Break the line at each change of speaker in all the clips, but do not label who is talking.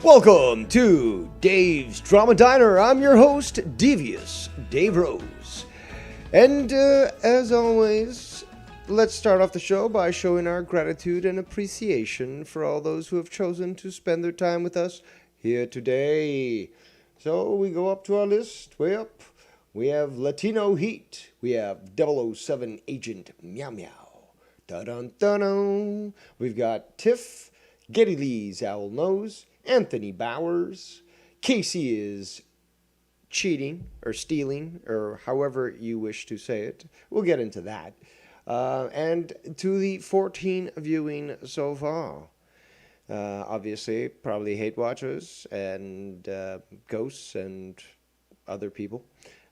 Welcome to Dave's Drama Diner. I'm your host, Devious Dave Rose. And as always, let's start off the show by showing our gratitude and appreciation for all those who have chosen to spend their time with us here today. So we go up to our list, way up. We have Latino Heat. We have 007 Agent Meow Meow. Dun-dun-dun-dun. We've got Tiff, Geddy Lee's Owl Nose, Anthony Bowers. Casey is cheating or stealing or however you wish to say it. We'll get into that. And to the 14 viewing so far. Obviously, probably hate watchers and ghosts and other people.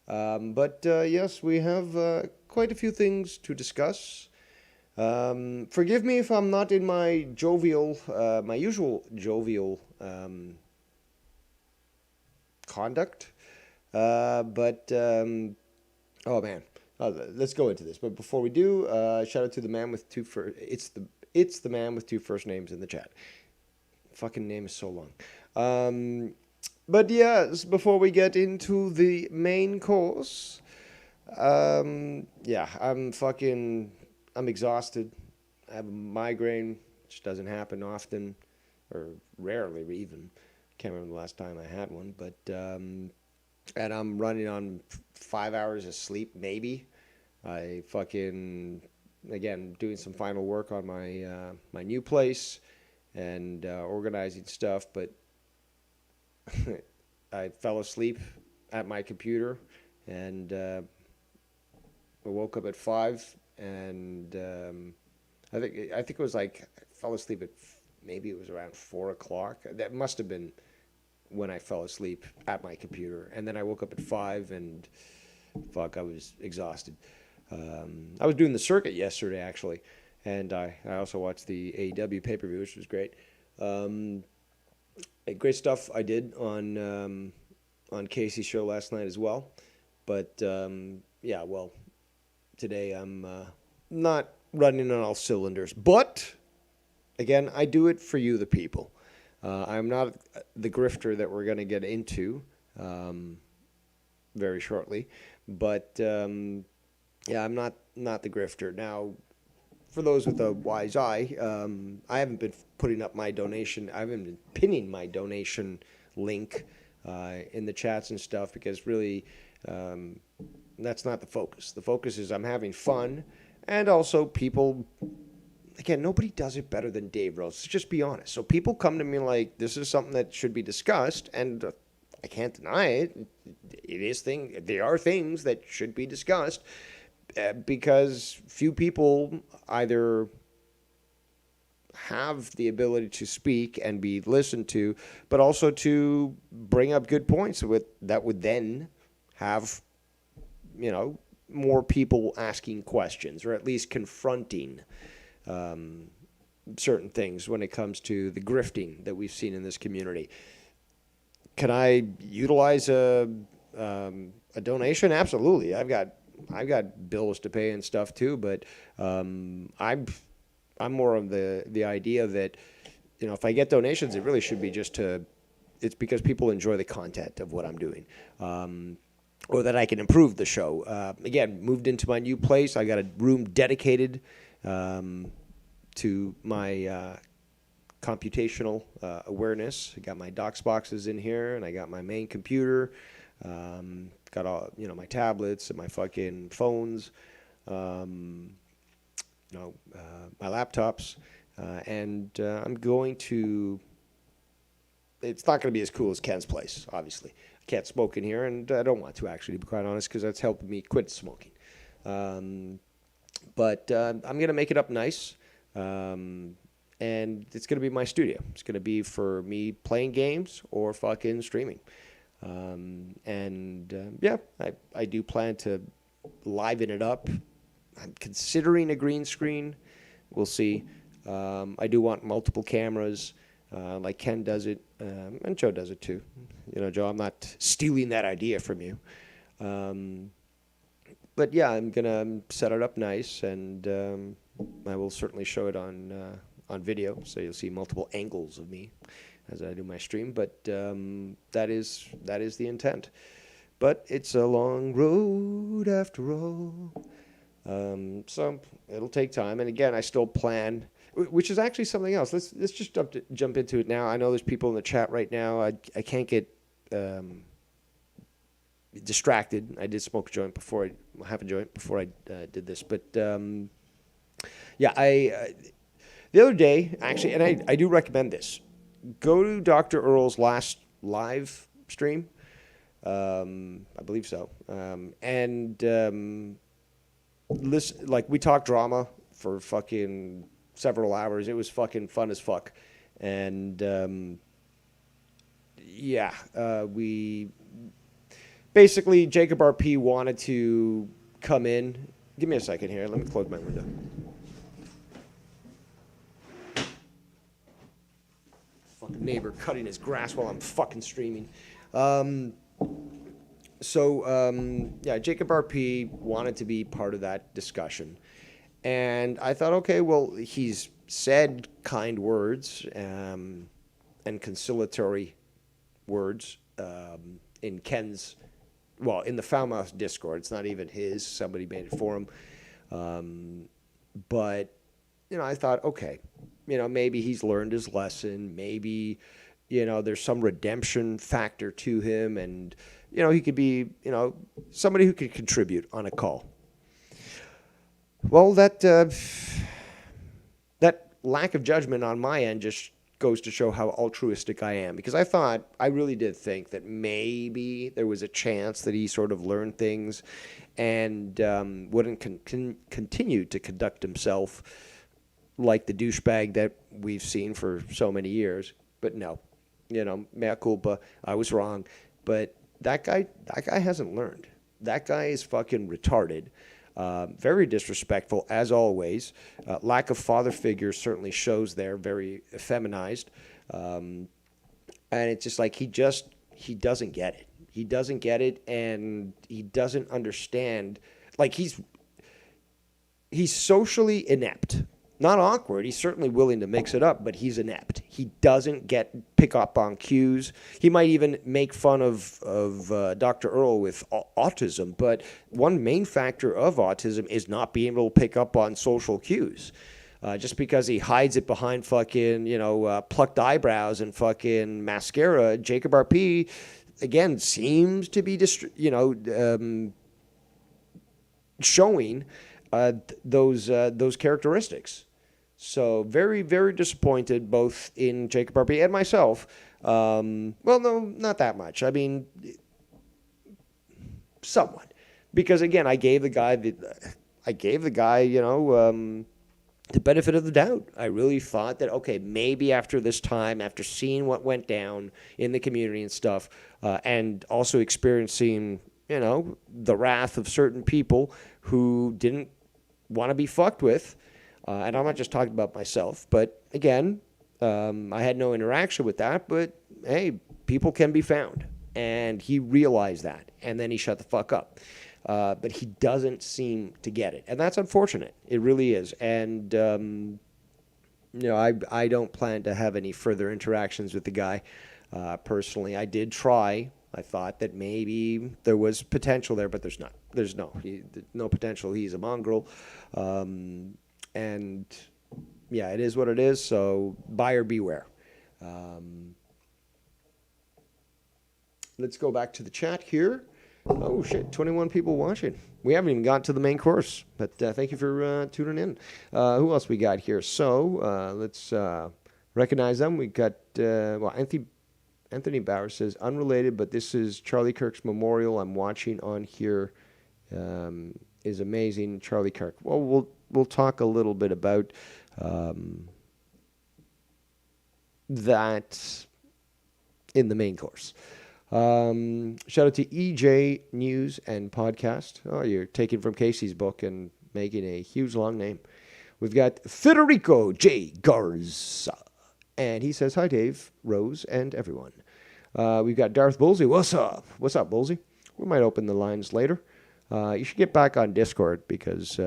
But yes, we have quite a few things to discuss. Forgive me if I'm not in my jovial, my usual jovial conduct. Oh man, let's go into this. But before we do, shout out to the man with two it's the man with two first names in the chat. Fucking name is so long. But yes, before we get into the main course, yeah, I'm exhausted. I have a migraine, which doesn't happen often, or rarely even. Can't remember the last time I had one, but and I'm running on 5 hours of sleep, maybe. I again doing some final work on my my new place and organizing stuff, but I fell asleep at my computer and I woke up at 5. And I think it was like I fell asleep at maybe it was around 4 o'clock. That must have been when I fell asleep at my computer. And then I woke up at 5 and I was exhausted. I was doing the circuit yesterday actually, and I also watched the AEW pay-per-view, which was great. Great stuff I did on Casey's show last night as well. But yeah, well. Today I'm not running on all cylinders, but again, I do it for you, the people. I'm not the grifter that we're going to get into very shortly, but yeah, I'm not the grifter. Now, for those with a wise eye, I haven't been putting up my donation. I haven't been pinning my donation link in the chats and stuff because really. That's not the focus. The focus is I'm having fun, and also people, again, nobody does it better than Dave Rose. Let's just be honest. So people come to me like, this is something that should be discussed, and I can't deny it. There are things that should be discussed because few people either have the ability to speak and be listened to, but also to bring up good points that would then have more people asking questions or at least confronting certain things when it comes to the grifting that we've seen in this community. Can I utilize a donation? Absolutely. I've got bills to pay and stuff too, but I'm more of the idea that if I get donations, it really should be it's because people enjoy the content of what I'm doing. Or that I can improve the show. Again, moved into my new place. I got a room dedicated to my computational awareness. I got my docs boxes in here, and I got my main computer. Got all my tablets and my fucking phones. My laptops, and I'm going to. It's not going to be as cool as Ken's place, obviously. I can't smoke in here, and I don't want to, actually, to be quite honest, because that's helping me quit smoking. But I'm going to make it up nice, and it's going to be my studio. It's going to be for me playing games or fucking streaming. Yeah, I do plan to liven it up. I'm considering a green screen. We'll see. I do want multiple cameras. Like Ken does it, and Joe does it too. Joe, I'm not stealing that idea from you. But yeah, I'm going to set it up nice, and I will certainly show it on video, so you'll see multiple angles of me. as I do my stream. But that is the intent. But it's a long road after all. So it'll take time. And again, I still plan, which is actually something else. Let's just jump into it now. I know there's people in the chat right now. I can't get distracted. I did smoke a joint before half a joint before I did this. But yeah, the other day actually, and I do recommend this. Go to Dr. Earl's last live stream. I believe so. And listen, like we talked drama for fucking several hours. It was fucking fun as fuck. And we basically, Jacob RP wanted to come in. Give me a second here. Let me close my window. Fucking neighbor cutting his grass while I'm fucking streaming. Jacob RP wanted to be part of that discussion. And I thought, okay, well, he's said kind words and conciliatory words in Ken's, well, in the Foulmouth Discord. It's not even his. Somebody made it for him. But, I thought, okay, maybe he's learned his lesson. Maybe, there's some redemption factor to him. And, he could be, somebody who could contribute on a call. Well, that lack of judgment on my end just goes to show how altruistic I am. Because I really did think that maybe there was a chance that he sort of learned things and wouldn't continue to conduct himself like the douchebag that we've seen for so many years. But no, mea culpa, I was wrong. But that guy hasn't learned. That guy is fucking retarded. Very disrespectful, as always. Lack of father figure certainly shows there, very effeminized. And it's just like he doesn't get it. He doesn't get it, and he doesn't understand. Like, he's socially inept. Not awkward. He's certainly willing to mix it up, but he's inept. He doesn't pick up on cues. He might even make fun of Dr. Earl with autism, but one main factor of autism is not being able to pick up on social cues. Just because he hides it behind fucking, plucked eyebrows and fucking mascara, Jacob RP, again, seems to be, showing those characteristics. So very, very disappointed both in Jacob RP and myself. Well, no, not that much. I mean, somewhat, because again, I gave the guy, the benefit of the doubt. I really thought that, okay, maybe after this time, after seeing what went down in the community and stuff, and also experiencing, the wrath of certain people who didn't want to be fucked with. And I'm not just talking about myself, but again, I had no interaction with that, but hey, people can be found. And he realized that, and then he shut the fuck up. But he doesn't seem to get it, and that's unfortunate. It really is. And, I don't plan to have any further interactions with the guy personally. I did try. I thought that maybe there was potential there, but there's not. There's no potential. He's a mongrel. And yeah, it is what it is. So buyer beware. Let's go back to the chat here. Oh shit, 21 people watching. We haven't even gotten to the main course, but thank you for tuning in. Who else we got here? So let's recognize them. We got Anthony Bauer says unrelated, but this is Charlie Kirk's memorial. I'm watching on here. Is amazing, Charlie Kirk. Well, we'll talk a little bit about that in the main course. Shout out to EJ News and Podcast. Oh, you're taking from Casey's book and making a huge long name. We've got Federico J. Garza. And he says, hi, Dave, Rose, and everyone. We've got Darth Bullsey. What's up? What's up, Bullsey? We might open the lines later. You should get back on Discord because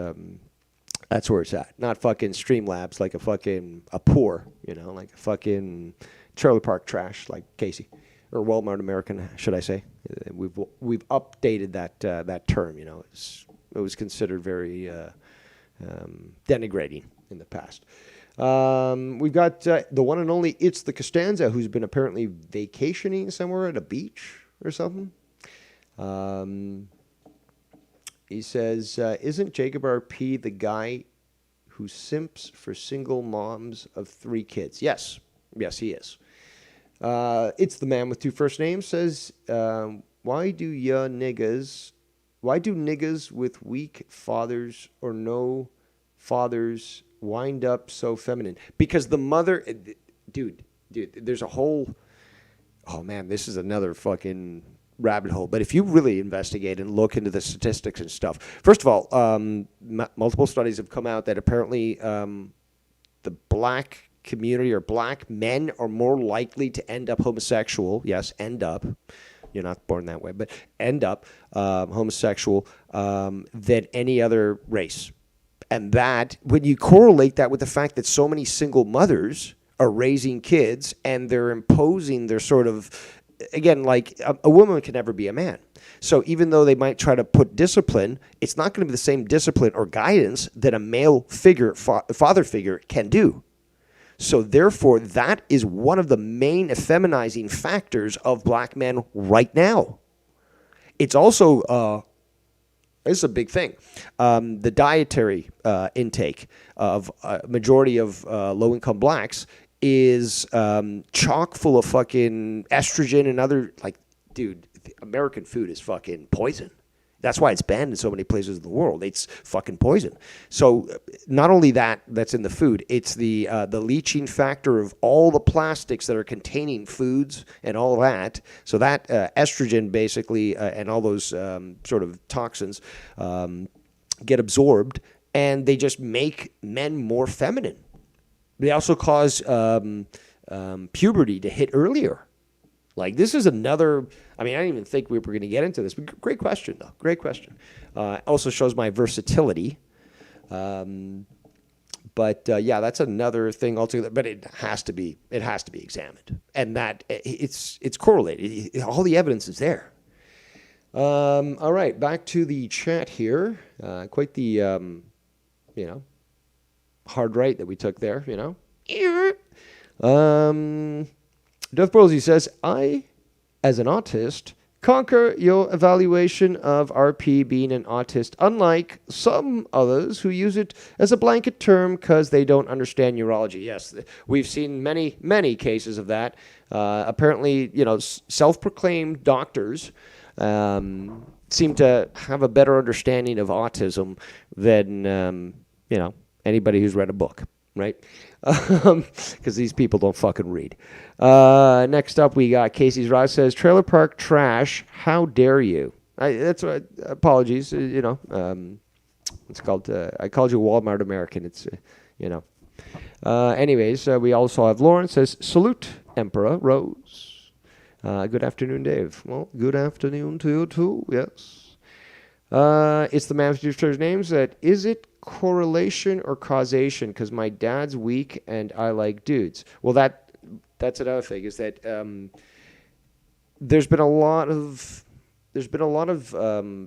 that's where it's at. Not fucking Streamlabs like a poor, like a fucking trailer park trash, like Casey, or Walmart American, should I say? We've updated that term. It was considered very denigrating in the past. We've got the one and only It's the Costanza, who's been apparently vacationing somewhere at a beach or something. He says, isn't Jacob RP the guy who simps for single moms of 3 kids? Yes, he is. It's the man with 2 first names, says, why do niggas with weak fathers or no fathers wind up so feminine? Because the mother, dude, there's a whole, oh man, this is another fucking rabbit hole. But if you really investigate and look into the statistics and stuff, first of all, multiple studies have come out that apparently the black community or black men are more likely to end up homosexual. Yes, end up. You're not born that way, but end up homosexual than any other race. And that, when you correlate that with the fact that so many single mothers are raising kids and they're imposing their sort of, again, like a woman can never be a man. So even though they might try to put discipline, it's not going to be the same discipline or guidance that a male figure, father figure, can do. So therefore, that is one of the main effeminizing factors of black men right now. It's also, this is a big thing, the dietary intake of a majority of low-income blacks is chock full of fucking estrogen and other, like, dude, American food is fucking poison. That's why it's banned in so many places in the world. It's fucking poison. So not only that's in the food, it's the leaching factor of all the plastics that are containing foods and all that. So that estrogen basically and all those sort of toxins get absorbed, and they just make men more feminine. They also cause puberty to hit earlier. Like, this is another, I mean, I didn't even think we were going to get into this, but great question, though. Great question. Also shows my versatility. But yeah, that's another thing altogether. But it has to be examined. And that, it's correlated. All the evidence is there. All right, back to the chat here. Quite the, hard right that we took there, Death Brosy says, I, as an autist, concur your evaluation of RP being an autist, unlike some others who use it as a blanket term because they don't understand neurology. Yes, we've seen many, many cases of that. Apparently, self-proclaimed doctors seem to have a better understanding of autism than, anybody who's read a book, right? Because these people don't fucking read. Next up, we got Casey's Ross says, trailer park trash, how dare you? That's what, apologies, it's called, I called you Walmart American, it's, anyways, we also have Lauren says, salute, Emperor Rose. Good afternoon, Dave. Well, good afternoon to you too, yes. It's the man with your names that, is it correlation or causation? Because my dad's weak and I like dudes. Well, that's another thing, is that there's been a lot of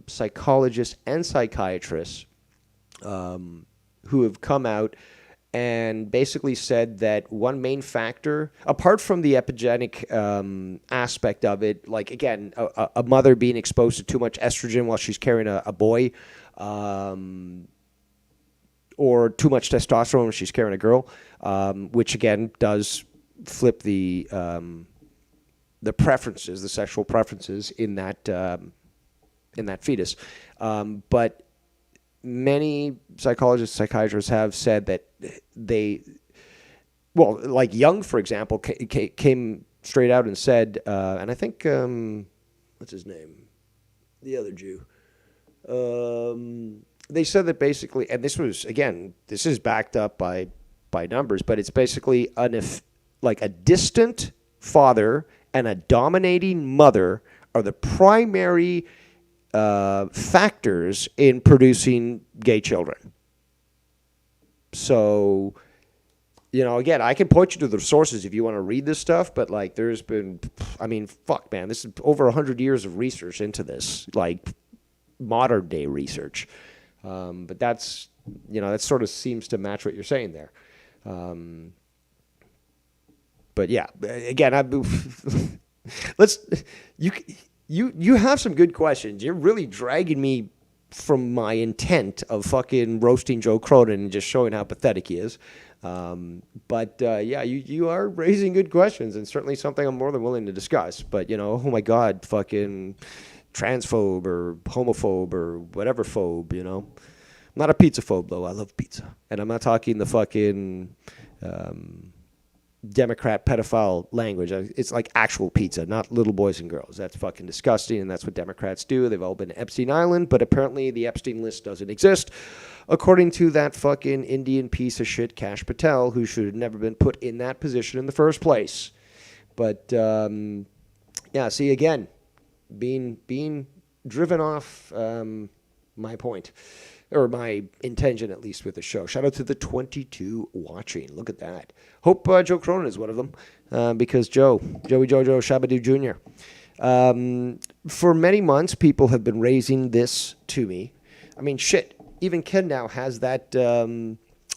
psychologists and psychiatrists who have come out and basically said that one main factor, apart from the epigenetic aspect of it, like, again, a mother being exposed to too much estrogen while she's carrying a boy, or too much testosterone when she's carrying a girl, which again does flip the preferences, the sexual preferences in that fetus. But many psychologists, psychiatrists have said that like Jung, for example, came straight out and said, and I think, what's his name? The other Jew. They said that basically, and this is backed up by numbers, but it's basically like a distant father and a dominating mother are the primary factors in producing gay children. So Again, I can point you to the sources if you want to read this stuff, but like there's been, I mean, fuck, man, this is over 100 years of research into this, like modern day research. But that's, that sort of seems to match what you're saying there. But yeah, again, you have some good questions. You're really dragging me from my intent of fucking roasting Joe Cronin and just showing how pathetic he is. But yeah, you are raising good questions, and certainly something I'm more than willing to discuss. But oh my God, fucking transphobe or homophobe or whatever phobe, I'm not a pizza phobe though. I love pizza, and I'm not talking the fucking Democrat pedophile language. It's like actual pizza, not little boys and girls. That's fucking disgusting, and that's what Democrats do. They've all been to Epstein Island, but apparently the Epstein list doesn't exist, according to that fucking Indian piece of shit, Kash Patel, who should have never been put in that position in the first place. But yeah, see, again, being driven off my point. Or my intention, at least, with the show. Shout out to the 22 watching. Look at that. Hope Joe Cronin is one of them, because Joey Jojo Shabadoo Jr. For many months, people have been raising this to me. I mean, shit. Even Ken now has that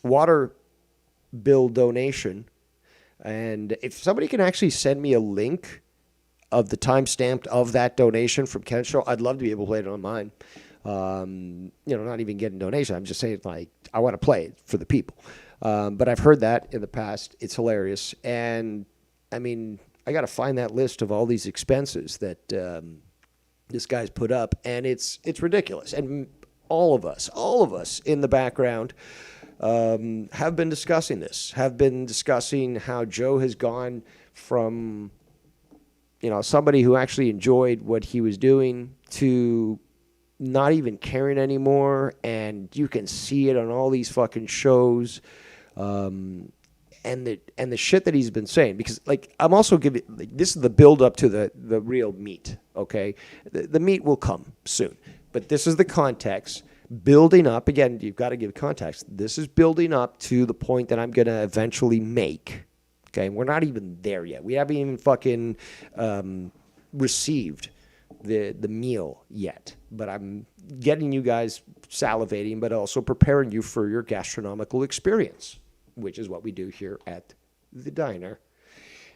water bill donation. And if somebody can actually send me a link of the timestamp of that donation from Ken's show, I'd love to be able to play it on mine. Not even getting donation. I'm just saying, like, I want to play it for the people. But I've heard that in the past. It's hilarious. And, I mean, I got to find that list of all these expenses that this guy's put up. And it's ridiculous. And all of us in the background have been discussing this, have been discussing how Joe has gone from, somebody who actually enjoyed what he was doing to not even caring anymore, and you can see it on all these fucking shows, and the shit that he's been saying. Because, like, I'm also giving, like, this is the build up to the real meat. Okay, the meat will come soon, but this is the context building up. Again, you've got to give context. This is building up to the point that I'm gonna eventually make. Okay, we're not even there yet. We haven't even fucking received the meal yet, but I'm getting you guys salivating, but also preparing you for your gastronomical experience, which is what we do here at the diner.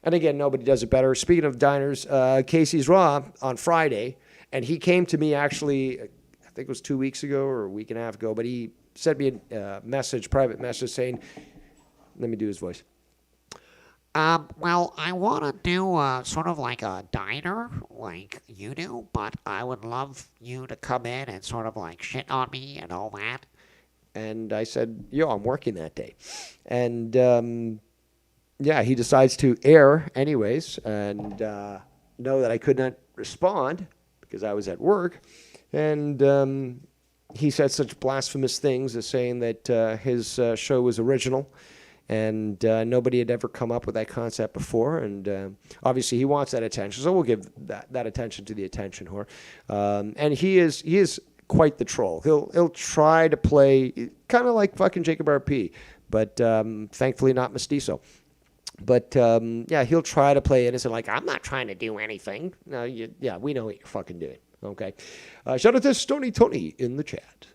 And again, nobody does it better. Speaking of diners, Casey's Raw on Friday, and he came to me actually, I think it was 2 weeks ago or a week and a half ago, but he sent me a private message saying, let me do his voice.
Well, I want to do sort of like a diner like you do, but I would love you to come in and sort of like shit on me and all that.
And I said, I'm working that day. And, yeah, he decides to air anyways and know that I could not respond because I was at work. And he said such blasphemous things as saying that his show was original. And nobody had ever come up with that concept before. And obviously he wants that attention. So we'll give that attention to the attention whore. And he is quite the troll. He'll try to play kind of like fucking Jacob RP, but thankfully not mestizo. But yeah, he'll try to play innocent, like, I'm not trying to do anything. No, yeah, we know what you're fucking doing. Okay. Shout out to Stony Tony in the chat.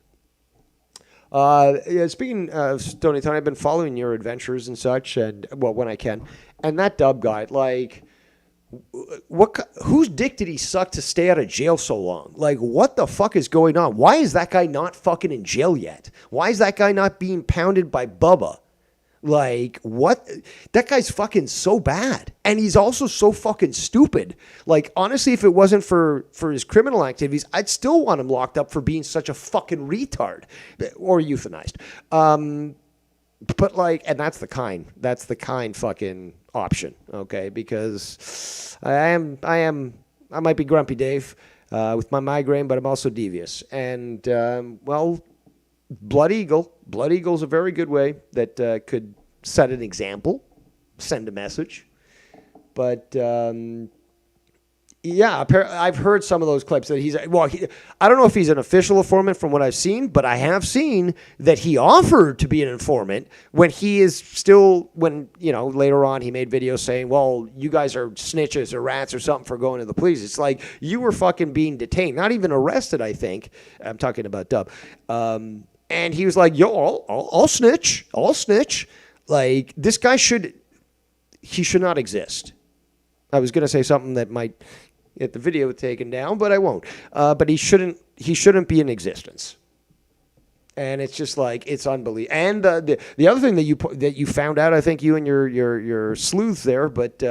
Yeah, speaking of Stony Tony, I've been following your adventures and such, and well, when I can. And that dub guy, like, whose dick did he suck to stay out of jail so long? Like, what the fuck is going on? Why is that guy not fucking in jail yet? Why is that guy not being pounded by Bubba? Like, what? That guy's fucking so bad. And he's also so fucking stupid. Like, honestly, if it wasn't for his criminal activities, I'd still want him locked up for being such a fucking retard. Or euthanized. But, like, and that's the kind fucking option, okay? Because I might be Grumpy Dave with my migraine, but I'm also devious. And, well, Blood Eagle's a very good way that could set an example, send a message. But Yeah, I've heard some of those clips that I don't know if he's an official informant from what I've seen, but I have seen that he offered to be an informant when later on he made videos saying, well, you guys are snitches or rats or something for going to the police. It's like you were fucking being detained, not even arrested, I think. I'm talking about Dub. And he was like, yo, I'll snitch. I'll snitch. Like, this guy should not exist. I was going to say something that might get the video taken down, but I won't. But he shouldn't be in existence. And it's just like, it's unbelievable. And the other thing that you found out, I think you and your sleuth there, but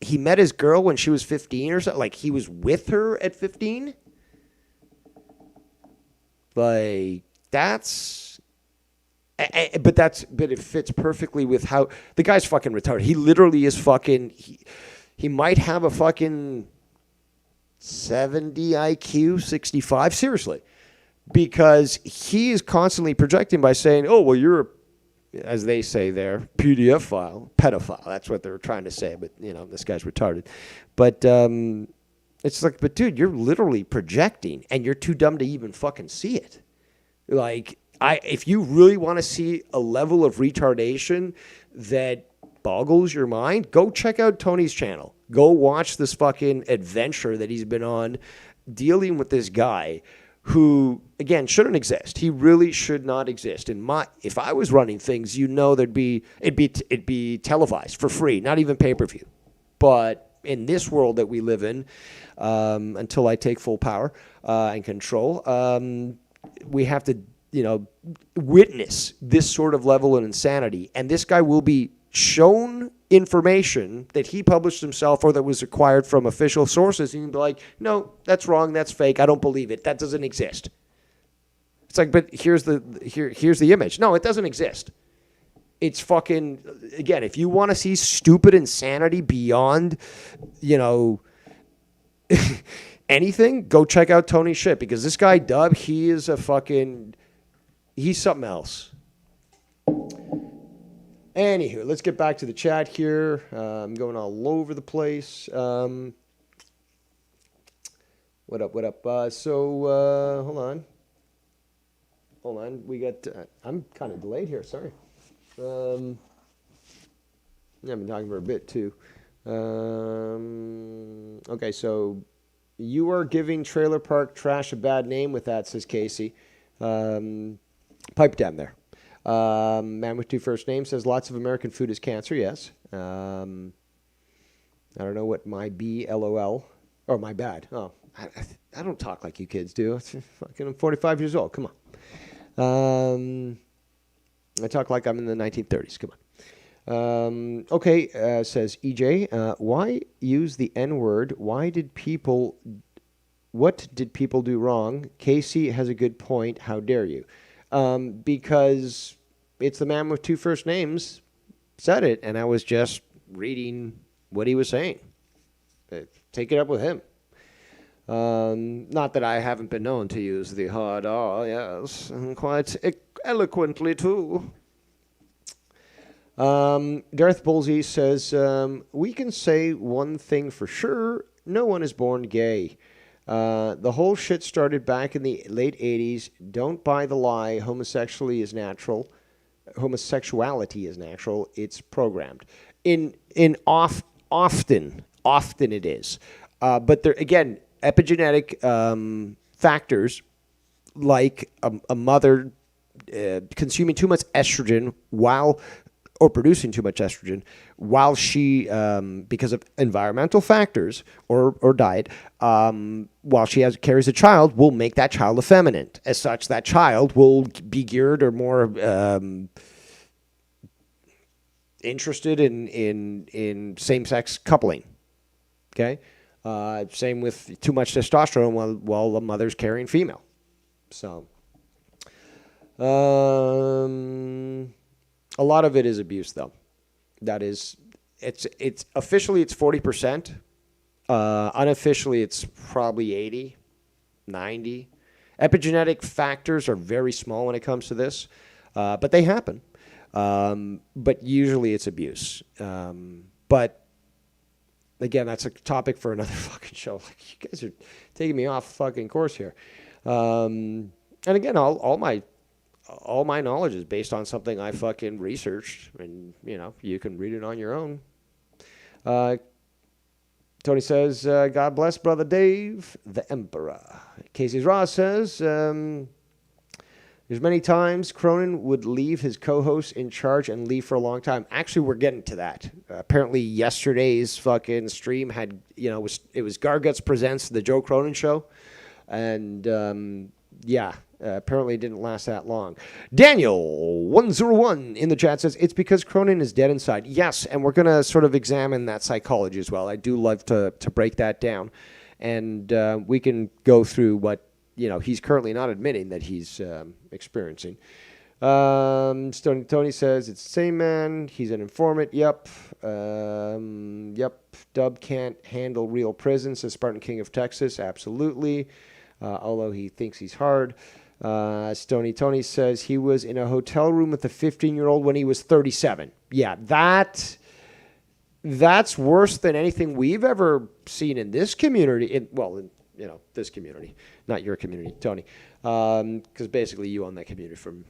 he met his girl when she was 15 or something. Like, he was with her at 15. Like, but it fits perfectly with how the guy's fucking retarded. He literally is fucking. He might have a fucking 70 IQ, 65. Seriously, because he is constantly projecting by saying, "Oh, well, you're, as they say there, PDF file, pedophile." That's what they're trying to say. But this guy's retarded. But it's like, but dude, you're literally projecting, and you're too dumb to even fucking see it. Like, if you really want to see a level of retardation that boggles your mind, go check out Tony's channel. Go watch this fucking adventure that he's been on dealing with this guy who, again, shouldn't exist. He really should not exist. If I was running things, it'd be televised for free, not even pay-per-view. But in this world that we live in, until I take full power and control, we have to, witness this sort of level of insanity. And this guy will be shown information that he published himself or that was acquired from official sources, and he'd be like, no, that's wrong, that's fake, I don't believe it, that doesn't exist. It's like, but here's the image. No, it doesn't exist. It's fucking, again, if you want to see stupid insanity beyond, anything, go check out Tony's shit, because this guy, Dub, he's something else. Anywho, let's get back to the chat here. I'm going all over the place. What up? Hold on. We got, I'm kind of delayed here, sorry. I've been talking for a bit, too. Okay, so you are giving Trailer Park Trash a bad name with that, says Casey. Pipe down there. Man with two first names says lots of American food is cancer. Yes. I don't know what my B LOL or my bad. Oh, I don't talk like you kids do. I'm 45 years old. Come on. I talk like I'm in the 1930s. Come on. Okay, says EJ. Why use the N word? What did people do wrong? Casey has a good point. How dare you? Because it's the man with two first names said it, and I was just reading what he was saying. Take it up with him. Not that I haven't been known to use the hard R, yes, quite eloquently too. Darth Bullseye says, we can say one thing for sure, no one is born gay. The whole shit started back in the late 80s. Don't buy the lie. Homosexuality is natural. It's programmed. Often it is. But there, again, epigenetic factors like a mother consuming too much estrogen or producing too much estrogen while she, because of environmental factors or diet, while she carries a child, will make that child effeminate. As such, that child will be geared or more interested in same-sex coupling. Okay? Same with too much testosterone while the mother's carrying female. So, a lot of it is abuse, though. That is, it's officially it's 40%. Unofficially, it's probably 80, 90. Epigenetic factors are very small when it comes to this, but they happen. But usually it's abuse. But again, that's a topic for another fucking show. Like, you guys are taking me off fucking course here. And again, all my knowledge is based on something I fucking researched, and you can read it on your own. Tony says, God bless Brother Dave, the Emperor. Casey's Ross says, there's many times Cronin would leave his co-host in charge and leave for a long time. Actually, we're getting to that. Apparently, yesterday's fucking stream had, it was Garguts Presents the Joe Cronin Show. And, apparently it didn't last that long. Daniel101 in the chat says, it's because Cronin is dead inside. Yes, and we're going to sort of examine that psychology as well. I do love to break that down. And we can go through what, he's currently not admitting that he's experiencing. Tony says, it's the same man. He's an informant. Yep. Dub can't handle real prison, says Spartan King of Texas. Absolutely. Although he thinks he's hard. Stony Tony says he was in a hotel room with a 15-year-old when he was 37. Yeah, that's worse than anything we've ever seen in this community. This community, not your community, Tony. Because basically you own that community from,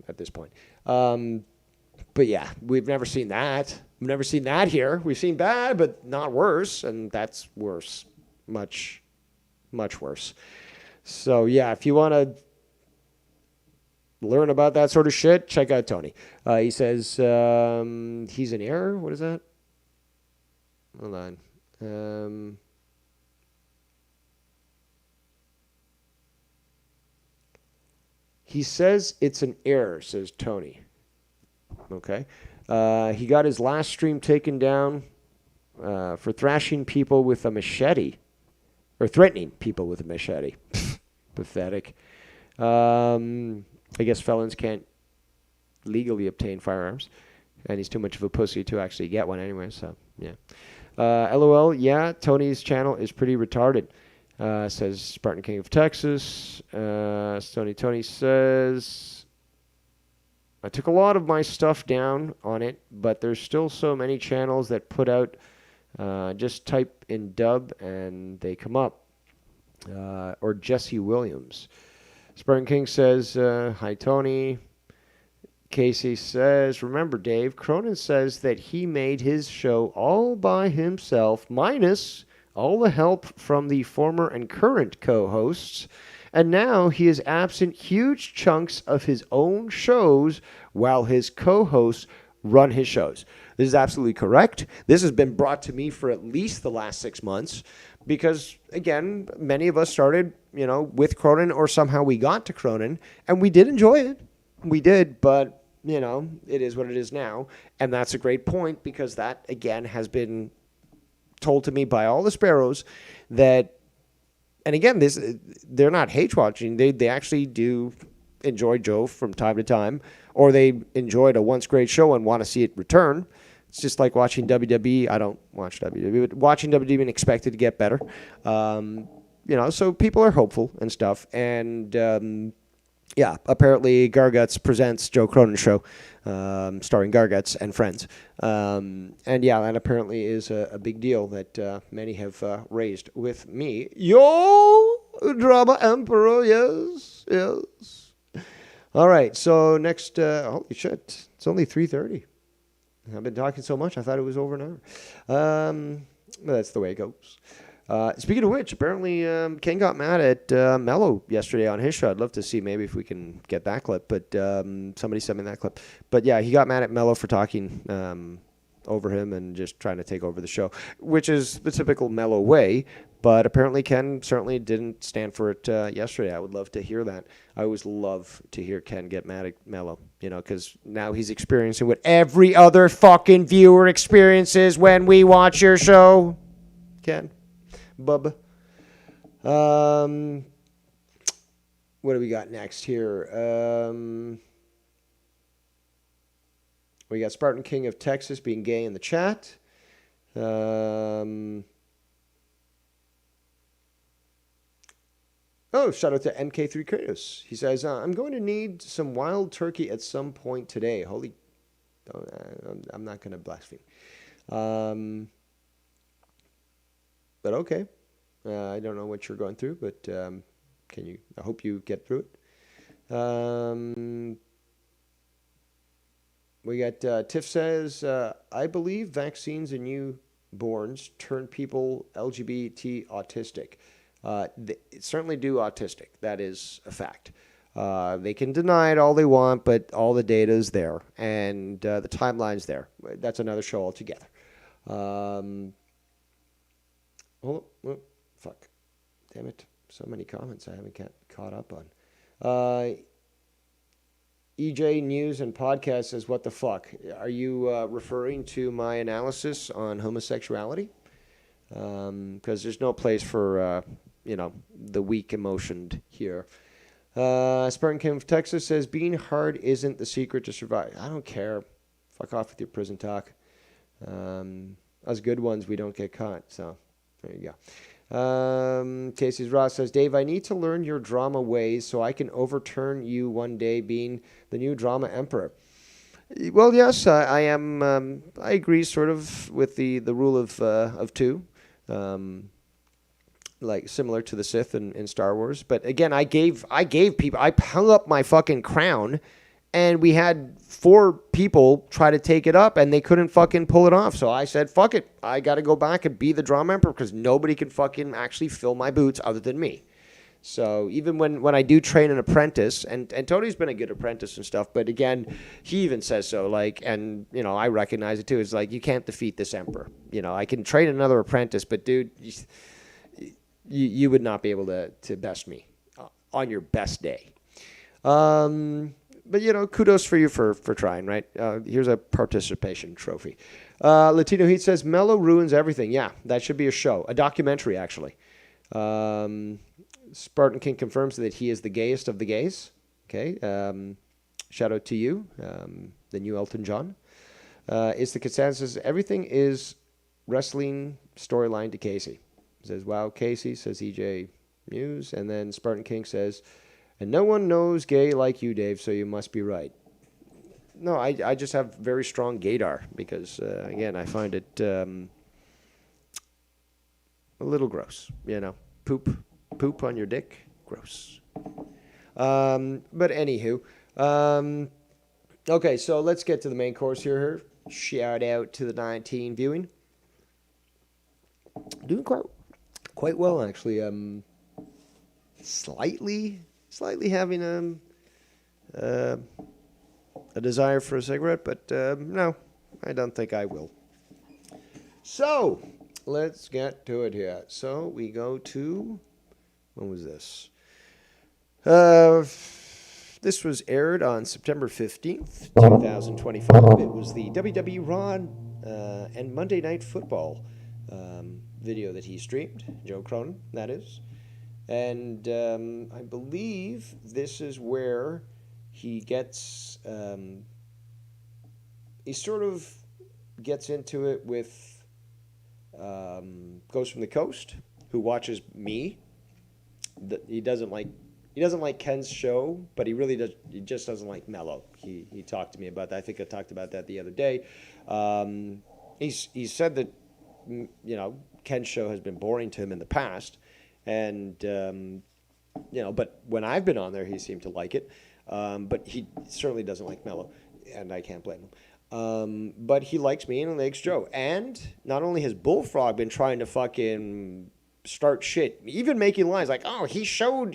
at this point. But yeah, we've never seen that. We've never seen that here. We've seen bad, but not worse. And that's worse. Much, much worse. So yeah, if you want to learn about that sort of shit, check out Tony. He says he's in error. What is that? Hold on. He says it's an error, says Tony. Okay. He got his last stream taken down for thrashing people with a machete. Or threatening people with a machete. Pathetic. I guess felons can't legally obtain firearms. And he's too much of a pussy to actually get one anyway, so, yeah. LOL, yeah, Tony's channel is pretty retarded, says Spartan King of Texas. Tony says, I took a lot of my stuff down on it, but there's still so many channels that put out, just type in dub and they come up. Or Jesse Williams. Spartan King says, hi, Tony. Casey says, remember, Dave, Cronin says that he made his show all by himself, minus all the help from the former and current co-hosts, and now he is absent huge chunks of his own shows while his co-hosts run his shows. This is absolutely correct. This has been brought to me for at least the last 6 months because, again, many of us started, with Cronin or somehow we got to Cronin, and we did enjoy it. We did, but, it is what it is now. And that's a great point because that, again, has been told to me by all the sparrows that, and again, they're not hate watching. They actually do enjoy Joe from time to time, or they enjoyed a once great show and want to see it return. It's just like watching WWE. I don't watch WWE, but watching WWE and expect it to get better. So people are hopeful and stuff. And, apparently Garguts Presents Joe Cronin Show, starring Garguts and friends. That apparently is a big deal that many have raised with me. Yo, Drama Emperor, yes. All right, so next, holy shit, it's only 3:30. I've been talking so much, I thought it was over an hour. But that's the way it goes. Speaking of which, apparently Ken got mad at Mello yesterday on his show. I'd love to see maybe if we can get that clip, but somebody sent me that clip. But yeah, he got mad at Mello for talking over him and just trying to take over the show, which is the typical Mello way. But apparently Ken certainly didn't stand for it yesterday. I would love to hear that. I always love to hear Ken get mad at Mello, because now he's experiencing what every other fucking viewer experiences when we watch your show. Ken. Bub. What do we got next here? We got Spartan King of Texas being gay in the chat. Shout out to MK3 Kratos. He says, I'm going to need some wild turkey at some point today. I'm not going to blaspheme. but okay. I don't know what you're going through, but I hope you get through it. We got Tiff says, I believe vaccines in newborns turn people LGBT autistic. They certainly do autistic. That is a fact. They can deny it all they want, but all the data is there, and the timeline's there. That's another show altogether. Fuck. Damn it. So many comments I haven't caught up on. EJ News and Podcast says, what the fuck? Are you referring to my analysis on homosexuality? Because there's no place for, the weak emotioned here. Spartan Kim of Texas says, being hard isn't the secret to survive. I don't care. Fuck off with your prison talk. Us good ones, we don't get caught. So there you go. Casey's Ross says, Dave, I need to learn your drama ways so I can overturn you one day being the new drama emperor. Well, yes, I am. I agree sort of with the rule of two. Like similar to the Sith in Star Wars. But again, I gave people, I hung up my fucking crown, and we had 4 people try to take it up, and they couldn't fucking pull it off. So I said, fuck it. I got to go back and be the drama emperor because nobody can fucking actually fill my boots other than me. So even when I do train an apprentice, and Tony's been a good apprentice and stuff, but again, he even says so, like, and, I recognize it too. It's like, you can't defeat this emperor. I can train another apprentice, but dude, you would not be able to best me on your best day. But, kudos for you for trying, right? Here's a participation trophy. Latino Heat says, Mello ruins everything. Yeah, that should be a show. A documentary, actually. Spartan King confirms that he is the gayest of the gays. Okay. Shout out to you, the new Elton John. It's the consensus. Everything is wrestling storyline to Casey. Says, wow, Casey, says EJ News. And then Spartan King says, and no one knows gay like you, Dave, so you must be right. No, I just have very strong gaydar because, again, I find it a little gross, Poop on your dick, gross. But anywho, okay, so let's get to the main course here. Shout out to the 19 viewing. Doing quite well, actually. Slightly having a desire for a cigarette, but no, I don't think I will. So let's get to it here. So we go to, when was this? This was aired on September 15th, 2025. It was the WWE Raw and Monday Night Football video that he streamed, Joe Cronin, that is. And I believe this is where he gets, he sort of gets into it with Ghost from the Coast, who watches me. He doesn't like Ken's show, but he just doesn't like Mello. He talked to me about that. I think I talked about that the other day. He said that, Ken's show has been boring to him in the past. And, but when I've been on there, he seemed to like it. But he certainly doesn't like Mello, and I can't blame him. But he likes me and he likes Joe. And not only has Bullfrog been trying to fucking start shit, even making lines like, oh, he showed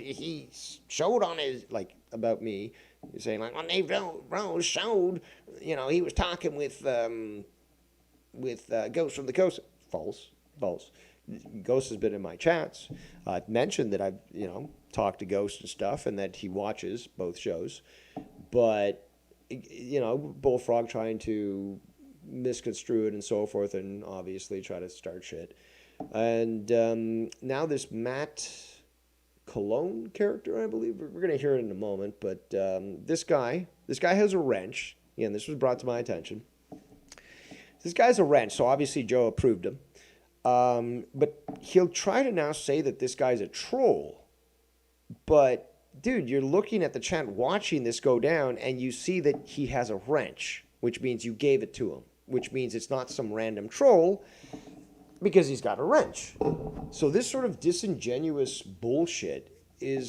on his, like, about me. He's saying, like, well, Dave Rose showed, he was talking with Ghost from the Coast. False. Ghost has been in my chats. I've mentioned that I've, talked to Ghost and stuff and that he watches both shows. But, Bullfrog trying to misconstrue it and so forth and obviously try to start shit. And now this Matt Cologne character, I believe, we're going to hear it in a moment. But this guy has a wrench. Again, this was brought to my attention. This guy's a wrench, so obviously Joe approved him. But he'll try to now say that this guy's a troll. But, dude, you're looking at the chat watching this go down, and you see that he has a wrench, which means you gave it to him, which means it's not some random troll. Because he's got a wrench. So this sort of disingenuous bullshit he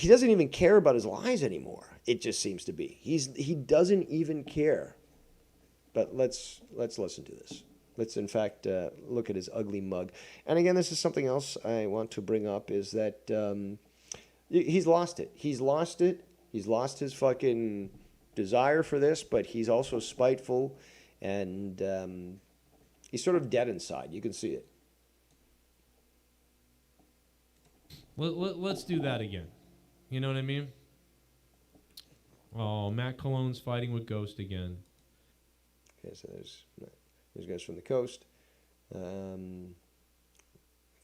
doesn't even care about his lies anymore. It just seems to be. He doesn't even care. But let's listen to this. Let's in fact look at his ugly mug. And again, this is something else I want to bring up is that he's lost it. He's lost it. He's lost his fucking desire for this, but he's also spiteful, and he's sort of dead inside. You can see it.
Let's do that again. You know what I mean? Oh, Matt Cologne's fighting with Ghost again.
Okay, so there's guys from the coast. I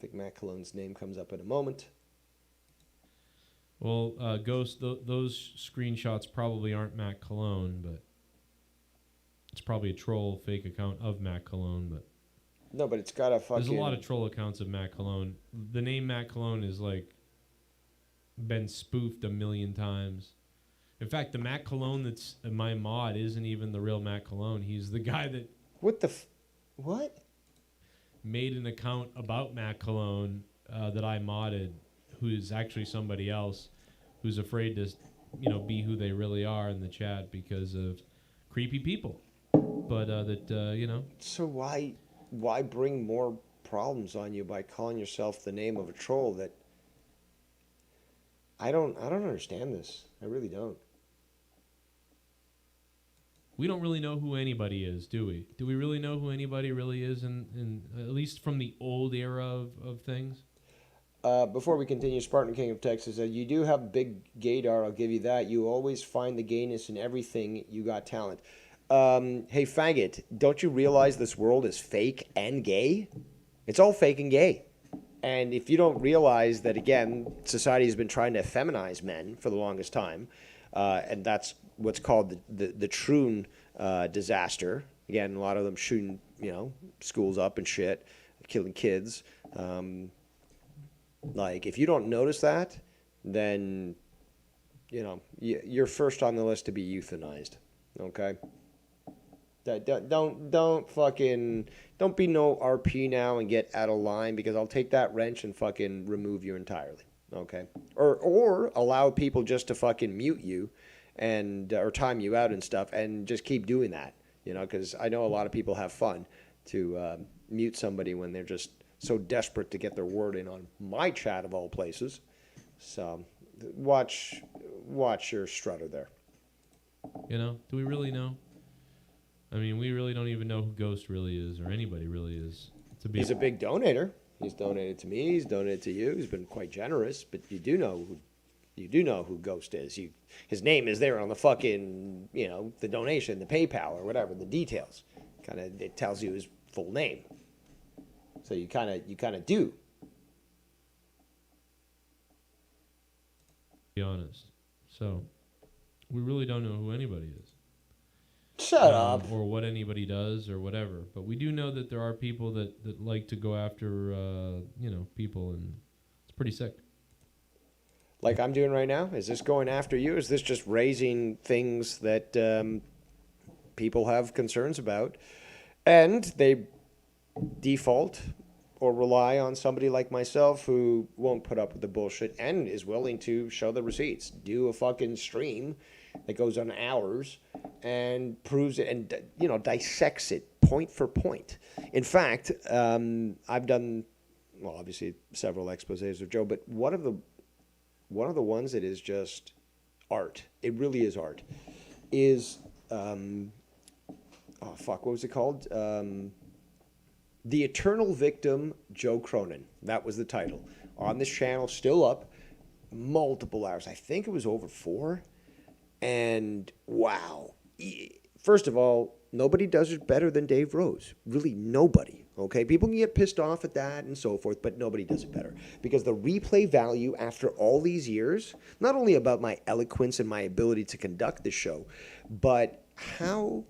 think Matt Cologne's name comes up in a moment.
Well, Ghost, those screenshots probably aren't Matt Cologne, but it's probably a troll fake account of Matt Cologne. But
no, but it's got a fucking...
There's a lot of troll accounts of Matt Cologne. The name Matt Cologne is like been spoofed a million times. In fact, the Matt Cologne that's my mod isn't even the real Matt Cologne. He's the guy that...
What?
Made an account about Matt Cologne that I modded, who is actually somebody else who's afraid to, be who they really are in the chat because of creepy people. But
So why bring more problems on you by calling yourself the name of a troll that... I don't understand this. I really don't.
We don't really know who anybody is, do we? Do we really know who anybody really is, in at least from the old era of things?
Before we continue, Spartan King of Texas said, you do have big gaydar, I'll give you that. You always find the gayness in everything. You got talent. Hey, faggot, don't you realize this world is fake and gay? It's all fake and gay. And if you don't realize that, again, society has been trying to feminize men for the longest time, and that's what's called the Troon disaster. Again, a lot of them shooting, schools up and shit, killing kids. If you don't notice that, then, you're first on the list to be euthanized. Okay? Don't be no RP now and get out of line, because I'll take that wrench and fucking remove you entirely. Okay? Or allow people just to fucking mute you and or time you out and stuff, and just keep doing that. Because I know a lot of people have fun to mute somebody when they're just so desperate to get their word in on my chat of all places. So watch your strutter there.
Do we really know? I mean, we really don't even know who Ghost really is, or anybody really is.
He's a big donator. He's donated to me. He's donated to you. He's been quite generous. But you do know who Ghost is. His name is there on the fucking, the donation, the PayPal or whatever, the details. It tells you his full name. So you kind of do.
Be honest. So we really don't know who anybody is.
Shut up.
Or what anybody does or whatever. But we do know that there are people that like to go after, people, and it's pretty sick.
Like I'm doing right now? Is this going after you? Is this just raising things that people have concerns about? And they default or rely on somebody like myself who won't put up with the bullshit and is willing to show the receipts. Do a fucking stream that goes on hours and proves it and, dissects it point for point. In fact, I've done, obviously several exposés of Joe, but one of the ones that is just art, it really is art, is, what was it called? The Eternal Victim, Joe Cronin. That was the title. On this channel, still up, multiple hours. I think it was over 4. And wow. First of all, nobody does it better than Dave Rose. Really, nobody. Okay? People can get pissed off at that and so forth, but nobody does it better. Because the replay value after all these years, not only about my eloquence and my ability to conduct the show, but how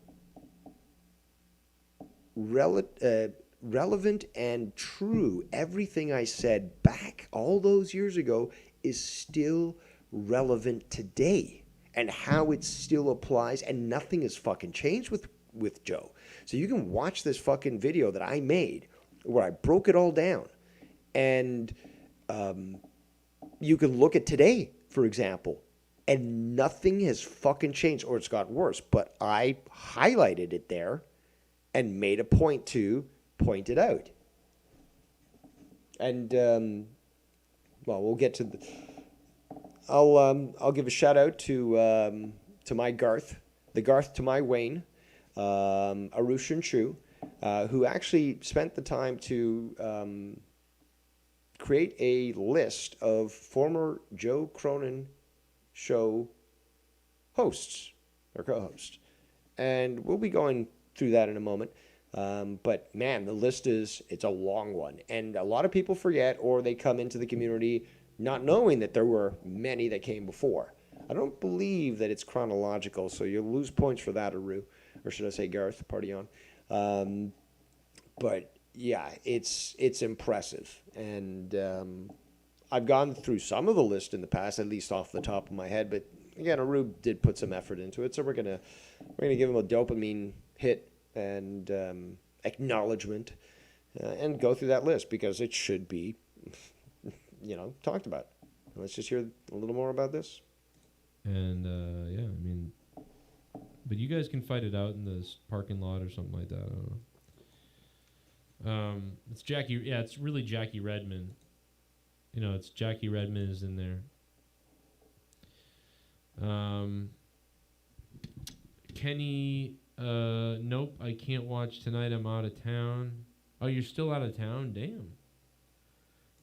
relevant and true everything I said back all those years ago is still relevant today, and how it still applies, and nothing has fucking changed with with Joe. So you can watch this fucking video that I made where I broke it all down. And you can look at today, for example, and nothing has fucking changed, or it's got worse. But I highlighted it there and made a point to point it out. And well, we'll get to the. I'll give a shout out to my Garth, the Garth to my Wayne, Arushan Chu, who actually spent the time to create a list of former Joe Cronin show hosts or co-hosts, and we'll be going through that in a moment. But man, the list it's a long one, and a lot of people forget, or they come into the community not knowing that there were many that came before. I don't believe that it's chronological, so you'll lose points for that, Aru, or should I say Garth? Party on. But yeah, it's impressive, and I've gone through some of the list in the past, at least off the top of my head. But again, Aru did put some effort into it, so we're gonna give him a dopamine hit and acknowledgement, and go through that list because it should be, talked about. Let's just hear a little more about this.
And yeah, I mean, but you guys can fight it out in this parking lot or something like that. I don't know. It's Jackie. Yeah, it's really Jackie Redmond. It's Jackie Redmond is in there. Kenny, nope, I can't watch tonight. I'm out of town. Oh, you're still out of town? Damn.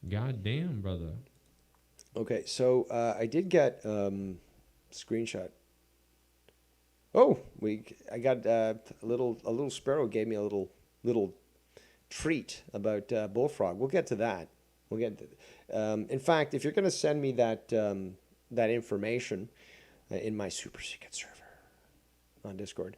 God damn, brother.
Okay, so I did get screenshot. Oh, I got a little sparrow gave me a little treat about bullfrog. We'll get to that. In fact, if you're going to send me that information in my super secret server on Discord,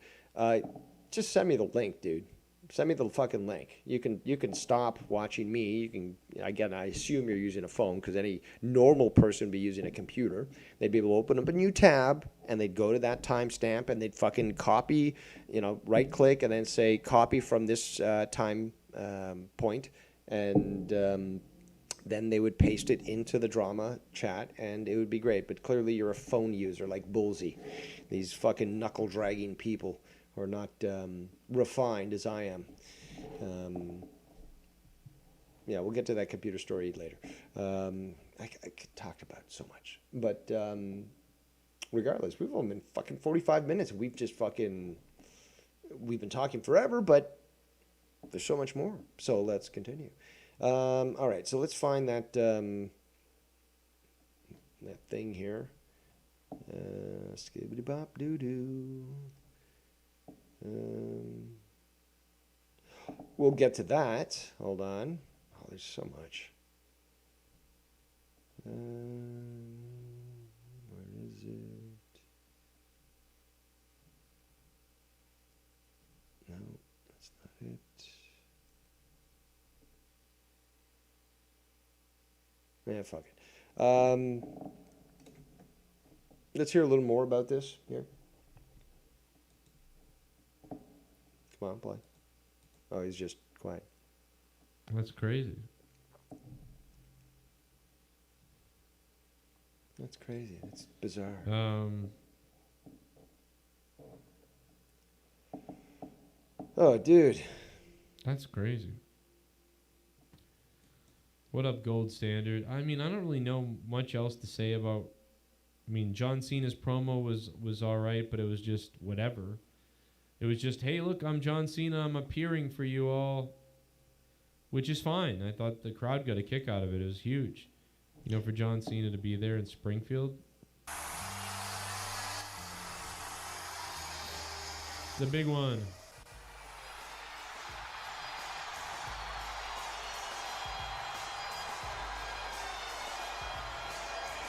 just send me the link, dude. Send me the fucking link. You can stop watching me. I assume you're using a phone, because any normal person would be using a computer. They'd be able to open up a new tab, and they'd go to that timestamp, and they'd fucking copy, right click, and then say copy from this time point, and then they would paste it into the drama chat, and it would be great. But clearly you're a phone user like Bullseye. These fucking knuckle-dragging people are not refined as I am. Yeah, we'll get to that computer story later. I could talk about it so much. But regardless, we've only been fucking 45 minutes. And we've been talking forever, but there's so much more. So let's continue. All right, so let's find that thing here. Skibbity bop doo doo. We'll get to that. Hold on. Oh, there's so much. Where is it? No, that's not it. Yeah, fuck it. Let's hear a little more about this here. Come on, play. Oh, he's just quiet.
That's crazy.
That's crazy. It's bizarre. Oh, dude.
That's crazy. What up, Gold Standard? I mean, I don't really know much else to say about... John Cena's promo was all right, but it was just whatever. It was just, hey, look, I'm John Cena. I'm appearing for you all, which is fine. I thought the crowd got a kick out of it. It was huge, for John Cena to be there in Springfield. The big one.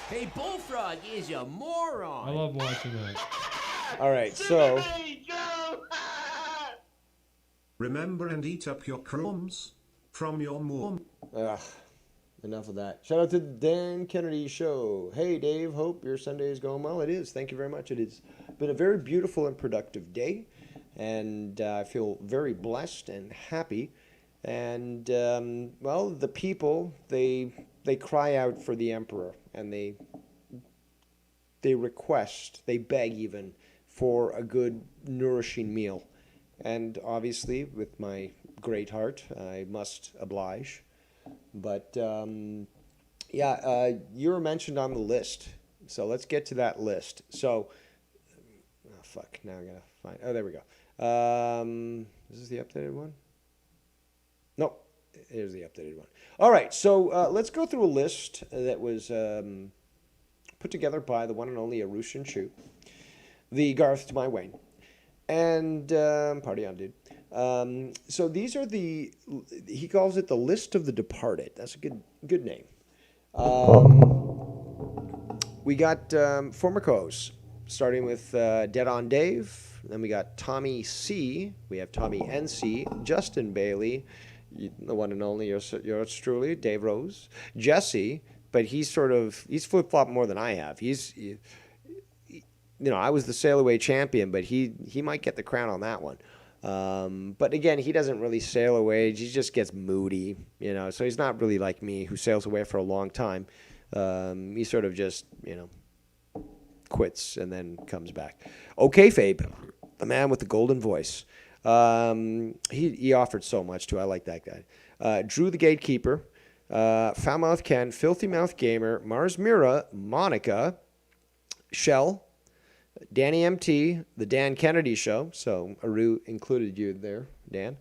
Hey, Bullfrog is a moron.
I love watching that.
All right, so...
Remember and eat up your crumbs from your mom.
Enough of that. Shout out to the Dan Kennedy Show. Hey, Dave, hope your Sunday is going well. It is. Thank you very much. It has been a very beautiful and productive day. And I feel very blessed and happy. And, well, the people, they cry out for the emperor, and they request, they beg even, for a good, nourishing meal. And obviously, with my great heart, I must oblige. But you were mentioned on the list. So let's get to that list. So, oh, fuck, now I gotta find, oh, there we go. Is this the updated one? Nope, here's the updated one. All right, so let's go through a list that was put together by the one and only Arushan Chu, the Garth to my Wayne, and party on, dude. So these are he calls it the list of the departed. That's a good name. We got former co-hosts, starting with Dead on Dave. Then we got Tommy C. We have Tommy NC, Justin Bailey, the one and only yours truly, Dave Rose, Jesse. But he's flip-flopped more than I have. I was the sail away champion, but he might get the crown on that one. But again, he doesn't really sail away. He just gets moody, so he's not really like me, who sails away for a long time. He sort of just, quits and then comes back. Okay, Fabe, the man with the golden voice. He offered so much too. I like that guy. Drew the Gatekeeper, Foul Mouth Ken, Filthy Mouth Gamer, Mars Mira, Monica, Shell, Danny MT, the Dan Kennedy Show. So Aru included you there, Dan.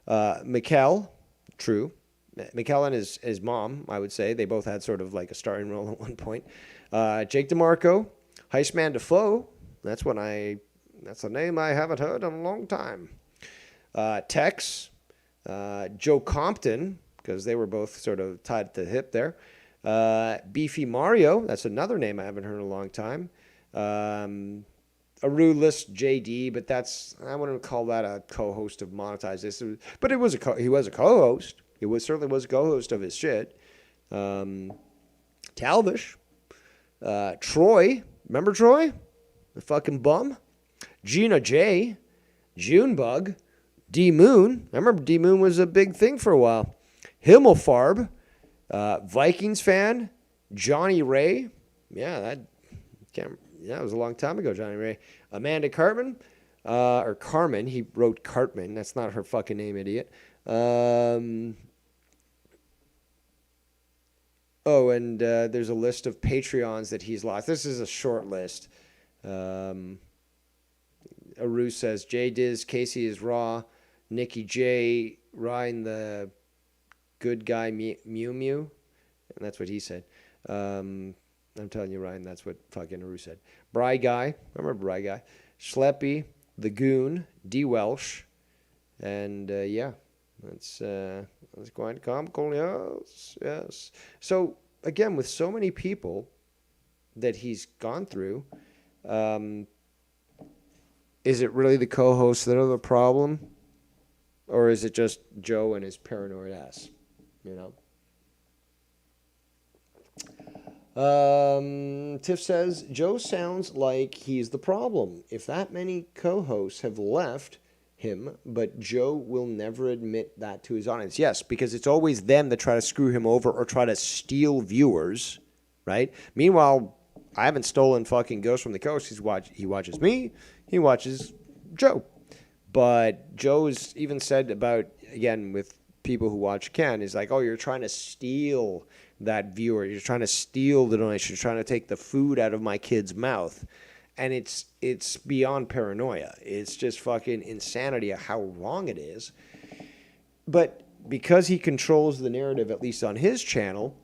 Mikkel, true. Mikkel and his mom, I would say. They both had sort of like a starring role at one point. Jake DeMarco, Heistman Defoe. That's a name I haven't heard in a long time. Tex, Joe Compton, because they were both sort of tied at the hip there. Beefy Mario, that's another name I haven't heard in a long time. Aru List JD, but I wouldn't call that a co-host of Monetize This. But he was a co-host. He certainly was a co-host of his shit. Talvish, Troy, remember Troy? The fucking bum. Gina J, Junebug, D Moon. I remember D Moon was a big thing for a while. Himmelfarb, Vikings fan, Johnny Ray. Yeah, that was a long time ago, Johnny Ray. Amanda Cartman, or Carmen. He wrote Cartman. That's not her fucking name, idiot. And there's a list of Patreons that he's lost. This is a short list. Aru says, J Diz, Casey is Raw, Nikki J, Ryan the good guy, Mew Mew. And that's what he said. I'm telling you, Ryan, that's what fucking Aru said. Bry Guy, I remember Bry Guy. Schleppy, The Goon, D Welsh. And that's quite comical, yes. So, again, with so many people that he's gone through, is it really the co-hosts that are the problem? Or is it just Joe and his paranoid ass? Tiff says, Joe sounds like he's the problem. If that many co-hosts have left him, but Joe will never admit that to his audience. Yes, because it's always them that try to screw him over or try to steal viewers, right? Meanwhile, I haven't stolen fucking Ghost from the Coast. He watches me. He watches Joe. But Joe's even said about, again, with people who watch Ken, is like, oh, you're trying to steal that viewer. You're trying to steal the donation. You're trying to take the food out of my kid's mouth. And it's beyond paranoia. It's just fucking insanity of how wrong it is. But because he controls the narrative, at least on his channel,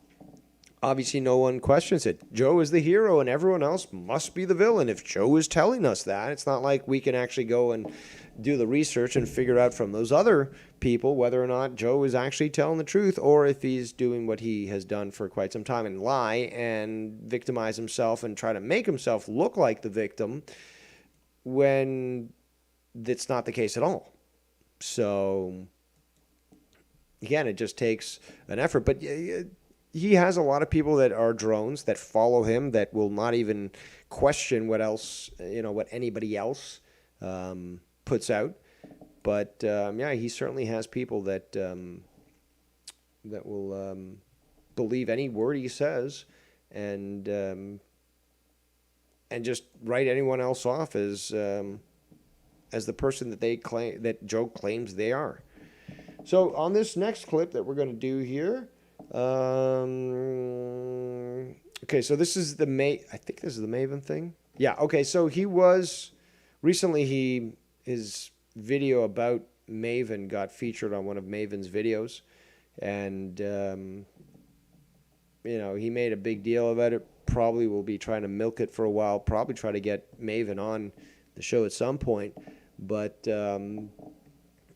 obviously no one questions it. Joe is the hero and everyone else must be the villain. If Joe is telling us that, it's not like we can actually go and do the research and figure out from those other people whether or not Joe is actually telling the truth or if he's doing what he has done for quite some time and lie and victimize himself and try to make himself look like the victim when that's not the case at all. So, again, it just takes an effort. But he has a lot of people that are drones that follow him that will not even question what anybody else puts out. But yeah, he certainly has people that that will believe any word he says, and just write anyone else off as the person that they claim that Joe claims they are. So on this next clip that we're going to do here, okay, so this is I think this is the Maven thing. Yeah, okay, so he was recently his video about Maven got featured on one of Maven's videos, and he made a big deal about it. Probably will be trying to milk it for a while. Probably try to get Maven on the show at some point. But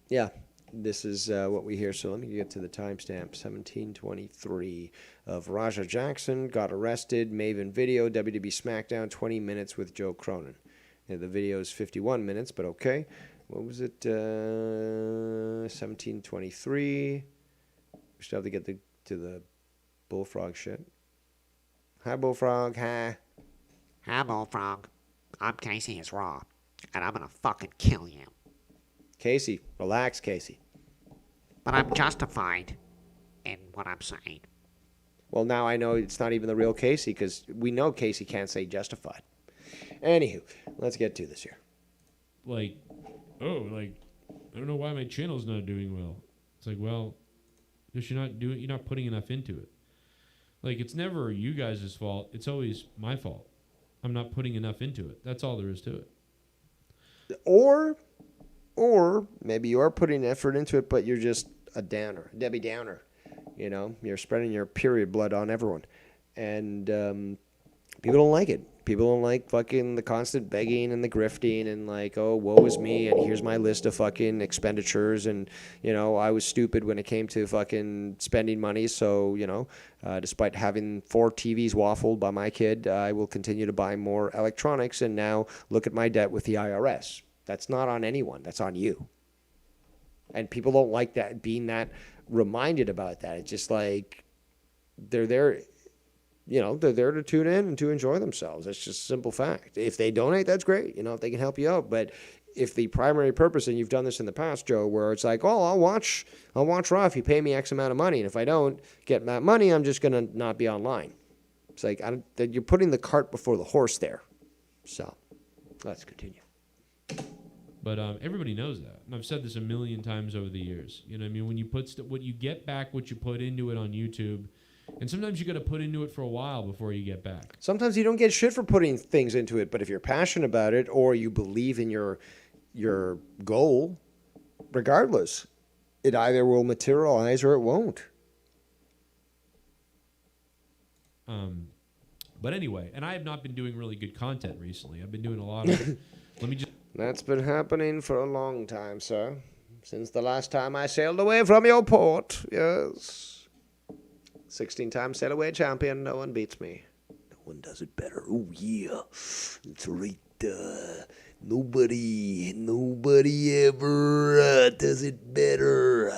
yeah, this is what we hear. So let me get to the timestamp. 1723 of Raja Jackson got arrested. Maven video. WWE SmackDown 20 minutes with Joe Cronin. Yeah, the video is 51 minutes, but okay. What was it? 1723. We still have to get to the Bullfrog shit. Hi, Bullfrog. Hi.
Hi, Bullfrog. I'm Casey is Raw, and I'm gonna fucking kill you.
Casey. Relax, Casey.
But I'm justified in what I'm saying.
Well, now I know it's not even the real Casey, because we know Casey can't say justified. Anywho, let's get to this here.
I don't know why my channel's not doing well. It's like, well, because you're not putting enough into it. Like, it's never you guys' fault. It's always my fault. I'm not putting enough into it. That's all there is to it.
Or maybe you are putting effort into it, but you're just a downer, Debbie Downer. You're spreading your period blood on everyone. And people don't like it. People don't like fucking the constant begging and the grifting and like, oh, woe is me, and here's my list of fucking expenditures, and, I was stupid when it came to fucking spending money, so, despite having 4 TVs waffled by my kid, I will continue to buy more electronics, and now look at my debt with the IRS. That's not on anyone. That's on you. And people don't like that, being that reminded about that. It's just like they're there. They're there to tune in and to enjoy themselves. That's just a simple fact. If they donate, that's great. If they can help you out. But if the primary purpose, and you've done this in the past, Joe, where it's like, oh, I'll watch Raw if you pay me X amount of money, and if I don't get that money, I'm just gonna not be online. It's like you're putting the cart before the horse there. So let's continue.
But everybody knows that, and I've said this a million times over the years. You know what I mean? When you put what you get back, what you put into it on YouTube. And sometimes you got to put into it for a while before you get back.
Sometimes you don't get shit for putting things into it, but if you're passionate about it or you believe in your goal, regardless, it either will materialize or it won't.
But anyway, and I have not been doing really good content recently. I've been doing a lot of.
That's been happening for a long time, sir. Since the last time I sailed away from your port, yes. 16-time sail away champion. No one beats me. No one does it better. Oh, yeah. That's right. Nobody ever does it better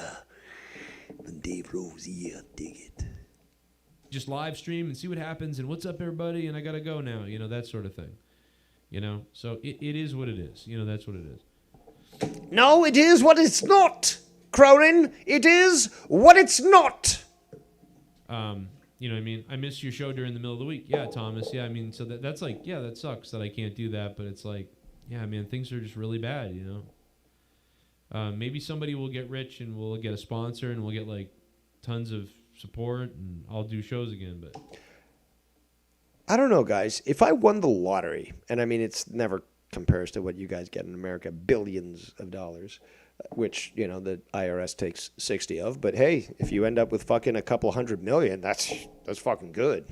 than Dave Rose. Yeah, dig it.
Just live stream and see what happens and what's up, everybody, and I got to go now. That sort of thing. So it is what it is. That's what it is.
No, it is what it's not, Cronin. It is what it's not.
You know what I mean? I missed your show during the middle of the week. Yeah, Thomas. Yeah, I mean, so that's like, yeah, that sucks that I can't do that. But it's like, yeah, man, things are just really bad, Maybe somebody will get rich and we'll get a sponsor and we'll get like tons of support and I'll do shows again. But
I don't know, guys. If I won the lottery, and I mean, it's never compares to what you guys get in America, billions of dollars, which, the IRS takes 60 of. But hey, if you end up with fucking a couple $100 million, that's fucking good.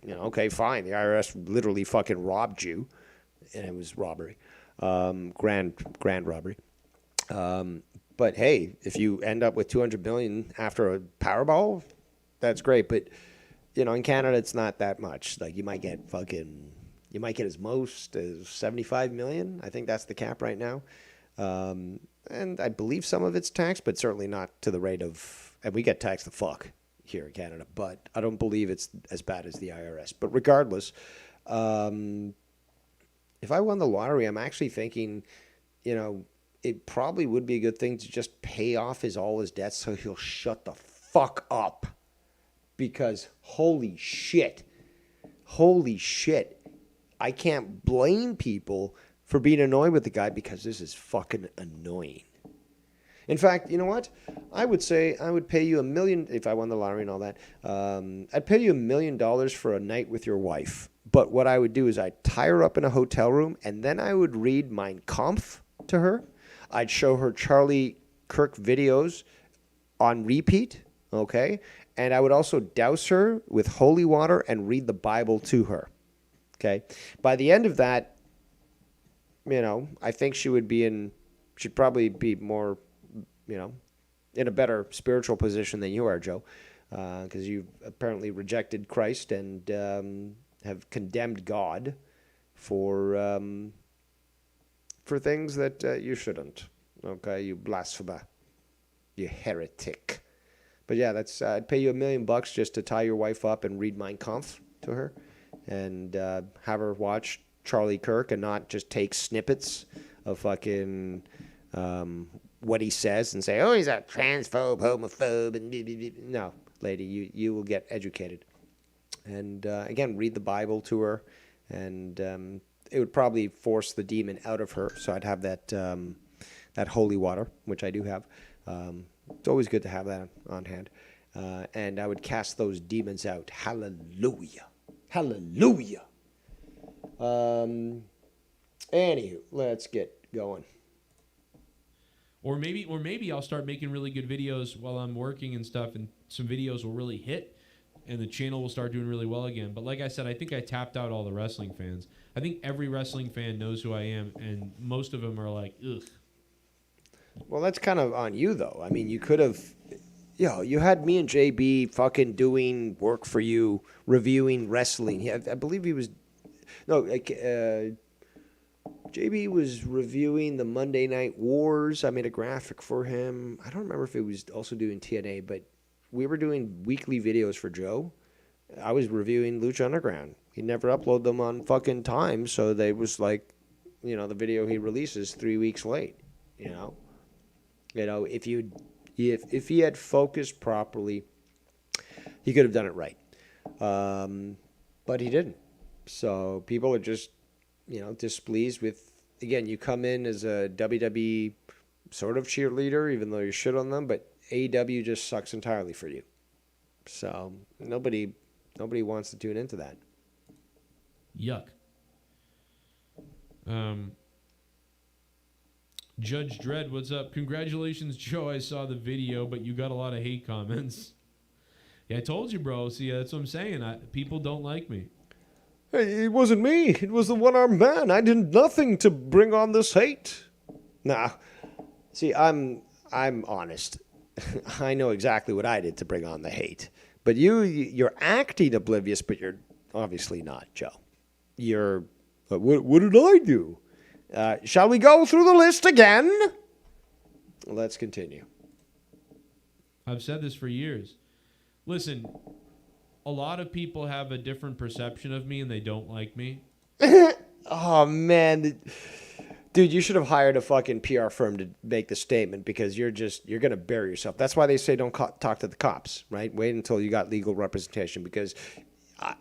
Okay, fine. The IRS literally fucking robbed you, and it was robbery, grand robbery. But hey, if you end up with $200 million after a Powerball, that's great. But in Canada, it's not that much. Like you might get as most as 75 million. I think that's the cap right now. And I believe some of it's taxed, but certainly not to the rate of, and we get taxed the fuck here in Canada, but I don't believe it's as bad as the IRS. But regardless, if I won the lottery, I'm actually thinking, it probably would be a good thing to just pay off all his debts so he'll shut the fuck up. Because holy shit, I can't blame people for being annoyed with the guy because this is fucking annoying. In fact, you know what? I would say I would pay you $1 million if I won the lottery and all that. I'd pay you $1 million for a night with your wife. But what I would do is I'd tie her up in a hotel room and then I would read Mein Kampf to her. I'd show her Charlie Kirk videos on repeat, okay? And I would also douse her with holy water and read the Bible to her, okay? By the end of that, you know, I think she'd probably be more, you know, in a better spiritual position than you are, Joe, because you've apparently rejected Christ and have condemned God for things that you shouldn't. Okay, you blasphemer, you heretic. But yeah, I'd pay you $1 million just to tie your wife up and read Mein Kampf to her, and have her watch Charlie Kirk and not just take snippets of fucking what he says and say, oh, he's a transphobe, homophobe, and blah, blah, blah. No, lady, you will get educated. And again, read the Bible to her, and it would probably force the demon out of her. So I'd have that holy water, which I do have. It's always good to have that on hand. And I would cast those demons out. Hallelujah. Hallelujah. Anywho, let's get going.
Or maybe I'll start making really good videos while I'm working and stuff, and some videos will really hit, and the channel will start doing really well again. But like I said, I think I tapped out all the wrestling fans. I think every wrestling fan knows who I am, and most of them are like, ugh.
Well, that's kind of on you, though. I mean, you could have, you had me and JB fucking doing work for you, reviewing wrestling. I believe he was, JB was reviewing the Monday Night Wars. I made a graphic for him. I don't remember if it was also doing TNA, but we were doing weekly videos for Joe. I was reviewing Lucha Underground. He never uploaded them on fucking time, so they was like, the video he releases 3 weeks late, if he had focused properly, he could have done it right. But he didn't. So people are just, displeased with, again, you come in as a WWE sort of cheerleader, even though you shit on them, but AEW just sucks entirely for you. So nobody wants to tune into that.
Yuck. Judge Dredd, what's up? Congratulations, Joe. I saw the video, but you got a lot of hate comments. Yeah, I told you, bro. See, that's what I'm saying. People don't like me.
Hey, it wasn't me. It was the one-armed man. I did nothing to bring on this hate. Nah. See, I'm honest. I know exactly what I did to bring on the hate. But you're acting oblivious, but you're obviously not, Joe. What did I do? Shall we go through the list again? Let's continue.
I've said this for years. Listen, a lot of people have a different perception of me and they don't like me.
Oh, man. Dude, you should have hired a fucking PR firm to make the statement because you're going to bury yourself. That's why they say don't talk to the cops, right? Wait until you got legal representation because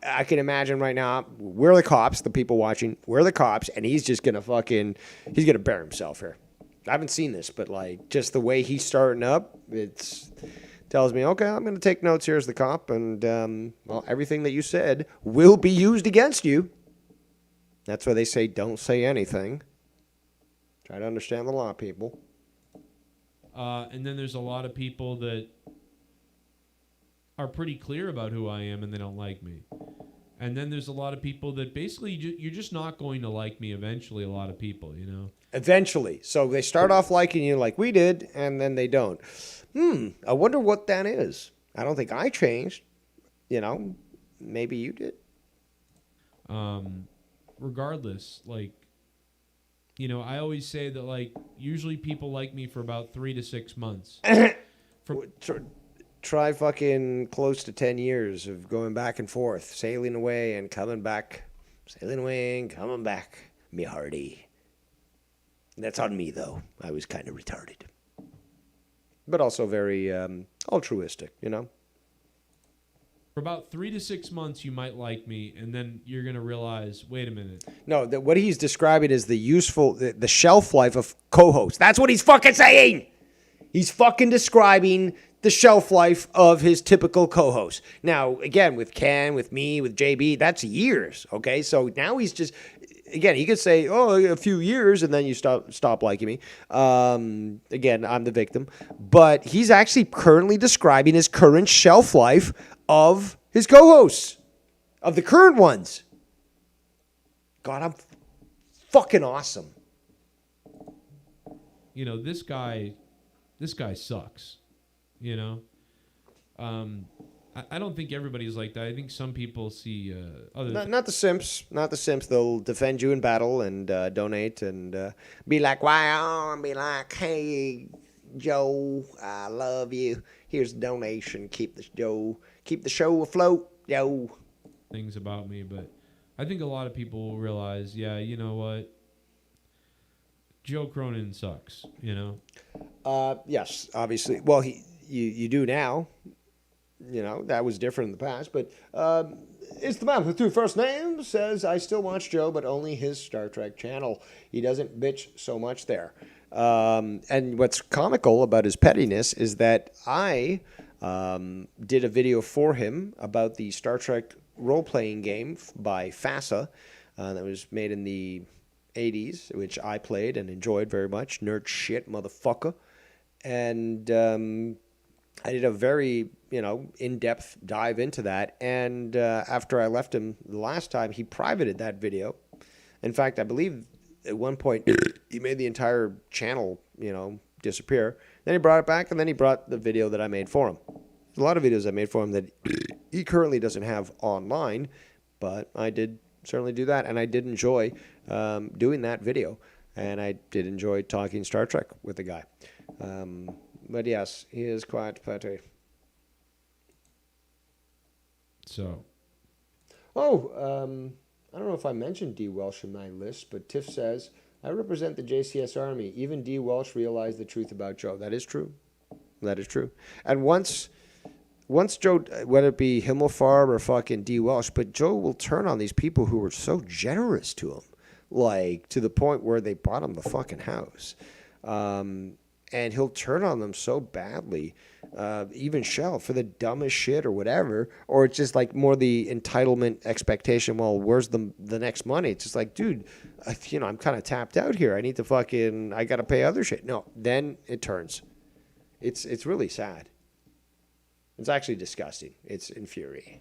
I can imagine right now, we're the cops, the people watching, we're the cops, and he's just going to he's going to bury himself here. I haven't seen this, but just the way he's starting up, tells me, okay, I'm going to take notes here as the cop, and, everything that you said will be used against you. That's why they say don't say anything. Try to understand the law, people.
And then there's a lot of people that are pretty clear about who I am and they don't like me. And then there's a lot of people that basically you're just not going to like me eventually, a lot of people, Eventually.
So they start off liking you like we did, and then they don't. I wonder what that is. I don't think I changed. Maybe you did.
Regardless, I always say that, usually people like me for about 3 to 6 months.
Try fucking close to 10 years of going back and forth, sailing away and coming back, me hearty. That's on me, though. I was kind of retarded. But also very altruistic, you know?
For about 3 to 6 months, you might like me, and then you're going to realize, wait a minute.
No, what he's describing is the shelf life of co-hosts. That's what he's fucking saying! He's fucking describing the shelf life of his typical co-host. Now, again, with Ken, with me, with JB, that's years, okay? So now he's just, again, he could say, oh, a few years, and then you stop liking me. Again, I'm the victim. But he's actually currently describing his current shelf life of his co-hosts, of the current ones. God, I'm fucking awesome.
You know, this guy sucks. You know, I don't think everybody's like that. I think some people see other.
Not the simps. Not the simps. They'll defend you in battle and donate and be like, wow, and be like, hey, Joe, I love you. Here's a donation. Keep the show afloat, Joe.
Things about me, but I think a lot of people will realize, yeah, you know what, Joe Cronin sucks. You know.
Yes, obviously. Well, you do now. You know, that was different in the past. But it's the man with two first names says, I still watch Joe, but only his Star Trek channel. He doesn't bitch so much there. And what's comical about his pettiness is that I did a video for him about the Star Trek role-playing game by FASA that was made in the 80s, which I played and enjoyed very much. Nerd shit, motherfucker. And I did a very, in-depth dive into that. And after I left him the last time, he privated that video. In fact, I believe at one point he made the entire channel, disappear. Then he brought it back, and then he brought the video that I made for him. There's a lot of videos I made for him that he currently doesn't have online, but I did certainly do that. And I did enjoy doing that video. And I did enjoy talking Star Trek with the guy. But yes, he is quite petty.
So.
Oh, I don't know if I mentioned D. Welsh in my list, but Tiff says, I represent the JCS Army. Even D. Welsh realized the truth about Joe. That is true. That is true. And once Joe, whether it be Himmelfarb or fucking D. Welsh, but Joe will turn on these people who were so generous to him, like to the point where they bought him the fucking house. And he'll turn on them so badly, even Shell, for the dumbest shit or whatever, or it's just like more the entitlement expectation, well, where's the next money? It's just like, dude, I'm kind of tapped out here. I need to I got to pay other shit. No, then it turns. It's really sad. It's actually disgusting. It's infuriating.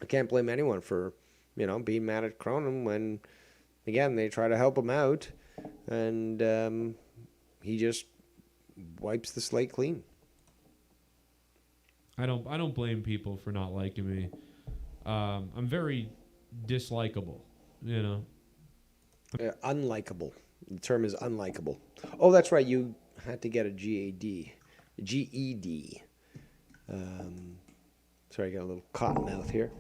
I can't blame anyone for, being mad at Cronin when, again, they try to help him out, and he just wipes the slate clean.
I don't blame people for not liking me. I'm very dislikable,
Unlikable. The term is unlikable. Oh, that's right. You had to get a GED. Sorry, I got a little cotton mouth here.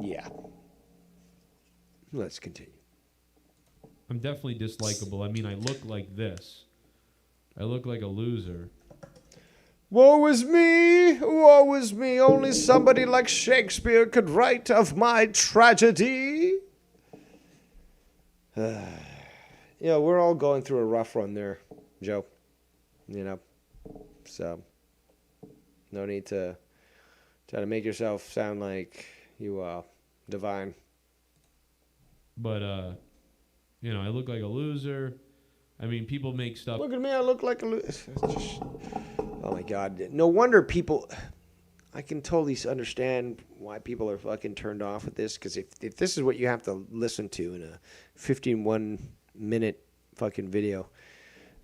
Yeah. Let's continue.
I'm definitely dislikable. I mean, I look like this. I look like a loser.
Woe is me! Woe is me! Only somebody like Shakespeare could write of my tragedy. We're all going through a rough run there, Joe. So no need to try to make yourself sound like you are divine.
But I look like a loser. I mean, people make stuff.
Look at me, I look like a loser. Oh my God. No wonder people. I can totally understand why people are fucking turned off with this. Because if this is what you have to listen to in a 1 minute fucking video.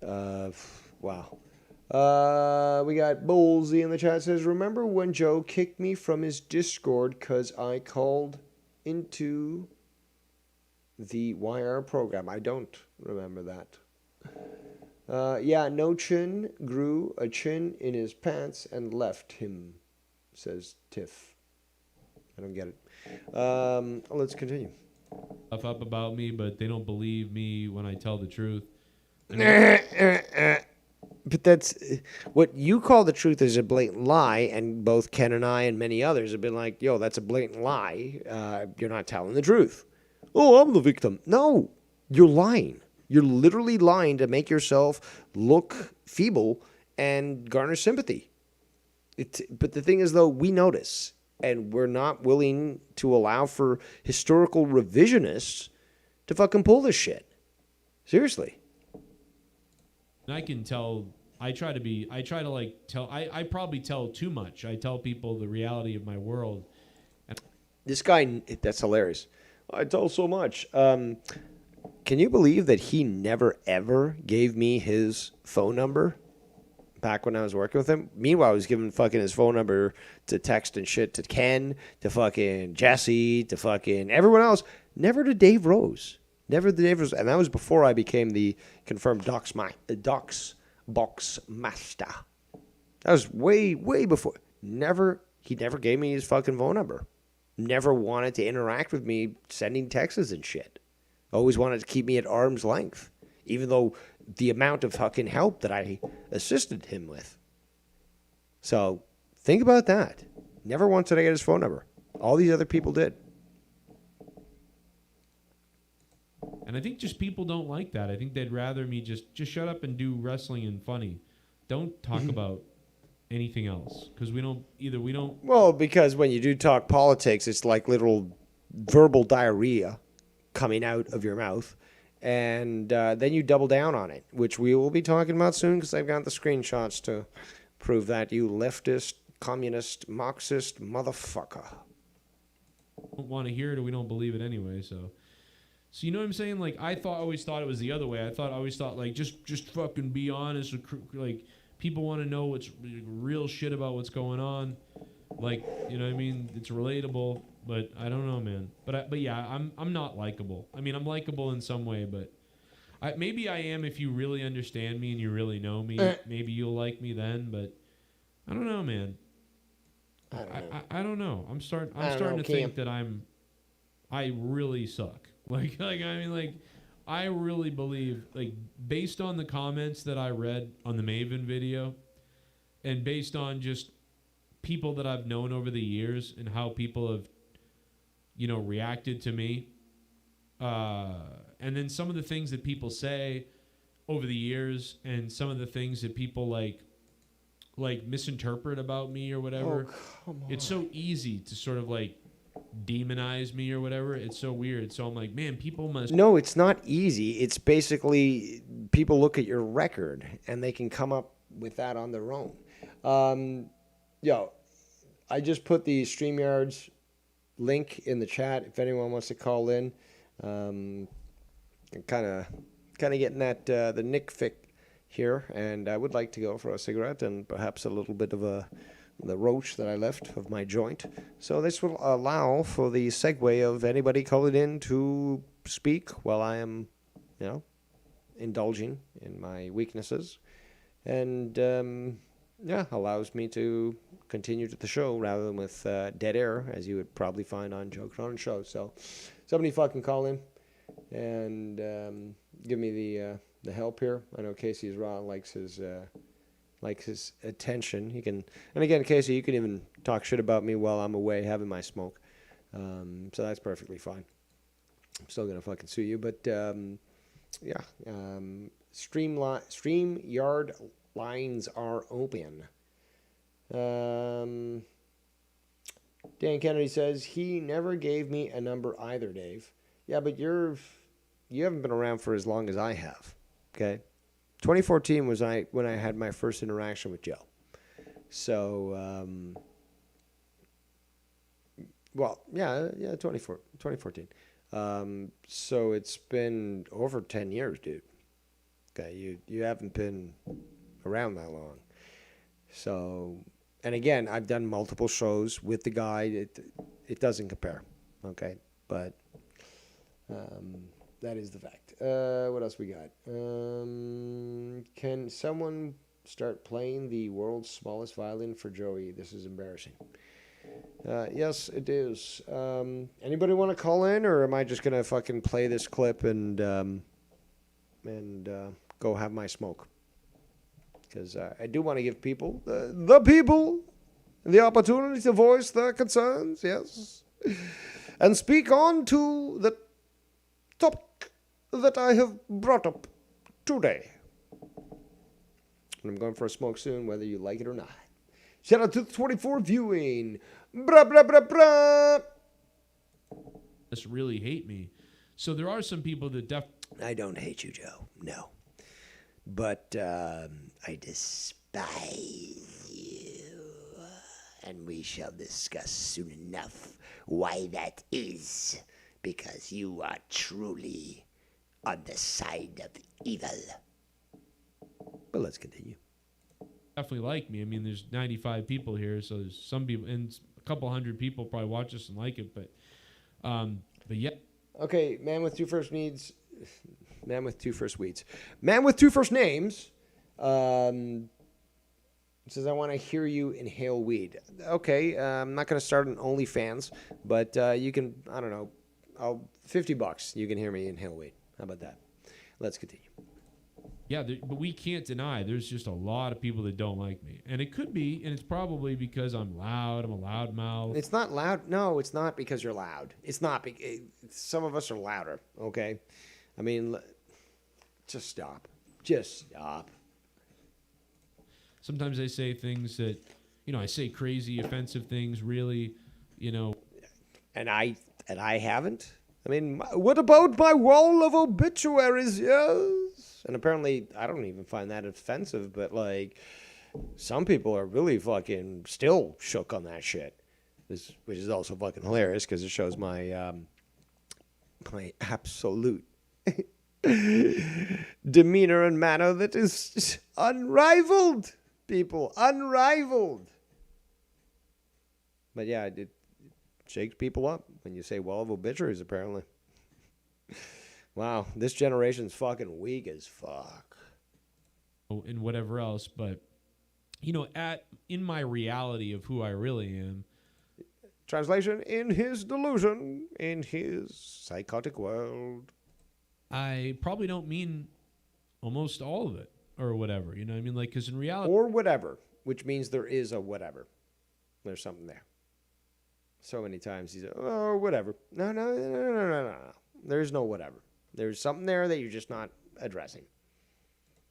Wow. We got Bullsy in the chat says, remember when Joe kicked me from his Discord because I called into the YR program? I don't remember that. No chin grew a chin in his pants and left him, says Tiff. I don't get it. Let's continue.
stuff up about me, but they don't believe me when I tell the truth.
But that's what you call the truth is a blatant lie, and both Ken and I and many others have been like, "Yo, that's a blatant lie. You're not telling the truth." Oh, I'm the victim. No, you're lying. You're literally lying to make yourself look feeble and garner sympathy. But the thing is, though, we notice, and we're not willing to allow for historical revisionists to fucking pull this shit. Seriously.
And I can tell. I try to like tell. I probably tell too much. I tell people the reality of my world.
This guy, that's hilarious. I tell so much. Can you believe that he never, ever gave me his phone number back when I was working with him? Meanwhile, I was giving fucking his phone number to text and shit to Ken, to fucking Jesse, to fucking everyone else. Never to Dave Rose. Never to Dave Rose. And that was before I became the confirmed Docs box master. That was way, way before. He never gave me his fucking phone number. Never wanted to interact with me sending texts and shit. Always wanted to keep me at arm's length, even though the amount of fucking help that I assisted him with. So think about that. Never once did I get his phone number. All these other people did.
And I think just people don't like that. I think they'd rather me just shut up and do wrestling and funny. Don't talk about anything else, because we don't.
Well, because when you do talk politics, it's like literal verbal diarrhea coming out of your mouth, and then you double down on it, which we will be talking about soon, because I've got the screenshots to prove that, you leftist, communist, Marxist motherfucker.
Don't want to hear it, or we don't believe it anyway. So you know what I'm saying? Like, always thought it was the other way. I always thought like just fucking be honest. Like, people want to know what's real shit about what's going on. Like, you know what I mean? It's relatable, but I don't know, man. But yeah, I'm not likable. I mean, I'm likable in some way, but maybe I am if you really understand me and you really know me. Maybe you'll like me then, but I don't know, man. I don't know. I'm starting to think that I really suck. Like I mean, like, I really believe, like, based on the comments that I read on the Maven video, and based on just people that I've known over the years and how people have, reacted to me, and then some of the things that people say over the years, and some of the things that people like misinterpret about me or whatever.
Oh, come on.
It's so easy to sort of like demonize me or whatever. It's so weird. So I'm like, man, people must.
No, it's not easy. It's basically people look at your record and they can come up with that on their own. I just put the StreamYard's link in the chat if anyone wants to call in. Kind of getting that the Nick Fick here, and I would like to go for a cigarette and perhaps a little bit of the roach that I left of my joint. So this will allow for the segue of anybody calling in to speak while I am, indulging in my weaknesses. And, allows me to continue to the show rather than with dead air, as you would probably find on Joe Cronin Show. So somebody fucking call in and give me the help here. I know Casey's raw likes his attention. He can, and again, Casey, you can even talk shit about me while I'm away having my smoke. So that's perfectly fine. I'm still gonna fucking sue you, but StreamYard lines are open. Dan Kennedy says he never gave me a number either, Dave. Yeah, but you haven't been around for as long as I have. Okay. 2014 was when I had my first interaction with Joe. So, 2014. So it's been over 10 years, dude. Okay, you haven't been around that long. So, and again, I've done multiple shows with the guy. It doesn't compare, okay? But that is the fact. What else we got? Can someone start playing the world's smallest violin for Joey? This is embarrassing. Yes, it is. Anybody want to call in, or am I just gonna fucking play this clip and go have my smoke? Because I do want to give people, the people, the opportunity to voice their concerns, yes, and speak on to the topic that I have brought up today. And I'm going for a smoke soon, whether you like it or not. Shout out to the 24 viewing. Bra bra bra bra.
Just really hate me. So there are some people that
I don't hate you, Joe. No. But I despise you. And we shall discuss soon enough why that is. Because you are truly on the side of evil. But let's continue.
definitely like me. I mean, there's 95 people here, so there's some people, and a couple hundred people probably watch us and like it, but yeah.
Okay, man with two first needs. Man with two first weeds. Man with two first names. Says, I want to hear you inhale weed. Okay, I'm not going to start an OnlyFans, but you can, I don't know, $50. You can hear me inhale weed. How about that? Let's continue.
Yeah, but we can't deny there's just a lot of people that don't like me. And it could be, and it's probably because I'm loud. I'm a loud mouth.
It's not loud. No, it's not because you're loud. It's not. Some of us are louder, okay? I mean, just stop. Just stop.
Sometimes I say things that, I say crazy, offensive things, really,
And I haven't. I mean, what about my wall of obituaries? Yes. And apparently, I don't even find that offensive, but like, some people are really fucking still shook on that shit. Which is also fucking hilarious because it shows my my absolute demeanor and manner that is unrivaled. People, unrivaled. But yeah, it shakes people up when you say wall of obituaries, apparently. Wow, this generation's fucking weak as fuck.
And whatever else, but, in my reality of who I really am.
Translation, in his delusion, in his psychotic world.
I probably don't mean almost all of it. Or whatever, you know what I mean? Like, because in reality...
Or whatever, which means there is a whatever. There's something there. So many times he's, oh, whatever. No. There's no whatever. There's something there that you're just not addressing.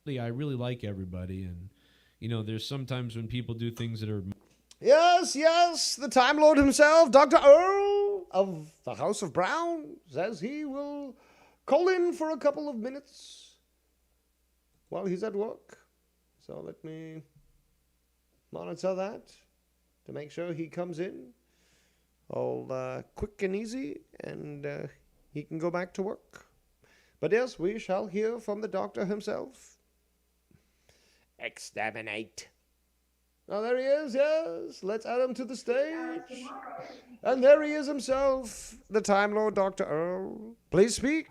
I really like everybody, and, there's sometimes when people do things that are...
Yes, the Time Lord himself, Dr. Earl of the House of Brown, says he will call in for a couple of minutes while he's at work. So let me monitor that to make sure he comes in all quick and easy, and he can go back to work. But yes, we shall hear from the doctor himself. Exterminate. Oh, there he is, yes. Let's add him to the stage. And there he is himself, the Time Lord, Dr. Earl. Please speak.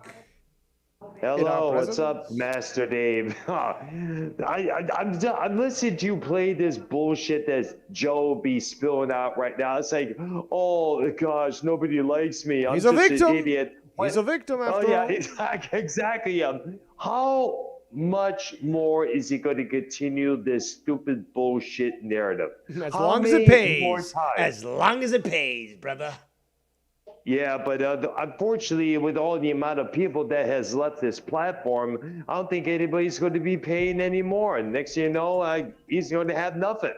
Hello, what's up, Master Dave? I'm listening to you play this bullshit that Joe be spilling out right now. It's like, oh gosh, nobody likes me. I'm
He's a
just
victim.
an idiot.
He's a victim after all.
Oh yeah, exactly. How much more is he going to continue this stupid bullshit narrative?
As
How
long as it
many more
pays.
times?
As long as it pays, brother.
Yeah, but unfortunately, with all the amount of people that has left this platform, I don't think anybody's going to be paying anymore. And next thing you know, he's going to have nothing.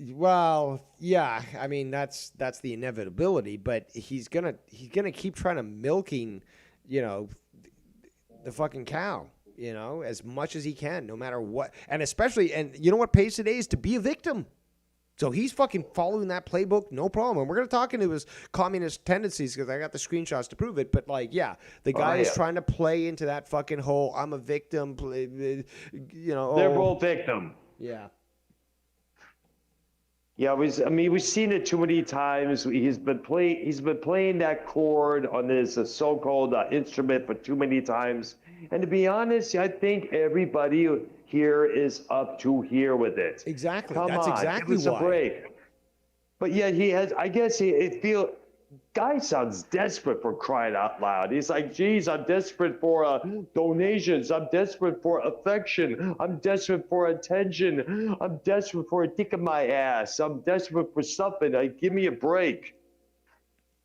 Well, yeah, I mean that's the inevitability, but he's gonna keep trying to milking, the fucking cow, as much as he can, no matter what, and especially, and you know what pays today is to be a victim. So he's fucking following that playbook, no problem. And we're going to talk into his communist tendencies because I got the screenshots to prove it. But, like, yeah, the guy is trying to play into that fucking whole, I'm a victim,
Liberal victim.
Yeah.
Yeah, we've seen it too many times. He's been playing that chord on this so-called instrument for too many times. And to be honest, I think everybody here is up to here with it.
Exactly.
Come
That's
on,
exactly
give us a
why.
break. But yet he has, I guess it feel, guy sounds desperate for crying out loud. He's like, geez, I'm desperate for donations. I'm desperate for affection. I'm desperate for attention. I'm desperate for a dick in my ass. I'm desperate for something. Like, give me a break.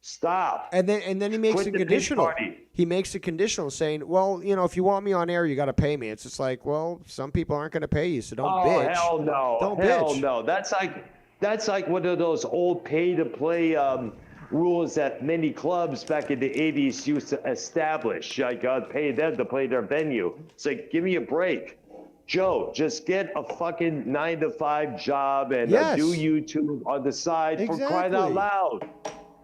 Stop.
And then he makes
Quit
a
the pity
conditional.
party.
He makes a conditional saying, well, you know, if you want me on air, you got to pay me. It's just like, well, some people aren't going to pay you, so don't
Oh,
bitch.
hell no.
Don't
Hell
bitch.
no. That's like one of those old pay-to-play rules that many clubs back in the 80s used to establish. Like, pay them to play their venue. It's like, give me a break. Joe, just get a fucking 9-to-5 job and
Yes.
do YouTube on the side for crying out
Exactly.
loud.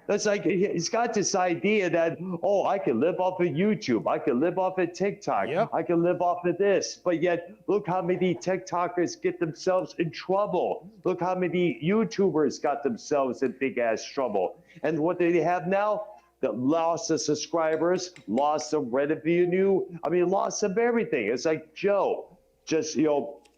That's like, he's got this idea that, oh, I can live off of YouTube. I can live off of TikTok.
Yep.
I can live off of this. But yet, look how many TikTokers get themselves in trouble. Look how many YouTubers got themselves in big ass trouble. And what do they have now? The loss of subscribers, loss of revenue. I mean, loss of everything. It's like, Joe, just,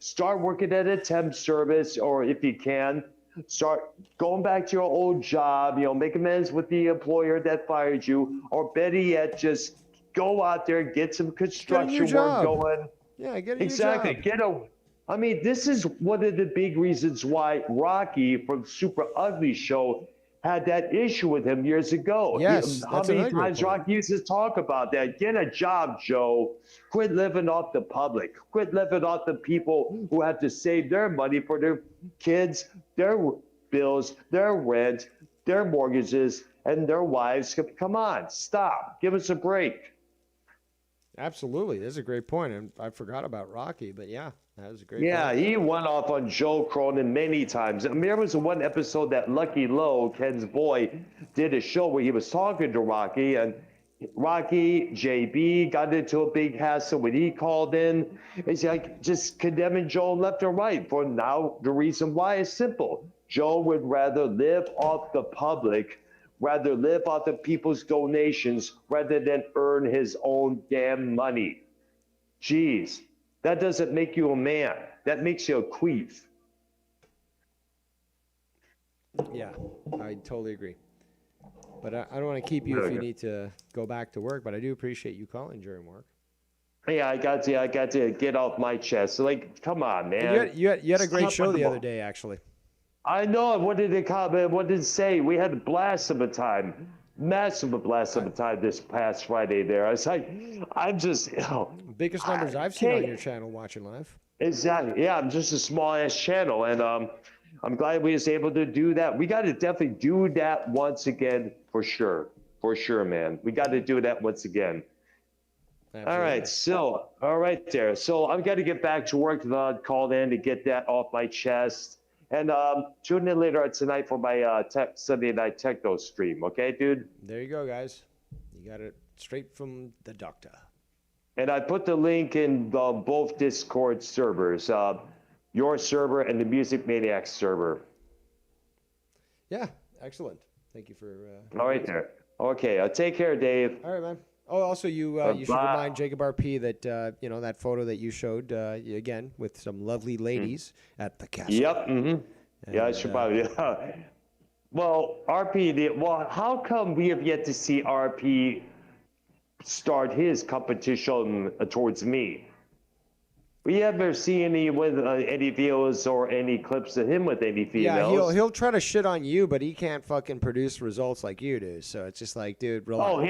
start working at a temp service, or if you can, start going back to your old job, make amends with the employer that fired you, or better yet, just go out there, get some construction work going.
Yeah, get a new
Exactly.
job.
I mean, this is one of the big reasons why Rocky from Super Ugly Show had that issue with him years ago.
Yes,
How
that's
many
another great
times
point.
Rocky used to talk about that? Get a job, Joe. Quit living off the public. Quit living off the people who have to save their money for their kids, their bills, their rent, their mortgages, and their wives. Come on, stop. Give us a break.
Absolutely. That's a great point. And I forgot about Rocky, but yeah, that was a great
Yeah,
point.
he went off on Joe Cronin many times. I mean, there was one episode that Lucky Lowe, Ken's boy, did a show where he was talking to Rocky, and Rocky, JB got into a big hassle when he called in. It's like just condemning Joe left and right. For now, the reason why is simple. Joe would rather live off the public, rather live off the people's donations, rather than earn his own damn money. Jeez. That doesn't make you a man. That makes you a queef.
Yeah, I totally agree. But I don't want to keep you if you need to go back to work, but I do appreciate you calling during work.
Yeah, I got to get off my chest. So, like, come on, man.
You had a great
Stop
show
with
the
the
other day, actually.
I know. What did it comment? What did it say? We had a blast of a time. Massive blast of a time this past Friday there. I was like, I'm just,
Biggest numbers I've seen on your channel watching live.
Exactly. Yeah, I'm just a small ass channel, and I'm glad we was able to do that. We got to definitely do that once again for sure. For sure, man. We got to do that once again.
Absolutely.
All right, so all right there. So I've got to get back to work. Called in to get that off my chest, and tune in later tonight for my Sunday night techno stream. Okay, dude.
There you go, guys. You got it straight from the doctor.
And I put the link in both Discord servers, your server and the Music Maniacs server.
Yeah, excellent. Thank you for.
All right there. Okay, take care, Dave.
All right, man. Oh, also, you should remind Jacob RP that that photo that you showed again with some lovely ladies at the castle.
Yep. Mm-hmm. Yeah, I should probably. Well, RP. How come we have yet to see RP start his competition towards me? We haven't seen any with any videos or any clips of him with any females.
Yeah, he'll try to shit on you, but he can't fucking produce results like you do. So it's just like, dude, relax.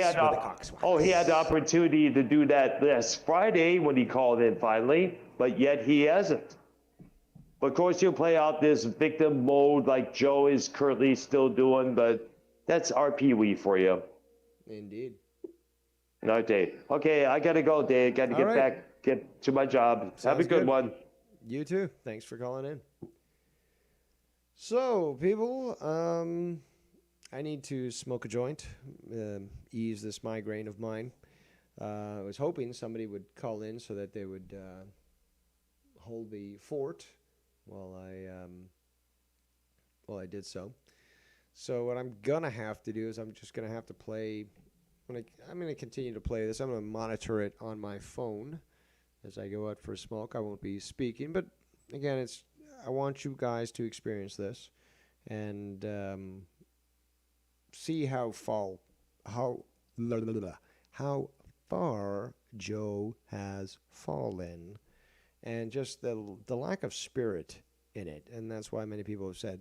He had the opportunity to do that last Friday when he called in finally, but yet he hasn't. But of course, he'll play out this victim mode like Joe is currently still doing, but that's RP for you.
Indeed.
No, Dave. Okay, I gotta go, Dave. Gotta get back. Get to my job.
Sounds
Have a good one.
You too. Thanks for calling in. So, people, I need to smoke a joint, ease this migraine of mine. I was hoping somebody would call in so that they would hold the fort while I did so. So what I'm gonna have to do is I'm just gonna have to play I'm gonna continue to play this. I'm gonna monitor it on my phone as I go out for a smoke. I won't be speaking, but again, I want you guys to experience this and see how far Joe has fallen, and just the lack of spirit in it, and that's why many people have said,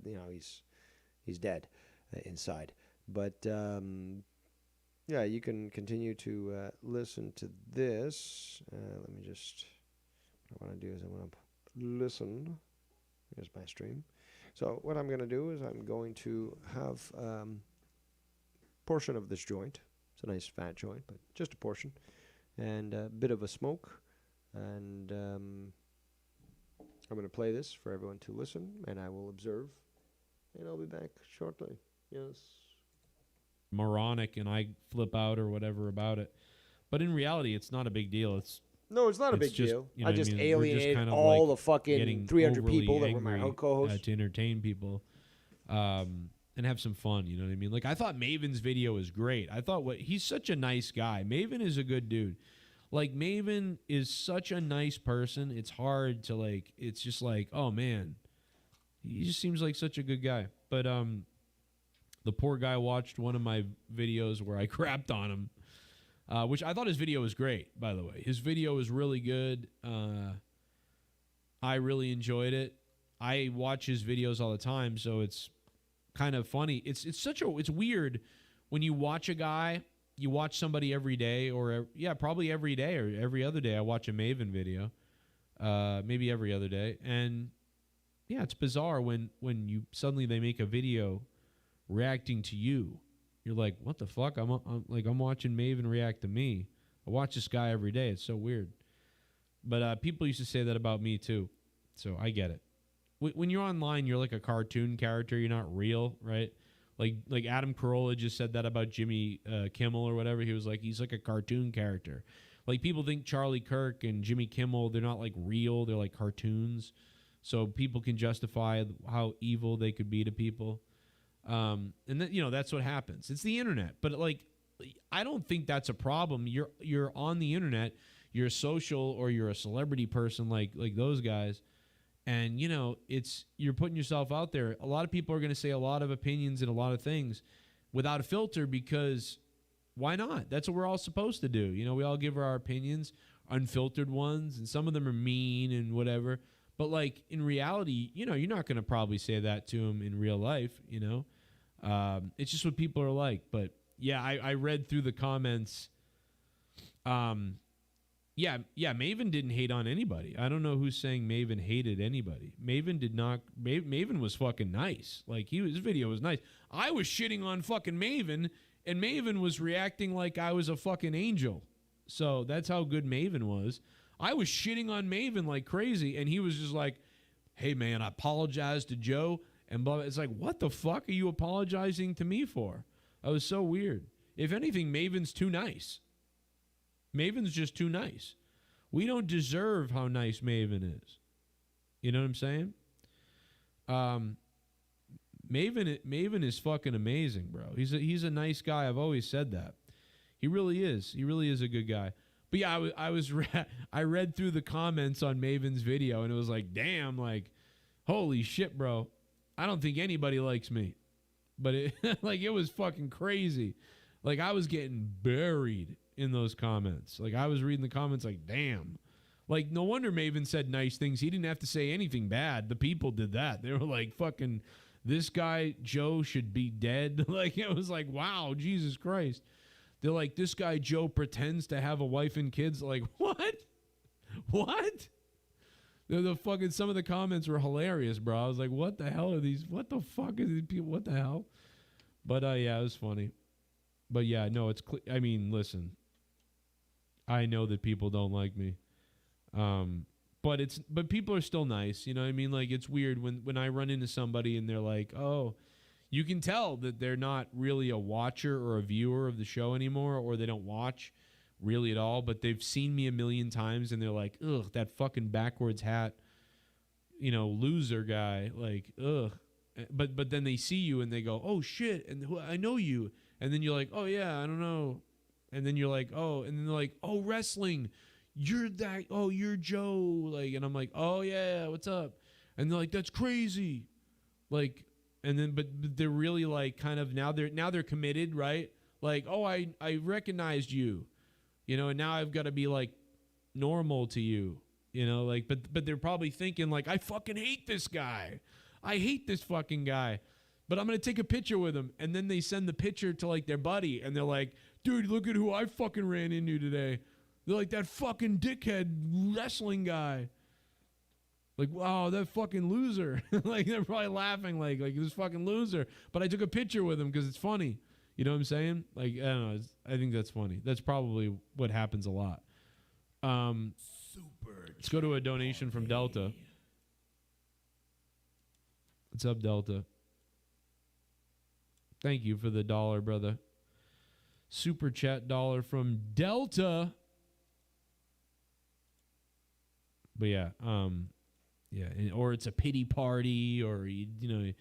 he's dead inside. But yeah, you can continue to listen to this. Let me just. What I want to do is I want to listen. Here's my stream. So what I'm going to do is I'm going to have portion of this joint. It's a nice fat joint, but just a portion, and a bit of a smoke, and I'm going to play this for everyone to listen, and I will observe, and I'll be back shortly. Yes.
Moronic, and I flip out or whatever about it, but in reality, it's not a big deal. It's
not a big
just,
deal.
You know
I just
what
alienated
kind of
all
like
the fucking 300 people that were my co-hosts.
to entertain people, and have some fun. You know what I mean? Like, I thought Maven's video was great. I thought he's such a nice guy. Maven is a good dude. Like, Maven is such a nice person. It's hard to like. It's just like, oh man, he just seems like such a good guy. But the poor guy watched one of my videos where I crapped on him, which I thought his video was great, by the way. His video was really good. I really enjoyed it. I watch his videos all the time, so it's kind of funny. It's weird when you watch a guy, you watch somebody every day, or probably every day or every other day. I watch a Maven video, maybe every other day, and yeah, it's bizarre when you suddenly they make a video reacting to you. You're like, what the fuck? I'm watching Maven react to me. I watch this guy every day. It's so weird. But people used to say that about me too, so I get it. When you're online, you're like a cartoon character. You're not real, right? Like Adam Carolla just said that about Jimmy Kimmel or whatever. He was like, he's like a cartoon character. Like, people think Charlie Kirk and Jimmy Kimmel, they're not like real. They're like cartoons. So people can justify how evil they could be to people. And then, that's what happens. It's the internet. But like, I don't think that's a problem. You're on the internet. You're a social or you're a celebrity person like those guys. And, you're putting yourself out there. A lot of people are going to say a lot of opinions and a lot of things without a filter, because why not? That's what we're all supposed to do. We all give our opinions, unfiltered ones, and some of them are mean and whatever. But like, in reality, you're not going to probably say that to them in real life, It's just what people are like. But yeah, I read through the comments. Yeah, Maven didn't hate on anybody. I don't know who's saying Maven hated anybody. Maven did not. Maven was fucking nice. Like, his video was nice. I was shitting on fucking Maven, and Maven was reacting like I was a fucking angel. So that's how good Maven was. I was shitting on Maven like crazy, and he was just like, hey, man, I apologize to Joe. And blah, blah. It's like, what the fuck are you apologizing to me for? That was so weird. If anything, Maven's too nice. Maven's just too nice. We don't deserve how nice Maven is. You know what I'm saying? Maven is fucking amazing, bro. He's a nice guy. I've always said that. He really is. He really is a good guy. But yeah, I read through the comments on Maven's video, and it was like, damn, like, holy shit, bro. I don't think anybody likes me. But it was fucking crazy. Like, I was getting buried in those comments. Like, I was reading the comments like, damn. Like, no wonder Maven said nice things. He didn't have to say anything bad. The people did that. They were like, fucking, this guy, Joe, should be dead. Like, it was like, wow, Jesus Christ. They're like, this guy, Joe, pretends to have a wife and kids. Like, what? What? The fucking, some of the comments were hilarious, bro. I was like, what the hell are these? What the fuck are these people? What the hell? But, yeah, it was funny. But, yeah, no, it's, I mean, listen. I know that people don't like me. But people are still nice. You know what I mean? Like, it's weird when I run into somebody and they're like, oh, you can tell that they're not really a watcher or a viewer of the show anymore, or they don't watch really at all, but they've seen me a million times and they're like, ugh, that fucking backwards hat, loser guy. Like, ugh. But then they see you and they go, oh shit, and I know you. And then you're like, oh yeah, I don't know. And then you're like, oh, and then they're like, oh, wrestling. You're that, oh, you're Joe. Like, and I'm like, oh, yeah, what's up? And they're like, that's crazy. Like, and then, but they're really like kind of, now they're committed, right? Like, oh, I recognized you, you know, and now I've got to be like normal to you, you know, like, but they're probably thinking like, I fucking hate this guy. I hate this fucking guy. But I'm going to take a picture with him. And then they send the picture to like their buddy. And they're like, dude, look at who I fucking ran into today. They're like, that fucking dickhead wrestling guy. Like, wow, that fucking loser. Like, they're probably laughing like this fucking loser. But I took a picture with him because it's funny. You know what I'm saying? Like, I don't know. I think that's funny. That's probably what happens a lot. Let's go to a donation from Delta. What's up, Delta? Thank you for the $1, brother. Super chat $1 from Delta. But yeah, or it's a pity party, or you know,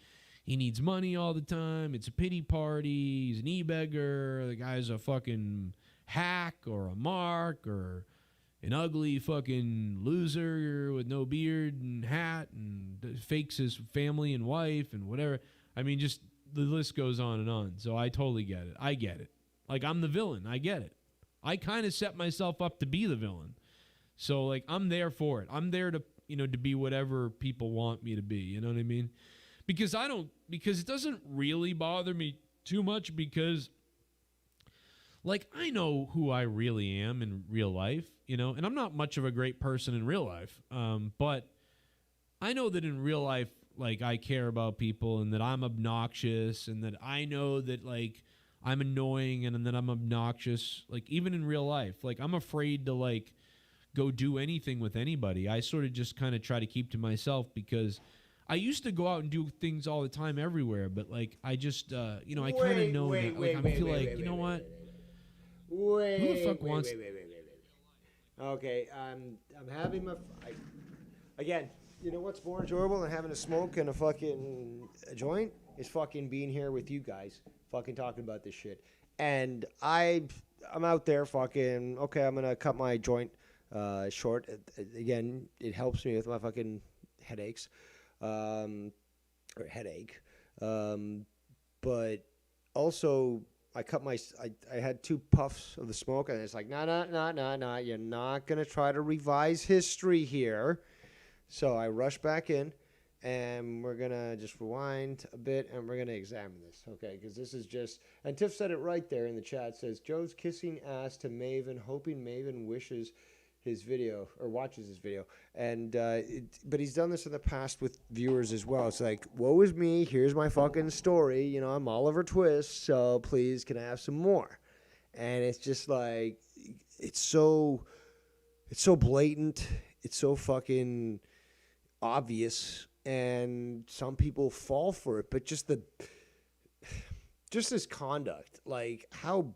he needs money all the time. It's a pity party. He's an e-beggar. The guy's a fucking hack or a mark or an ugly fucking loser with no beard and hat and fakes his family and wife and whatever. I mean, just the list goes on and on. So I totally get it. I get it. Like, I'm the villain. I get it. I kind of set myself up to be the villain. So, like, I'm there for it. I'm there to, you know, to be whatever people want me to be. You know what I mean? Because it doesn't really bother me too much because, like, I know who I really am in real life, you know, and I'm not much of a great person in real life. But I know that in real life, like, I care about people and that I'm obnoxious and that I know that, like, I'm annoying and that I'm obnoxious, like, even in real life. Like, I'm afraid to, like, go do anything with anybody. I sort of just kind of try to keep to myself because I used to go out and do things all the time everywhere, but, like, I just, you know, I kind of know that, like, I feel like, you know what? Who the fuck wants...
Okay, I'm having my... Again, you know what's more enjoyable than having a smoke and a joint? Is fucking being here with you guys, fucking talking about this shit. And I'm out there fucking, okay, I'm going to cut my joint short. Again, it helps me with my fucking headaches, or headache. But also, I had 2 puffs of the smoke, and it's like, no, you're not going to try to revise history here. So I rushed back in, and we're going to just rewind a bit, and we're going to examine this, okay? Because this is just... And Tiff said it right there in the chat. Says, Joe's kissing ass to Maven, hoping Maven wishes his video, or watches his video. And but he's done this in the past with viewers as well. It's like, woe is me, here's my fucking story. You know, I'm Oliver Twist, so please, can I have some more? And it's just like, it's so blatant. It's so fucking obvious, and some people fall for it, but just this conduct, like how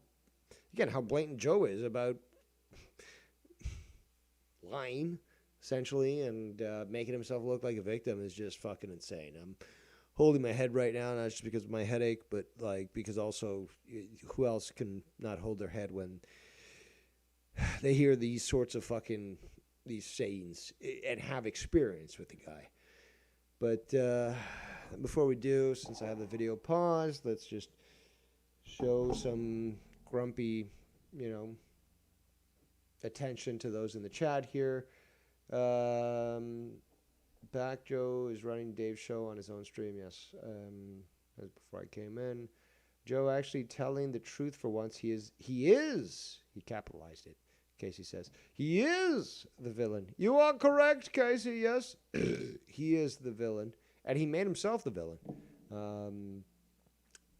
blatant Joe is about lying, essentially, and making himself look like a victim is just fucking insane. I'm holding my head right now, not just because of my headache, but like because also, who else can not hold their head when they hear these sorts of fucking these sayings and have experience with the guy. But before we do, since I have the video paused, let's just show some grumpy, you know, attention to those in the chat here. Back Joe is running Dave's show on his own stream, yes. As before I came in. Joe actually telling the truth for once. He capitalized it. Casey says, he is the villain. You are correct, Casey, yes. He is the villain. And he made himself the villain.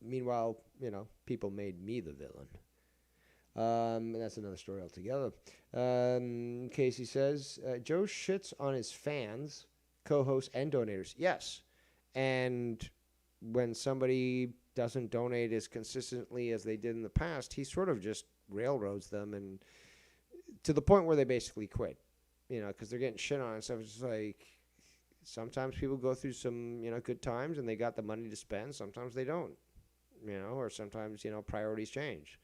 Meanwhile, you know, people made me the villain. And that's another story altogether. Casey says, Joe shits on his fans, co-hosts, and donators. Yes. And when somebody doesn't donate as consistently as they did in the past, he sort of just railroads them, and to the point where they basically quit, you know, because they're getting shit on and stuff. It's just like, sometimes people go through some, you know, good times and they got the money to spend. Sometimes they don't, you know, or sometimes, you know, priorities change.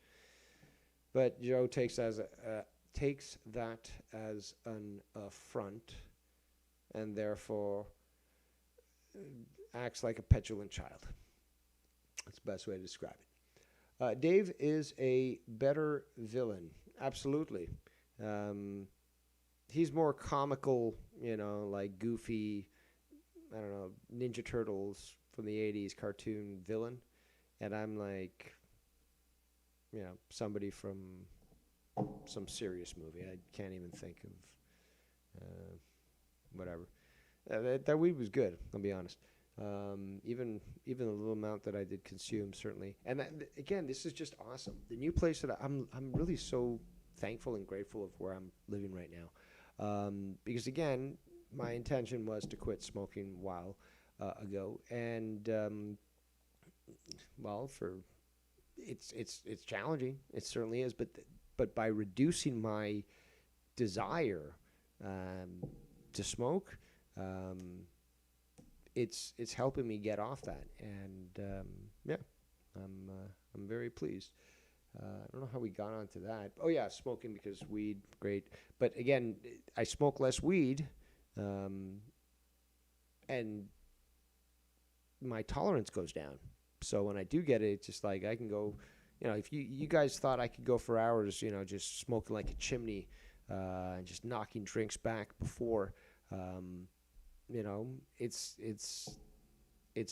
But Joe takes that as an affront, and therefore acts like a petulant child. That's the best way to describe it. Dave is a better villain. Absolutely. He's more comical, like goofy, I don't know, Ninja Turtles from the 80s cartoon villain. And I'm like, somebody from some serious movie. I can't even think of whatever. That weed was good, I'll be honest. Even the little amount that I did consume, certainly. And again, this is just awesome. The new place that I'm really so thankful and grateful of where I'm living right now. Because again, my intention was to quit smoking a while ago, and it's challenging. It certainly is, but by reducing my desire to smoke, it's helping me get off that, and I'm very pleased. I don't know how we got onto that. Oh yeah, smoking because weed, great. But again, I smoke less weed, and my tolerance goes down. So when I do get it, it's just like I can go. If you guys thought I could go for hours, just smoking like a chimney, and just knocking drinks back before, it's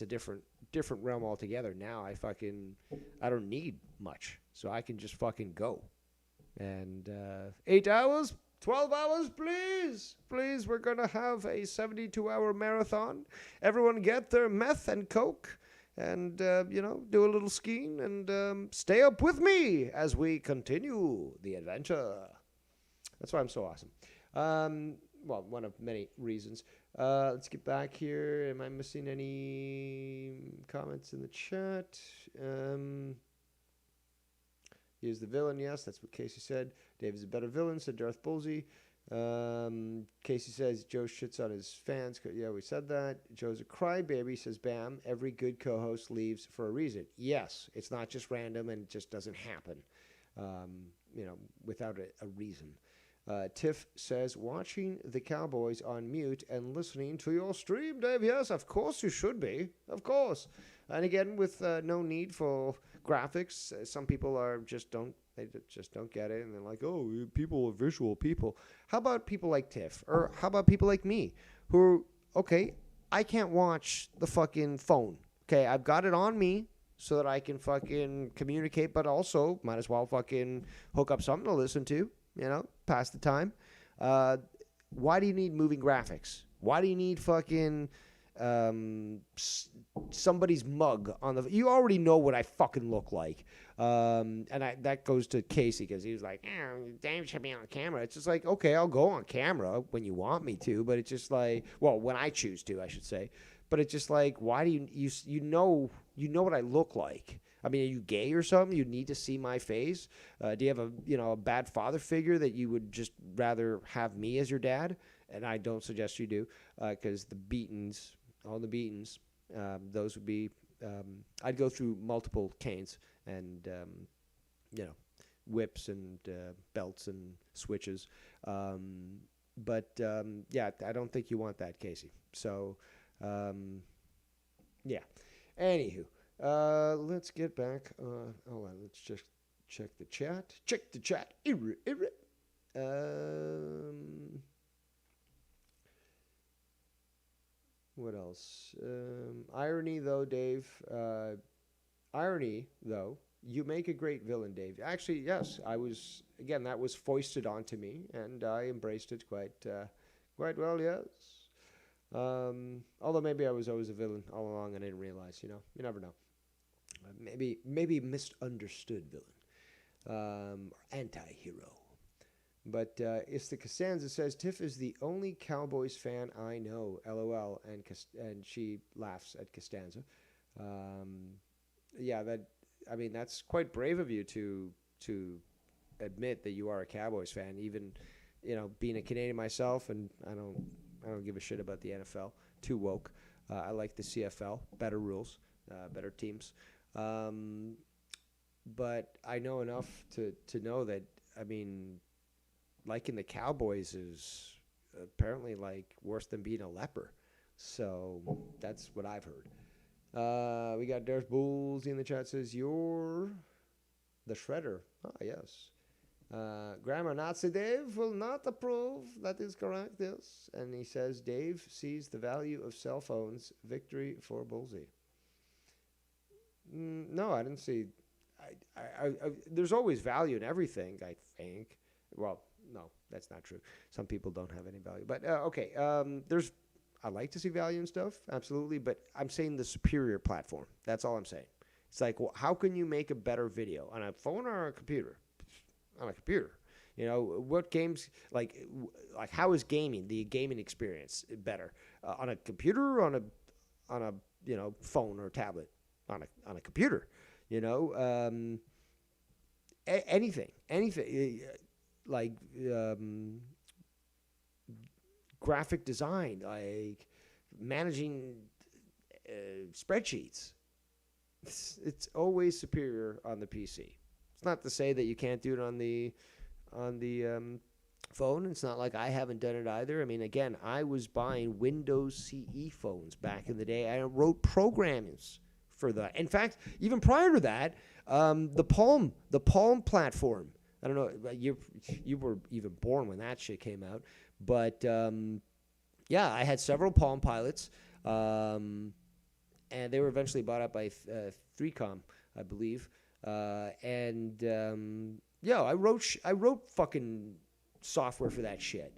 a different realm altogether. Now I don't need much, so I can just fucking go. And 8 hours, 12 hours, please, we're gonna have a 72-hour marathon. Everyone get their meth and coke, and do a little skiing, and stay up with me as we continue the adventure. That's why I'm so awesome. Well, one of many reasons. Let's get back here. Am I missing any comments in the chat? He is the villain. Yes, that's what Casey said. Dave is a better villain, said Darth Bullsey. Casey says Joe shits on his fans. Yeah, we said that. Joe's a crybaby, says Bam. Every good co-host leaves for a reason. Yes, it's not just random and it just doesn't happen, without a reason. Tiff says, watching the Cowboys on mute and listening to your stream, Dave. Yes, of course you should be. Of course. And again, with no need for graphics, some people just don't get it. And they're like, oh, people are visual people. How about people like Tiff? Or how about people like me who, okay, I can't watch the fucking phone. Okay, I've got it on me so that I can fucking communicate, but also might as well fucking hook up something to listen to. Pass the time. Why do you need moving graphics? Why do you need fucking somebody's mug on the... You already know what I fucking look like. And that goes to Casey because he was like, Dave should be on camera. It's just like, okay, I'll go on camera when you want me to, but it's just like, well, when I choose to, I should say. But it's just like, why do you know what I look like? I mean, are you gay or something? You need to see my face? Do you have a bad father figure that you would just rather have me as your dad? And I don't suggest you do, because all the beatings, those would be, I'd go through multiple canes and, whips and belts and switches. But I don't think you want that, Casey. So, yeah. Anywho. Let's get back. Hold on. Let's just check the chat. What else? Irony, though, Dave. You make a great villain, Dave. Actually, yes. That was foisted onto me, and I embraced it quite well, yes. Although maybe I was always a villain all along and I didn't realize, you never know. Maybe misunderstood villain, or anti-hero. But it's the Costanza says, Tiff is the only Cowboys fan I know, LOL, and she laughs at Costanza. That's quite brave of you to admit that you are a Cowboys fan, even, being a Canadian myself, and I don't give a shit about the NFL. Too woke. I like the CFL. Better rules, better teams. but I know enough to know that, I mean, liking the Cowboys is apparently like worse than being a leper. So that's what I've heard. We got Darth Bulls in the chat says, "You're the Shredder." Ah, yes. Grammar Nazi Dave will not approve. That is correct, yes. And he says, Dave sees the value of cell phones. Victory for Bullseye. No, I didn't see. There's always value in everything, I think. Well, no, that's not true. Some people don't have any value. But, okay, I like to see value in stuff, absolutely. But I'm saying the superior platform. That's all I'm saying. It's like, well, how can you make a better video on a phone or on a computer? On a computer, what games like how is the gaming experience better on a computer or on a phone or tablet? On a computer, anything like graphic design, like managing spreadsheets. It's always superior on the PC. It's not to say that you can't do it on the phone. It's not like I haven't done it either. I mean, again, I was buying Windows CE phones back in the day. I wrote programs for that. In fact, even prior to that, the Palm platform. I don't know. You were even born when that shit came out, but yeah, I had several Palm Pilots, and they were eventually bought up by 3Com, I believe. Yeah, I wrote fucking software for that shit.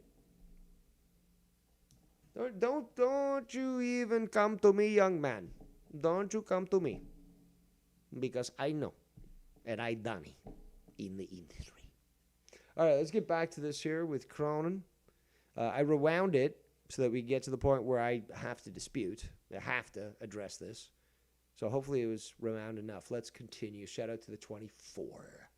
Don't you even come to me, young man. Don't you come to me. Because I know. And I done it in the industry. All right, let's get back to this here with Cronin. I rewound it so that we get to the point where I have to dispute. I have to address this. So hopefully it was rewound enough. Let's continue. Shout out to the 24.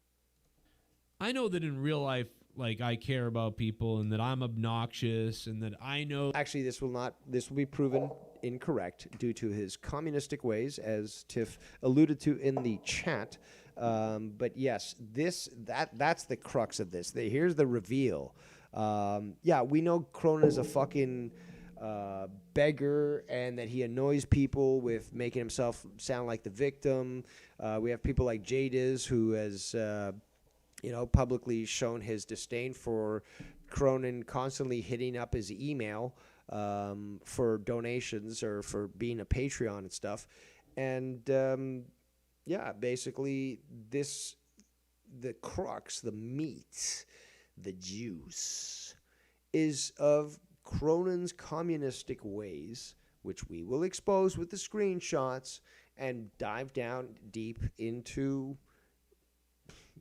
I know that in real life, like, I care about people and that I'm obnoxious and that I know...
Actually, this will be proven incorrect due to his communistic ways, as Tiff alluded to in the chat. But yes, that's the crux of this. Here's the reveal. Yeah, we know Cronin is a fucking... beggar, and that he annoys people with making himself sound like the victim. We have people like Jadiz, who has publicly shown his disdain for Cronin, constantly hitting up his email for donations or for being a Patreon and stuff. And yeah, basically the crux, the meat, the juice is of Cronin's communistic ways, which we will expose with the screenshots and dive down deep into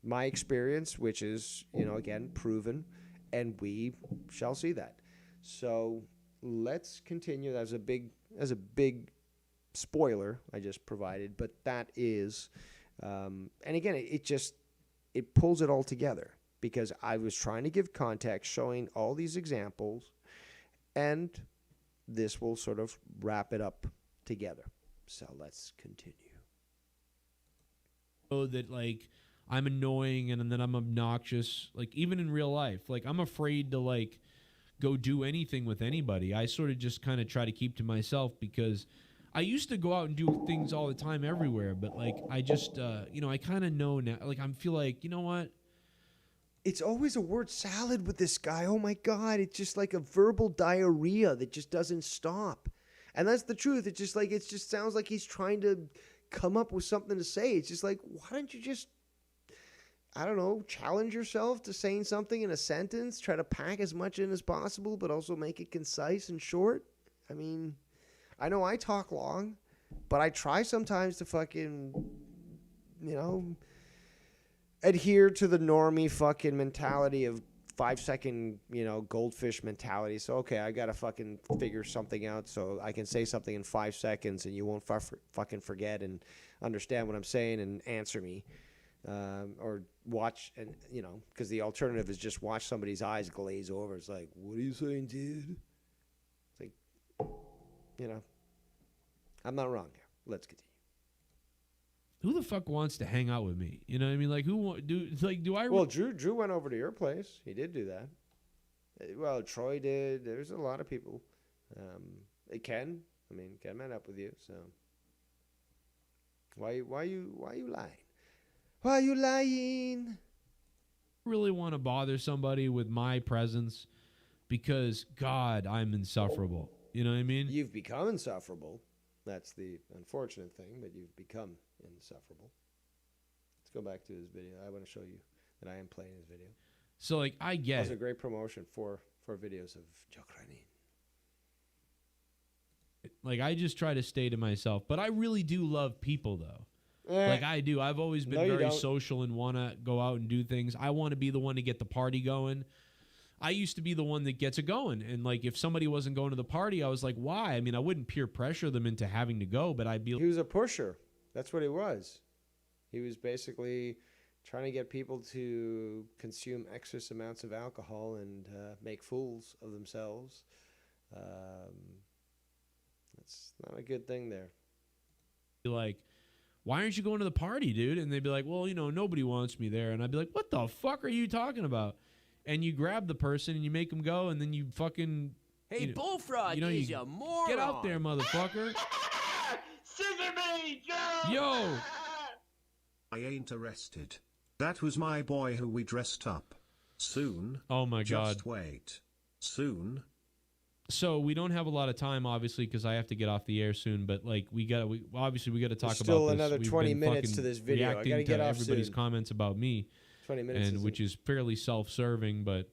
my experience, which is, again, proven, and we shall see that. So let's continue. That's a big spoiler I just provided, but that is, and again, it pulls it all together, because I was trying to give context, showing all these examples, and this will sort of wrap it up together. So let's continue.
Oh, that, like, I'm annoying and then I'm obnoxious, like, even in real life. Like, I'm afraid to, like, go do anything with anybody. I sort of just kind of try to keep to myself, because I used to go out and do things all the time everywhere, but, like, I just, I kind of know now. Like, I feel like, you know what?
It's always a word salad with this guy. Oh, my God. It's just like a verbal diarrhea that just doesn't stop. And that's the truth. It just sounds like he's trying to come up with something to say. It's just like, why don't you just, I don't know, challenge yourself to saying something in a sentence, try to pack as much in as possible, but also make it concise and short? I mean, I know I talk long, but I try sometimes to fucking, adhere to the normie fucking mentality of 5-second, goldfish mentality. So, okay, I got to fucking figure something out so I can say something in 5 seconds and you won't fucking forget and understand what I'm saying and answer me. Or watch, and because the alternative is just watch somebody's eyes glaze over. It's like, what are you saying, dude? It's like, I'm not wrong here. Let's continue.
who the fuck wants to hang out with me? You know what I mean? Like, do I?
Well, Drew went over to your place. He did do that. Well, Troy did. There's a lot of people. Ken met up with you. So why you lying? Why are you lying?
Really want to bother somebody with my presence because, God, I'm insufferable. You know what I mean?
You've become insufferable. That's the unfortunate thing, but you've become insufferable. Let's go back to his video. I want to show you that I am playing his video.
So, like, I get
That was a great promotion for videos of Joe Cronin.
Like, I just try to stay to myself. But I really do love people, though. Like, I do. I've always been very social and want to go out and do things. I want to be the one to get the party going. I used to be the one that gets it going. And, like, if somebody wasn't going to the party, I was like, why? I mean, I wouldn't peer pressure them into having to go, but I'd be...
He was a pusher. That's what he was. He was basically trying to get people to consume excess amounts of alcohol and make fools of themselves. That's not a good thing there.
Like, why aren't you going to the party, dude? And they'd be like, well, nobody wants me there. And I'd be like, what the fuck are you talking about? And you grab the person and you make them go, and then you fucking...
Hey, Bullfrog is a moron.
Get out there, motherfucker.
Scissor me, Joe!
Yo!
I ain't arrested. That was my boy who we dressed up. Soon.
Oh, my God.
Just wait. Soon.
So we don't have a lot of time, obviously, because I have to get off the air soon. But like, we got to talk
There's
about
still
this.
another
We've
20
been
minutes
fucking
to this video. I
reacting
gotta get
to
off
everybody's
soon.
comments about me,
20 minutes,
and which is fairly self-serving. But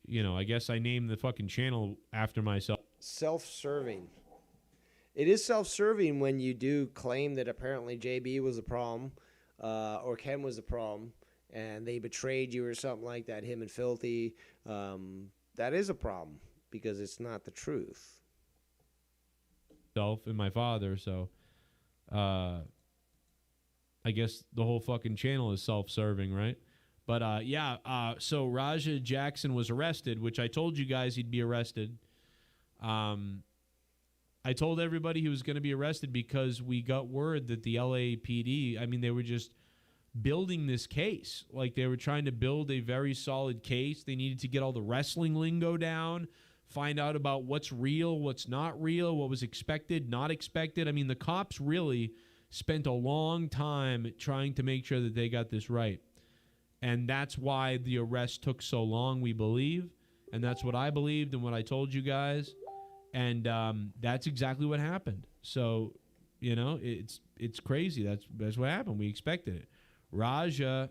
I guess I named the fucking channel after myself.
Self-serving. It is self-serving when you do claim that apparently JB was the problem, or Ken was the problem, and they betrayed you or something like that. Him and Filthy. That is a problem because it's not the truth.
And my father, so I guess the whole fucking channel is self-serving, right? But so Raja Jackson was arrested, which I told you guys he'd be arrested. I told everybody he was going to be arrested because we got word that the LAPD, they were just building this case. Like, they were trying to build a very solid case. They needed to get all the wrestling lingo down, find out about what's real, what's not real, what was expected, not expected. The cops really spent a long time trying to make sure that they got this right. And that's why the arrest took so long, we believe. And that's what I believed and what I told you guys. And that's exactly what happened. So, it's crazy. That's what happened. We expected it. Raja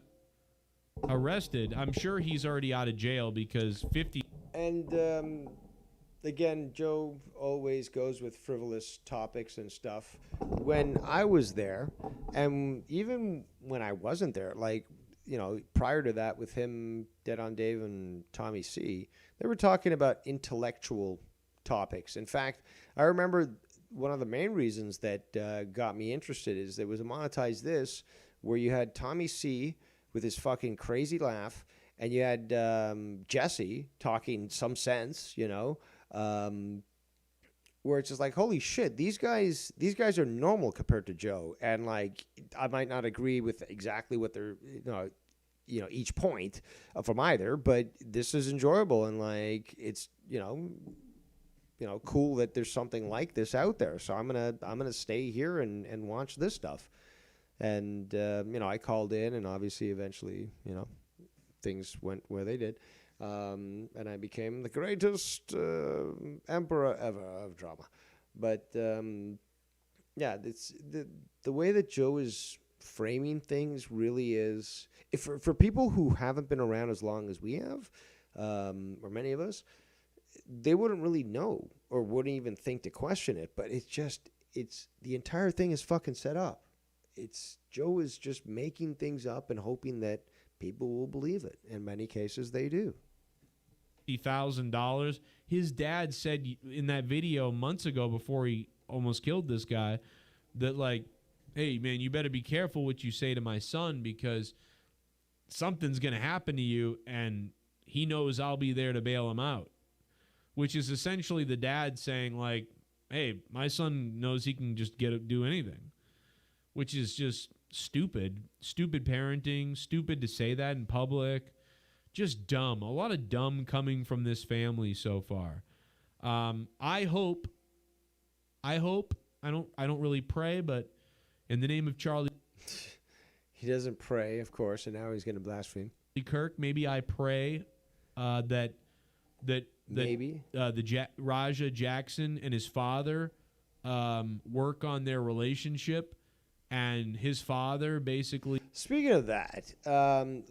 arrested. I'm sure he's already out of jail because 50...
And again, Joe always goes with frivolous topics and stuff. When I was there, and even when I wasn't there, like, prior to that with him, Dead on Dave and Tommy C, they were talking about intellectual topics. In fact, I remember one of the main reasons that got me interested is there was a Monetize This where you had Tommy C with his fucking crazy laugh, and you had Jesse talking some sense, where it's just like, holy shit, these guys are normal compared to Joe, and like I might not agree with exactly what they're each point from either, but this is enjoyable, and like it's cool that there's something like this out there. So I'm gonna stay here and watch this stuff. And I called in, and obviously eventually things went where they did, and I became the greatest emperor ever of drama. But it's the way that Joe is framing things really is, for people who haven't been around as long as we have, or many of us, they wouldn't really know or wouldn't even think to question it. But it's the entire thing is fucking set up. Joe is just making things up and hoping that people will believe it. In many cases, they do.
$50,000. His dad said in that video months ago before he almost killed this guy that, like, hey, man, you better be careful what you say to my son because something's going to happen to you, and he knows I'll be there to bail him out, which is essentially the dad saying, like, hey, my son knows he can just do anything, which is just stupid parenting, stupid to say that in public, just dumb. A lot of dumb coming from this family so far. I hope, I don't really pray, but in the name of Charlie
He doesn't pray, of course, and now he's going to blaspheme.
Kirk, maybe I pray that
Maybe
Raja Jackson and his father work on their relationship, and his father basically.
Speaking of that,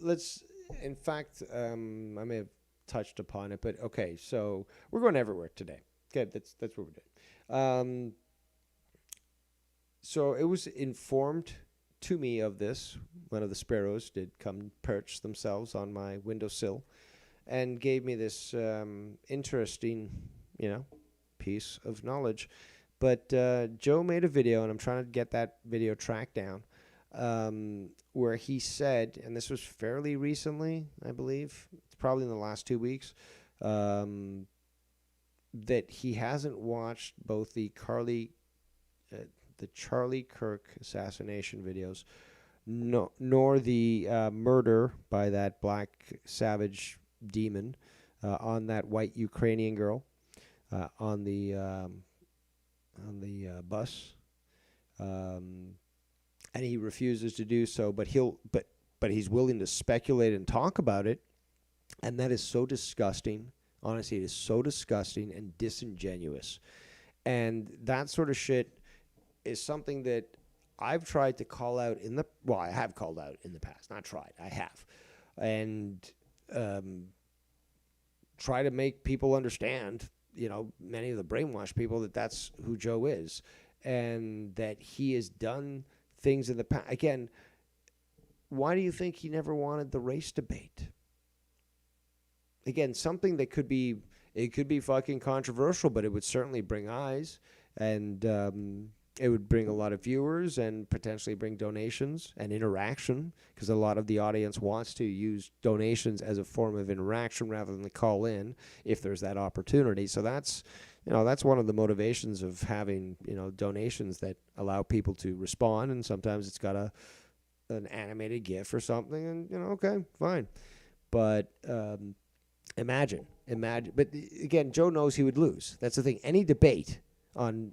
let's. In fact, I may have touched upon it, but okay. So we're going everywhere today. Okay, that's what we're doing. So it was informed to me of this. One of the sparrows did come perch themselves on my windowsill, and gave me this interesting, piece of knowledge. But Joe made a video, and I'm trying to get that video tracked down, where he said, and this was fairly recently, I believe, it's probably in the last 2 weeks, that he hasn't watched both the Charlie Kirk assassination videos, nor the murder by that black savage demon on that white Ukrainian girl on the bus, and he refuses to do so. But he's willing to speculate and talk about it, and that is so disgusting. Honestly, it is so disgusting and disingenuous, and that sort of shit is something that I've tried to call out I have called out in the past. Not tried, I have, and try to make people understand, many of the brainwashed people, that that's who Joe is, and that he has done things in the past. Again, why do you think he never wanted the race debate? Again, something that could be fucking controversial, but it would certainly bring eyes, and it would bring a lot of viewers and potentially bring donations and interaction, because a lot of the audience wants to use donations as a form of interaction rather than call in if there's that opportunity. So that's one of the motivations of having, donations that allow people to respond, and sometimes it's got an animated GIF or something, and, okay, fine. But imagine. But again, Joe knows he would lose. That's the thing. Any debate on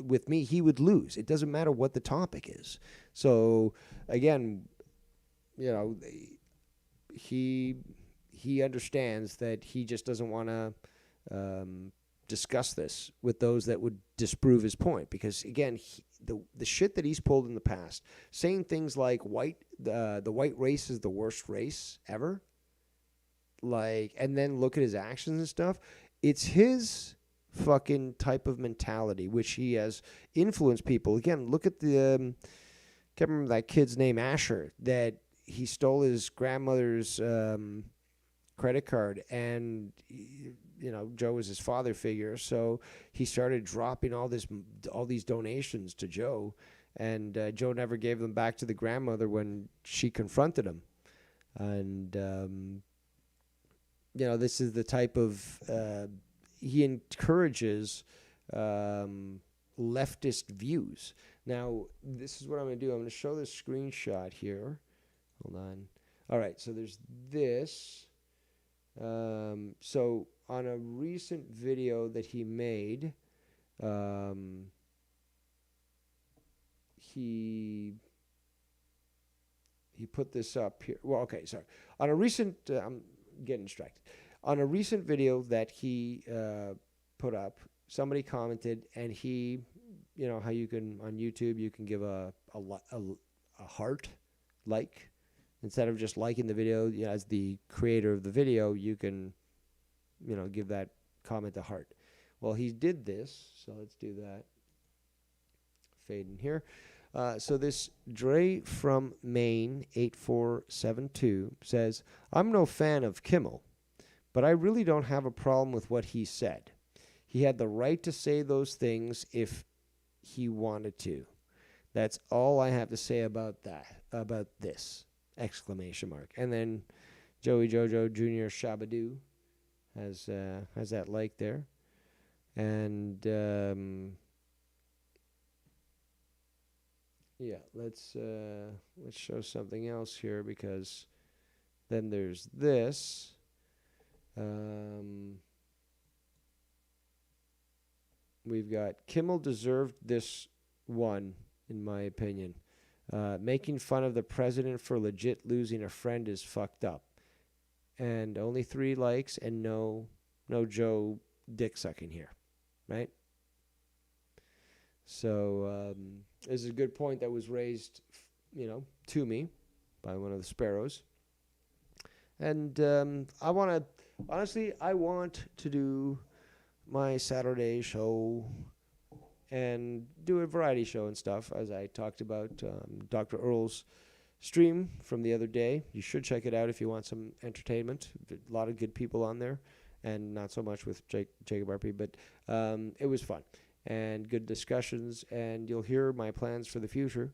with me, he would lose. It doesn't matter what the topic is. So again, he understands that he just doesn't want to discuss this with those that would disprove his point, because again, the shit that he's pulled in the past, saying things like the white race is the worst race ever, and then look at his actions and stuff. It's his fucking type of mentality, which he has influenced people. Again, look at the can't remember that kid's name, Asher, that he stole his grandmother's credit card, and Joe was his father figure, so he started dropping all these donations to Joe, and Joe never gave them back to the grandmother when she confronted him. And this is the type of he encourages leftist views. Now, this is what I'm going to do. I'm going to show this screenshot here. Hold on. All right, so there's this. So on a recent video that he made, he put this up here. Well, okay, sorry. On a recent, I'm getting distracted. On a recent video that he put up, somebody commented, and he, how you can, on YouTube, you can give a heart, instead of just liking the video. As the creator of the video, you can, give that comment a heart. Well, he did this, so let's do that. Fade in here. So this Dre from Maine 8472 says, "I'm no fan of Kimmel, but I really don't have a problem with what he said. He had the right to say those things if he wanted to. That's all I have to say about this. !" And then Joey Jojo Jr. Shabadoo has that like there. And Yeah, let's show something else here because then there's this. We've got Kimmel deserved this one, in my opinion. Making fun of the president for legit losing a friend is fucked up. And only 3 likes and no Joe dick sucking here, right? So this is a good point that was raised, to me by one of the sparrows. And I want to do my Saturday show and do a variety show and stuff, as I talked about Dr. Earl's stream from the other day. You should check it out if you want some entertainment. A lot of good people on there, and not so much with Jacob RP, but it was fun and good discussions, and you'll hear my plans for the future.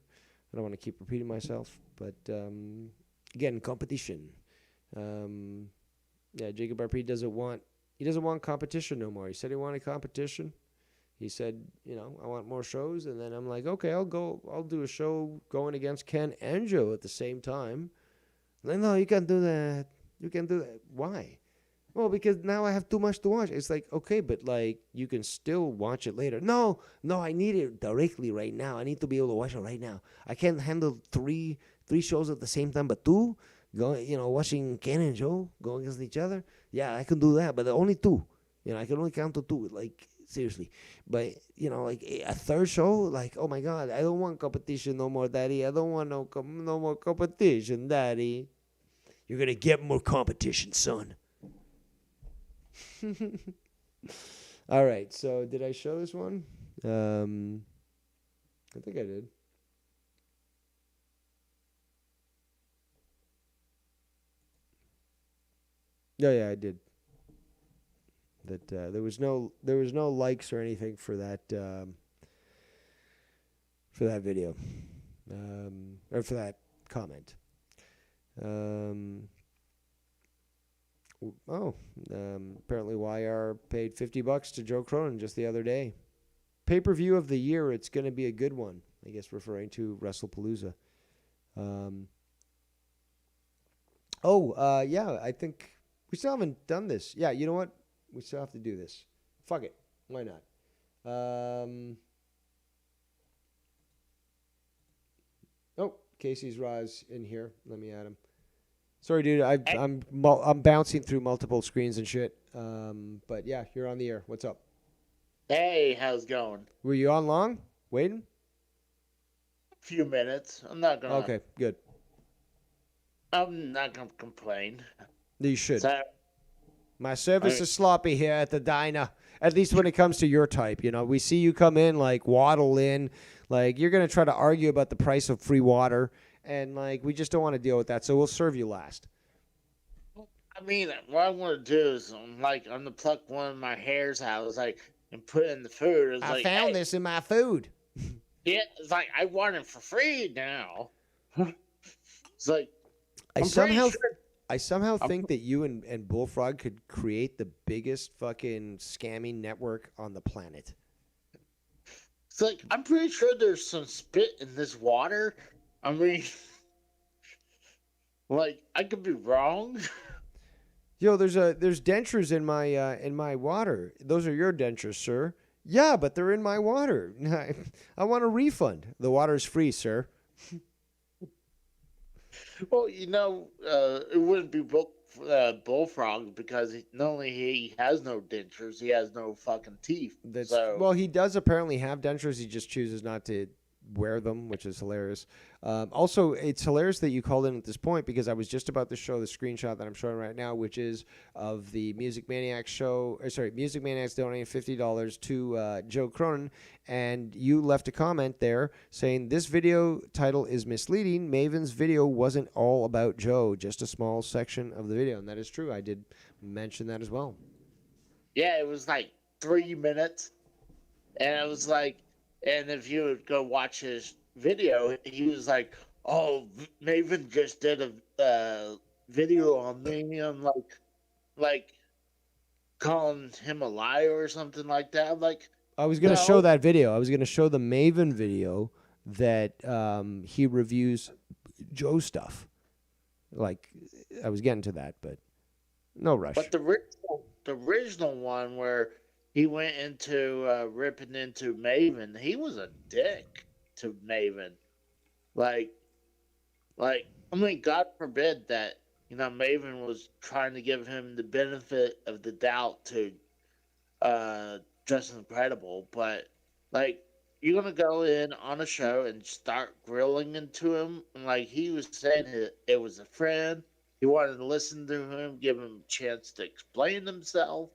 I don't want to keep repeating myself, but again, competition. Jacob RP doesn't want competition no more. He said he wanted competition. He said, I want more shows, and then I'm like, okay, I'll do a show going against Ken and Joe at the same time. Like, no, you can't do that. You can't do that. Why? Well, because now I have too much to watch. It's like, okay, but like you can still watch it later. No, I need it directly right now. I need to be able to watch it right now. I can't handle three shows at the same time, but 2, watching Ken and Joe go against each other. Yeah, I can do that, but only 2. I can only count to 2. Like, seriously. But, like a third show, like, oh my God, I don't want competition no more, Daddy. I don't want no more competition, Daddy. You're going to get more competition, son. All right, so did I show this one? I think I did. Yeah, I did. That there was no likes or anything for that video, or for that comment. Apparently YR paid $50 to Joe Cronin just the other day. Pay-per-view of the year. It's going to be a good one. I guess referring to WrestlePalooza. I think we still haven't done this. Yeah, you know what? We still have to do this. Fuck it. Why not? Casey's Roz in here. Let me add him. Sorry, dude. I'm bouncing through multiple screens and shit. But yeah, you're on the air. What's up?
Hey, how's it going?
Were you on long? Waiting?
A few minutes. I'm not gonna.
Okay, good.
I'm not gonna complain.
You should. My service is sloppy here at the diner. At least when it comes to your type, we see you come in, like, waddle in, like, you're going to try to argue about the price of free water, and, like, we just don't want to deal with that, so we'll serve you last.
I mean, what I want to do is, I'm going to pluck one of my hairs out, and put it in the food.
I found this in my food.
Yeah, it's like, I want it for free now. It's like,
I somehow think that you and Bullfrog could create the biggest fucking scamming network on the planet.
It's like, I'm pretty sure there's some spit in this water. I mean, like, I could be wrong.
Yo, there's dentures in my water. Those are your dentures, sir. Yeah, but they're in my water. I want a refund. The water's free, sir.
Well, it wouldn't be Bullfrog because not only he has no dentures, he has no fucking teeth.
Well, he does apparently have dentures. He just chooses not to wear them, which is hilarious. Also, it's hilarious that you called in at this point because I was just about to show the screenshot that I'm showing right now, which is of the Music Maniacs show. Music Maniacs donating $50 to Joe Cronin, and you left a comment there saying this video title is misleading. Maven's video wasn't all about Joe, just a small section of the video, and that is true. I did mention that as well.
Yeah, it was like 3 minutes, and I was like. And if you would go watch his video, he was like, "Oh, Maven just did a video on me." I'm like calling him a liar or something like that. I'm like,
I was gonna show that video. I was gonna show the Maven video that he reviews Joe stuff. Like, I was getting to that, but no rush.
But the original one where he went into ripping into Maven, he was a dick to Maven. Like, I mean, God forbid that, Maven was trying to give him the benefit of the doubt to Just Incredible, but, like, you're going to go in on a show and start grilling into him. And, like, he was saying it was a friend. He wanted to listen to him, give him a chance to explain himself.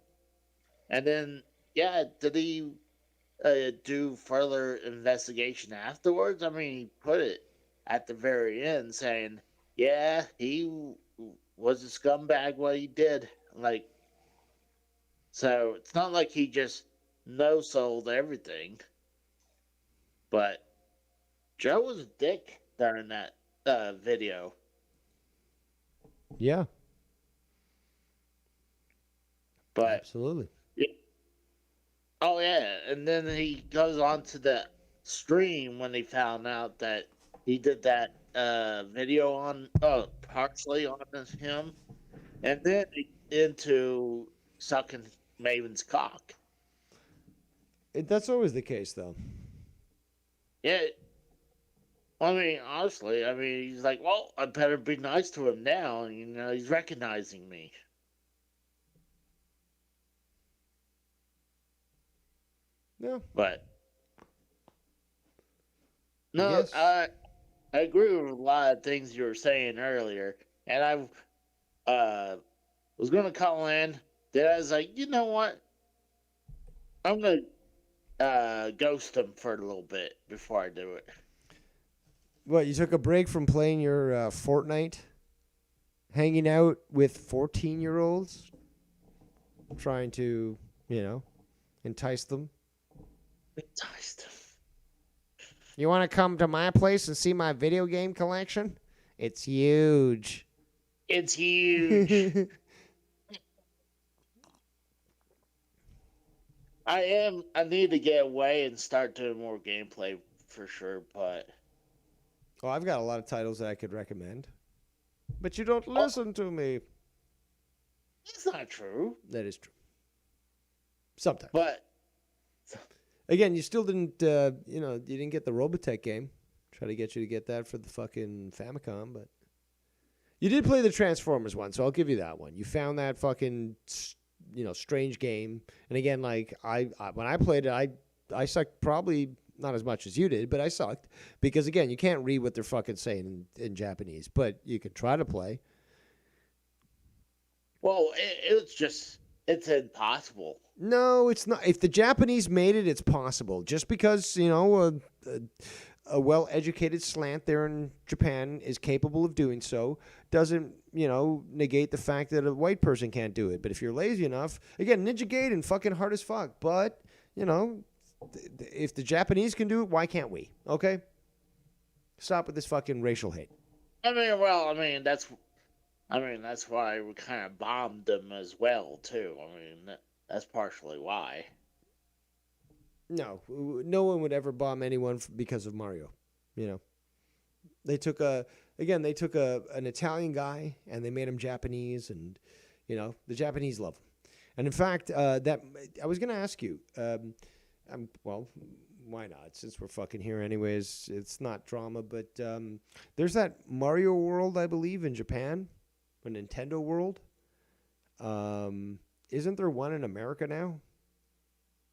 And then, yeah, did he do further investigation afterwards? I mean, he put it at the very end saying, yeah, he was a scumbag what he did. Like, so it's not like he just no-sold everything. But Joe was a dick during that video.
Yeah.
But
absolutely.
Yeah. Oh yeah, and then he goes on to the stream when he found out that he did that video on partially on him, and then into sucking Maven's cock.
That's always the case, though.
Yeah. I mean, honestly, he's like, well, I better be nice to him now. He's recognizing me.
Yeah.
But no, I agree with a lot of things you were saying earlier, and I was gonna call in. Then I was like, you know what? I'm gonna ghost him for a little bit before I do it.
What, you took a break from playing your Fortnite? Hanging out with 14-year-olds? Trying to, entice them?
Entice them.
You want to come to my place and see my video game collection? It's huge.
It's huge. I need to get away and start doing more gameplay for sure, but...
Oh, I've got a lot of titles that I could recommend. But you don't listen to me.
It's not true.
That is true. Sometimes.
But...
Again, you still didn't, you didn't get the Robotech game. Try to get you to get that for the fucking Famicom, but... You did play the Transformers one, so I'll give you that one. You found that fucking, strange game. And again, like, I when I played it, I sucked probably... Not as much as you did, but I sucked. Because, again, you can't read what they're fucking saying in Japanese. But you can try to play.
Well, it's impossible.
No, it's not. If the Japanese made it, it's possible. Just because, a well-educated slant there in Japan is capable of doing so doesn't, negate the fact that a white person can't do it. But if you're lazy enough, again, Ninja Gaiden, fucking hard as fuck. But, if the Japanese can do it, why can't we? Okay? Stop with this fucking racial hate.
That's why we kind of bombed them as well, too. That's partially why.
No one would ever bomb anyone because of Mario. They took an Italian guy and they made him Japanese, and the Japanese love him. And in fact, that I was going to ask you. Well, why not? Since we're fucking here anyways, it's not drama, but there's that Mario World, I believe, in Japan, a Nintendo World. Isn't there one in America now?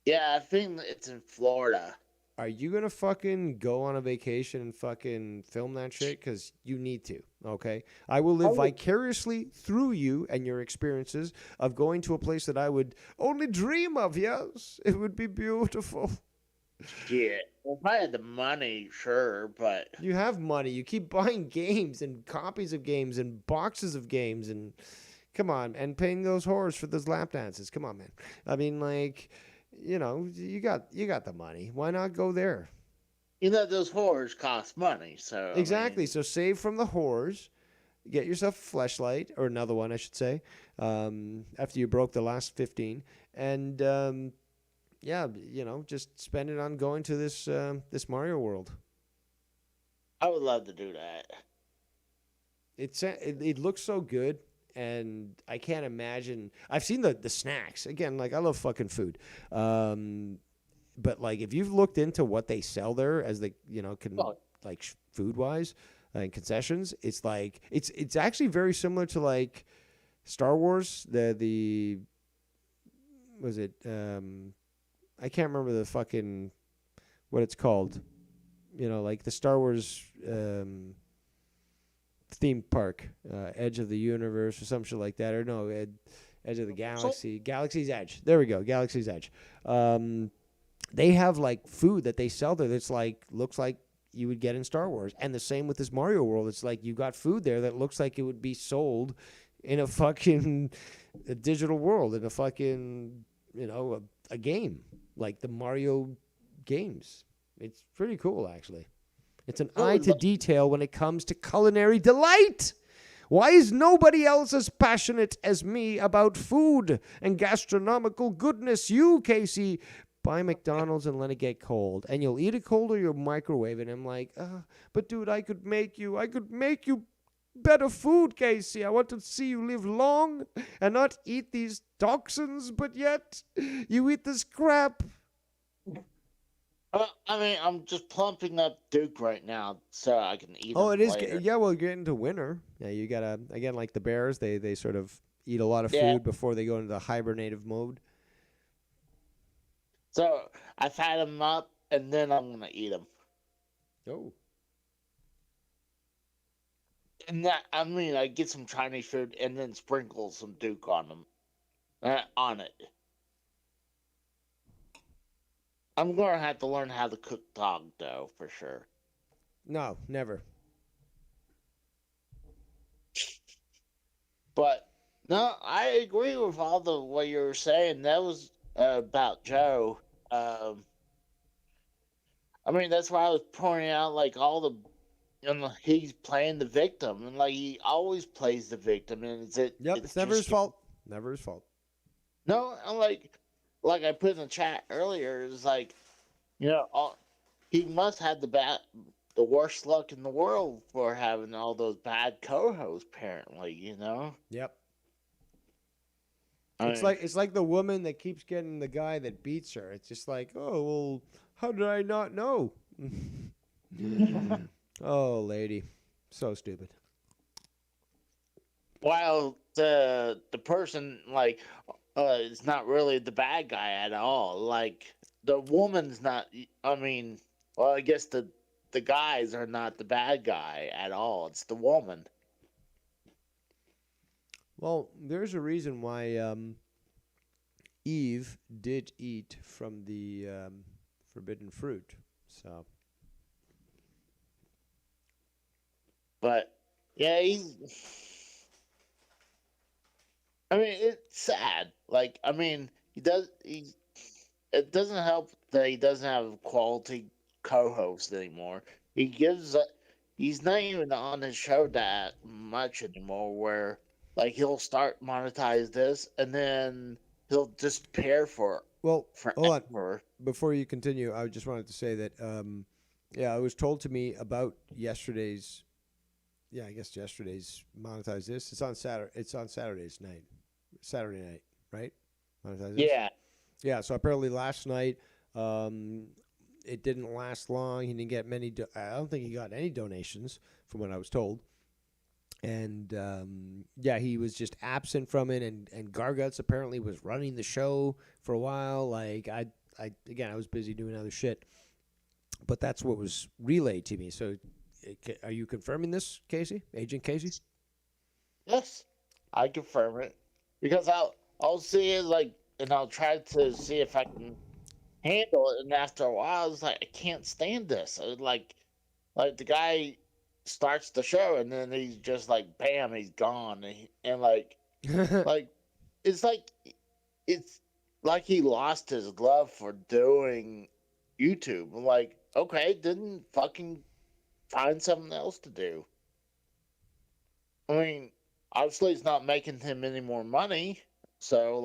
Yeah, I think it's in Florida.
Are you going to fucking go on a vacation and fucking film that shit? Because you need to, okay? I will live vicariously through you and your experiences of going to a place that I would only dream of, yes. It would be beautiful.
Yeah. Well, if I had the money, sure, but...
You have money. You keep buying games and copies of games and boxes of games and... Come on, and paying those whores for those lap dances. Come on, man. You got the money. Why not go there?
Those whores cost money, so...
Exactly. So save from the whores. Get yourself a fleshlight, or another one, I should say, after you broke the last 15. And, just spend it on going to this Mario World.
I would love to do that.
It looks so good, and I can't imagine. I've seen the snacks again. Like I love fucking food, but like if you've looked into what they sell there as the like food wise and concessions, it's like it's actually very similar to like Star Wars. The was it I can't remember the fucking what it's called. Like the Star Wars theme park, Edge of the Universe or some shit like that, or no, Edge of the Galaxy, Galaxy's Edge. There we go, Galaxy's Edge. They have like food that they sell there that's like looks like you would get in Star Wars, and the same with this Mario World. It's like you got food there that looks like it would be sold in a fucking a digital world, in a fucking a game like the Mario games. It's pretty cool, actually. It's an eye to detail when it comes to culinary delight. Why is nobody else as passionate as me about food and gastronomical goodness? You, Casey, buy McDonald's and let it get cold. And you'll eat it cold or you'll microwave it. And I'm like, but dude, I could make you better food, Casey. I want to see you live long and not eat these toxins, but yet you eat this crap.
I mean, I'm just plumping up Duke right now so I can eat.
Oh, it is.
Later.
Yeah, well, you're into winter. Yeah, you gotta again like the bears. They sort of eat a lot of food before they go into the hibernative mode.
So I fat them up and then I'm gonna eat them.
Oh.
And that I get some Chinese food and then sprinkle some Duke on them, on it. I'm going to have to learn how to cook dog dough for sure.
No, never.
But, no, I agree with all the what you were saying. That was about Joe. I mean, that's why I was pointing out, like, all the... he's playing the victim. And, like, he always plays the victim. And
it's never his fault. Never his fault.
No, I'm like I put in the chat earlier, it's like, he must have the worst luck in the world for having all those bad co-hosts. Apparently,
Yep. It's like the woman that keeps getting the guy that beats her. It's just like, oh well, how did I not know? Oh, lady, so stupid.
While the person is not really the bad guy at all. Like, the woman's not, I guess the guys are not the bad guy at all. It's the woman.
Well, there's a reason why Eve did eat from the forbidden fruit. So.
But, yeah, it's sad. Like, it doesn't help that he doesn't have quality co-host anymore. He's not even on his show that much anymore, where, like, he'll start monetize this, and then he'll disappear forever.
Hold on. Before you continue, I just wanted to say that, it was told to me about yesterday's monetize this. It's on Saturday night, right? Monetize this?
Yeah.
Yeah, so apparently last night, it didn't last long. He didn't get many. I don't think he got any donations, from what I was told. And he was just absent from it. And Garguts apparently was running the show for a while. Like I was busy doing other shit. But that's what was relayed to me. So, are you confirming this, Casey? Agent Casey?
Yes, I confirm it, because I'll see it and I'll try to see if I can handle it. And after a while, I was like, I can't stand this. Like the guy starts the show and then he's just like, bam, he's gone. And it's like he lost his love for doing YouTube. I'm like, okay, didn't fucking find something else to do. Obviously it's not making him any more money. So,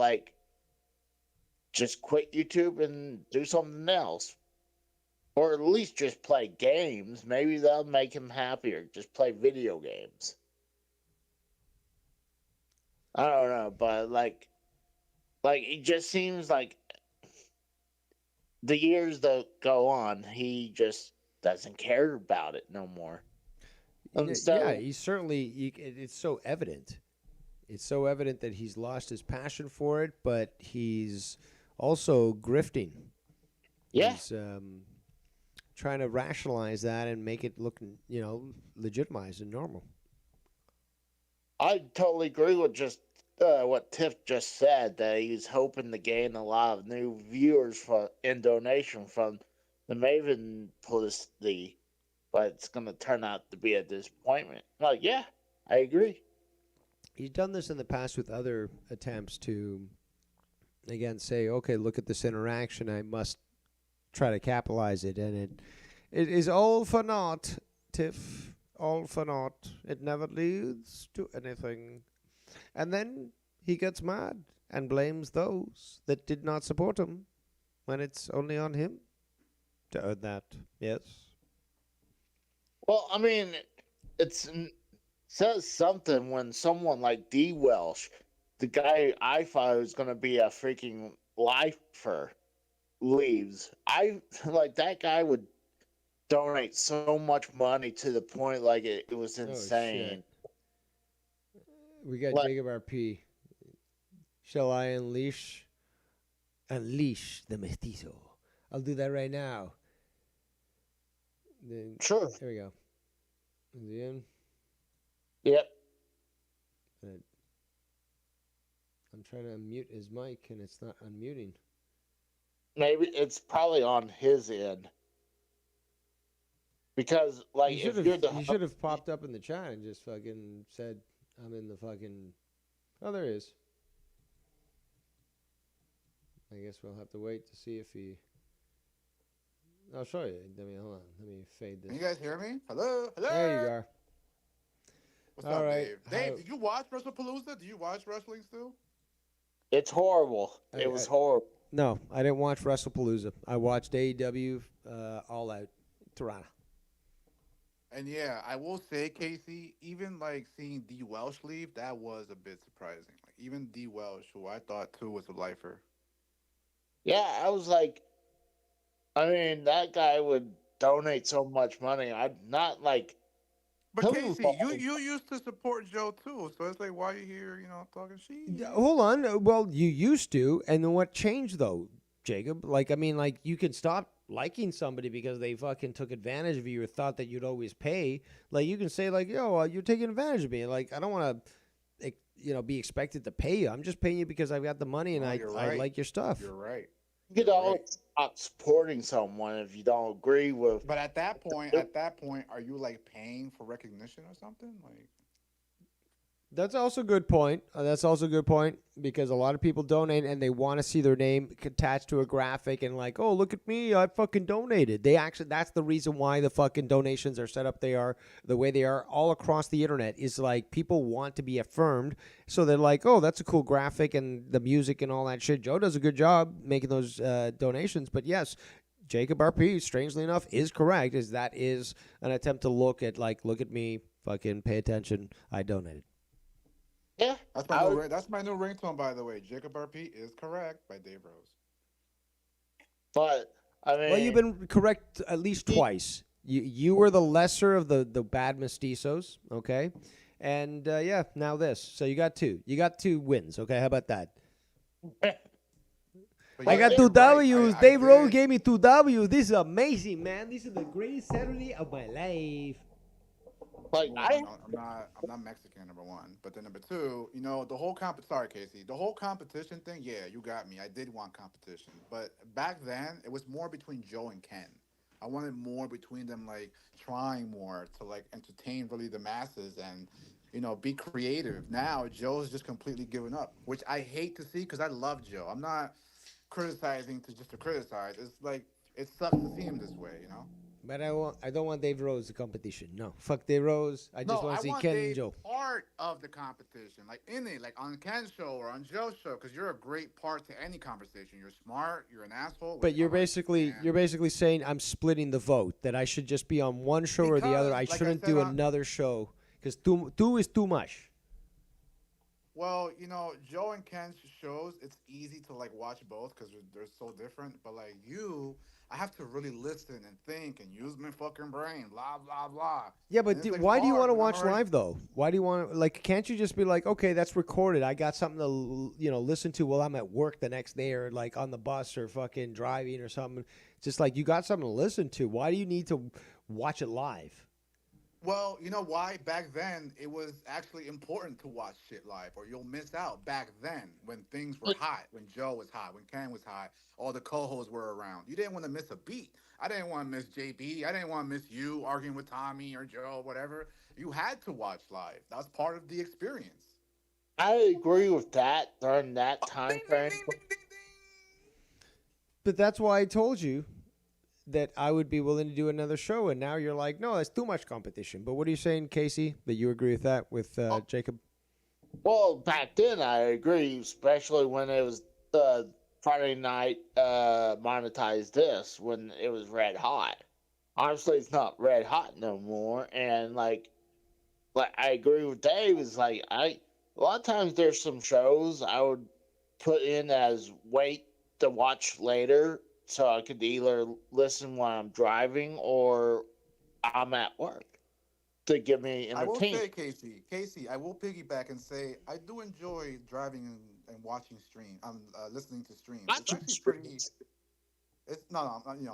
just quit YouTube and do something else. or at least just play games. Maybe that'll make him happier. Just play video games. I don't know, but like it just seems like the years that go on, he just doesn't care about it no more.
Yeah, he's certainly. It's so evident. It's so evident that he's lost his passion for it, but he's also grifting.
Yeah.
He's trying to rationalize that and make it look, legitimized and normal.
I totally agree with just what Tiff just said, that he's hoping to gain a lot of new viewers in donation from the Maven publicity, but it's going to turn out to be a disappointment. Like, yeah, I agree.
He's done this in the past with other attempts to, again, say, okay, look at this interaction. I must try to capitalize it, and it is all for naught, Tiff. All for naught. It never leads to anything. And then he gets mad and blames those that did not support him when it's only on him to earn that. Yes.
Well, I mean, it says something when someone like D. Welsh, the guy I thought was going to be a freaking lifer, leaves. I like that guy would donate so much money to the point like it was insane.
We got Jacob RP. Shall I unleash the mestizo? I'll do that right now. Then,
sure.
There we go. Is he in?
Yep.
I'm trying to unmute his mic and it's not unmuting.
Maybe it's probably on his end. Because, like,
you should have popped up in the chat and just fucking said, I'm in the fucking... Oh, there he is. I guess we'll have to wait to see if he... I'll show you. Hold on. Let me fade this.
Can you guys hear me? Hello? Hello?
There you are.
What's up, Dave? Dave, did you watch WrestlePalooza? Do you watch wrestling still?
It's horrible. It was horrible.
No, I didn't watch WrestlePalooza. I watched AEW All Out Toronto.
And yeah, I will say, Casey, even like seeing D. Welsh leave, that was a bit surprising. Like even D. Welsh, who I thought too was a lifer.
Yeah, I was like, I mean, that guy would donate so much money. I'm not like.
But Casey, you used to support Joe too, so it's like, why are you here, talking shit?
Hold on. Well, you used to, and then what changed though, Jacob? Like, I mean, like you can stop liking somebody because they fucking took advantage of you or thought that you'd always pay. Like, you can say like, yo, you're taking advantage of me. Like, I don't want to, be expected to pay you. I'm just paying you because I've got the money and I like your stuff.
You're right.
You could always stop supporting someone if you don't agree with.
But at that point, are you like paying for recognition or something? Like,
that's also a good point. Because a lot of people donate and they want to see their name attached to a graphic and like, oh, look at me, I fucking donated. That's the reason why the fucking donations are set up the way they are all across the internet is like people want to be affirmed. So they're like, oh, that's a cool graphic and the music and all that shit. Joe does a good job making those donations. But yes, Jacob RP, strangely enough, is correct. That is an attempt to look at me, fucking pay attention. I donated.
Yeah,
that's my new ringtone, by the way. Jacob RP is correct by Dave Rose.
But I mean,
well, you've been correct at least twice. You were the lesser of the bad mestizos, okay? And now this. So you got two. You got 2 wins, okay? How about that? I got 2 W's. Dave Rose gave me 2 W's. This is amazing, man. This is the greatest Saturday of my life.
Like
I'm not Mexican, number one. But then number two, the whole sorry, Casey. The whole competition thing, yeah, you got me. I did want competition. But back then, it was more between Joe and Ken. I wanted more between them, like trying more to like entertain really the masses and, be creative. Now Joe's just completely given up, which I hate to see because I love Joe. I'm not criticizing just to criticize. It's like it sucks to see him this way,
But I don't want Dave Rose the competition. No, fuck Dave Rose. I just
No,
want
I
to see
want
Ken and
Dave
Joe.
part of the competition, like in it, like on Ken's show or on Joe's show, because you're a great part to any conversation. You're smart. You're an asshole. Which
But you're
I like,
basically saying I'm splitting the vote. That I should just be on one show or the other. I
Because, like I
shouldn't
said,
do another show because two is too much.
well, Joe and Ken's shows, it's easy to like watch both because they're so different. But like you, I have to really listen and think and use my fucking brain. Blah blah blah.
Yeah,
And
but
it's, like,
why do you
hard
want to
when I'm
watch
already-
live though? Why do you want to like? Can't you just be like, okay, that's recorded. I got something to listen to while I'm at work the next day or like on the bus or fucking driving or something. It's just like you got something to listen to. Why do you need to watch it live?
Well, you know why? Back then, it was actually important to watch shit live, or you'll miss out. Back then, when things were hot, when Joe was hot, when Ken was hot, all the co-hosts were around. You didn't want to miss a beat. I didn't want to miss JB. I didn't want to miss you arguing with Tommy or Joe, whatever. You had to watch live. That was part of the experience.
I agree with that during that time
Ding, ding,
frame.
ding, ding, ding, ding.
But that's why I told you that I would be willing to do another show, and now you're like, no, that's too much competition. But what are you saying, Casey? That you agree with that with Jacob?
Well, back then I agree, especially when it was the Friday night monetized this when it was red hot. Honestly, it's not red hot no more, and like I agree with Dave. Is like a lot of times there's some shows I would put in as wait to watch later, so I could either listen while I'm driving or I'm at work to give me
I will
entertainment.
say, Casey, I will piggyback and say I do enjoy driving and watching stream. I'm listening to streams. It's
Watching
actually pretty.
streams.
It's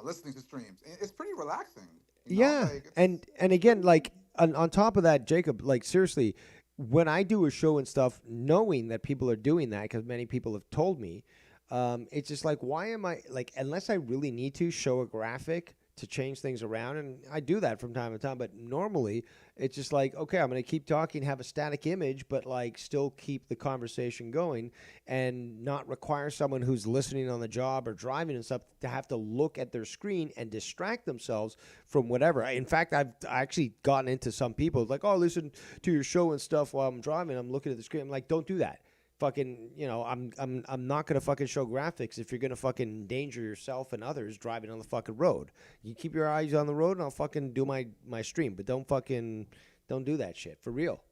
listening to streams. It's pretty relaxing.
Yeah,
Like,
and again, like on top of that, Jacob, like seriously, when I do a show and stuff, knowing that people are doing that because many people have told me, it's just like, why am I like unless I really need to show a graphic to change things around, and I do that from time to time, but normally it's just like, okay, I'm going to keep talking, have a static image, but like still keep the conversation going and not require someone who's listening on the job or driving and stuff to have to look at their screen and distract themselves from whatever. In fact, I've actually gotten into some people like, oh, listen to your show and stuff while I'm driving. I'm looking at the screen. I'm like, don't do that. Fucking, I'm not gonna fucking show graphics if you're gonna fucking endanger yourself and others driving on the fucking road. You keep your eyes on the road, and I'll fucking do my stream. But don't do that shit for real.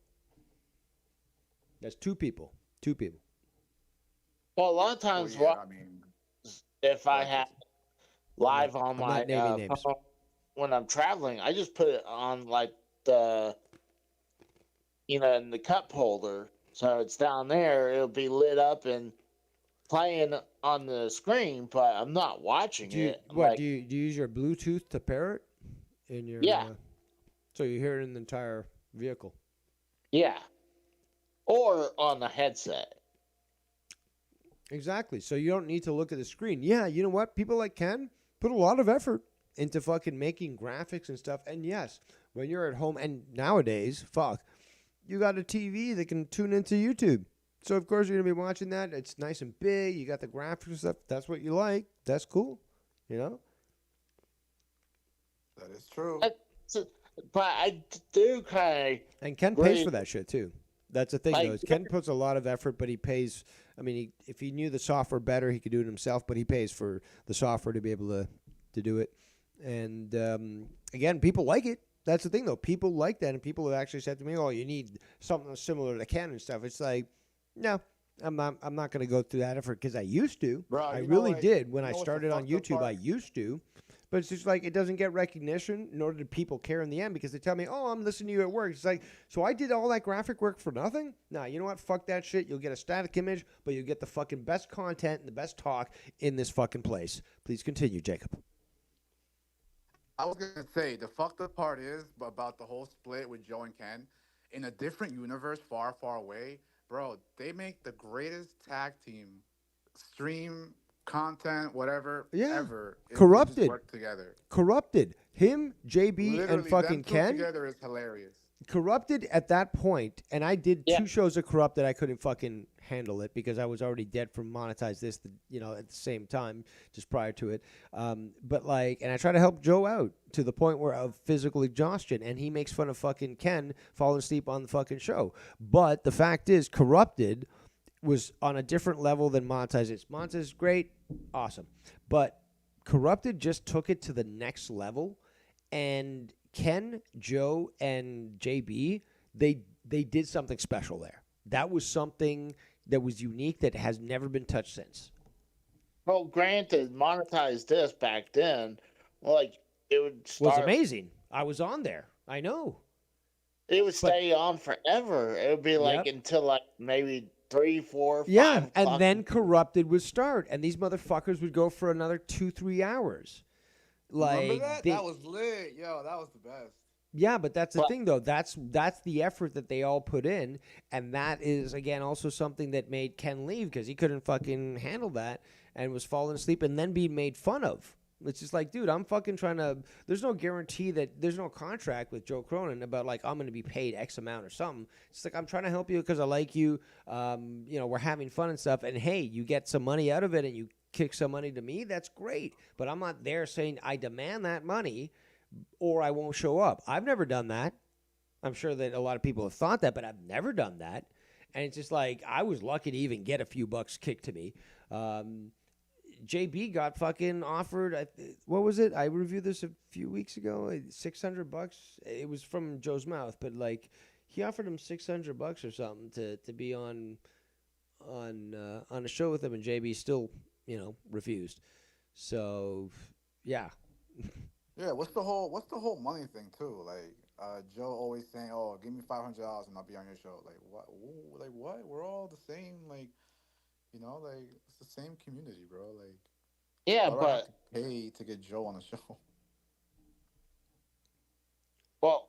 That's two people.
Well, a lot of times, if I have live on
I'm
my
not naming names.
phone when I'm traveling, I just put it on like the, in the cup holder. So it's down there. It'll be lit up and playing on the screen, but I'm not watching it.
Do you use your Bluetooth to pair it in your?
Yeah.
So you hear it in the entire vehicle.
Yeah. Or on the headset.
Exactly. So you don't need to look at the screen. Yeah. You know what? People like Ken put a lot of effort into fucking making graphics and stuff. And yes, when you're at home, and nowadays, you got a TV that can tune into YouTube. So, of course, you're going to be watching that. It's nice and big. You got the graphics and stuff. That's what you like. That's cool.
That is true.
But I do kind of...
And Ken pays for that shit, too. That's the thing, though. Is Ken puts a lot of effort, but he pays... I mean, if he knew the software better, he could do it himself, but he pays for the software to be able to do it. And, again, people like it. That's the thing, though. People like that, and people have actually said to me, "Oh, you need something similar to Ken and stuff." It's like, no, I'm not going to go through that effort because I used to.
Bro,
I really did when I
what's the
started on
fucked up
YouTube.
part?
I used to, but it's just like it doesn't get recognition, nor do people care in the end because they tell me, "Oh, I'm listening to you at work." It's like, so I did all that graphic work for nothing? Nah, you know what? Fuck that shit. You'll get a static image, but you'll get the fucking best content and the best talk in this fucking place. Please continue, Jacob.
I was gonna say the fucked up part is about the whole split with Joe and Ken. In a different universe, far, far away, bro, they make the greatest tag team, stream content, whatever, ever. If they just
Corrupted.
work together.
Corrupted. Him, JB,
Literally,
and fucking
them two
Ken.
together is hilarious.
Corrupted at that point, and I did 2 shows of Corrupted. I couldn't fucking handle it because I was already dead from Monetize This, at the same time, just prior to it. But and I try to help Joe out to the point where of physical exhaustion, and he makes fun of fucking Ken falling asleep on the fucking show. But the fact is, Corrupted was on a different level than Monetize This. Monetize is great, awesome, but Corrupted just took it to the next level, and Ken, Joe, and JB, they did something special there. That was something that was unique that has never been touched since.
Well, granted, Monetize This back then, it would start.
Was amazing. I was on there. I know.
It would stay on forever. It would be until maybe 3, 4, 5.
Yeah, and then Corrupted would start, and these motherfuckers would go for another 2-3 hours.
Remember that? That was lit. Yo, that was the best.
Yeah, but that's the thing, though. That's the effort that they all put in, and that is, again, also something that made Ken leave because he couldn't fucking handle that and was falling asleep and then being made fun of. It's just like, dude, I'm fucking trying to – there's no guarantee that – there's no contract with Joe Cronin about, I'm going to be paid X amount or something. It's like I'm trying to help you because I like you. We're having fun and stuff, and, hey, you get some money out of it and you kick some money to me, that's great. But I'm not there saying I demand that money or I won't show up. I've never done that. I'm sure that a lot of people have thought that, but I've never done that. And it's just like I was lucky to even get a few bucks kicked to me. JB got fucking offered, what was it? I reviewed this a few weeks ago, $600. It was from Joe's mouth, but he offered him $600 or something to be on a show with him, and JB still refused. So, yeah.
Yeah, what's the whole money thing too? Joe always saying, "Oh, give me $500 and I'll be on your show." What? What? We're all the same. It's the same community, bro.
Yeah,
why do I have to pay to get Joe on the show.
Well,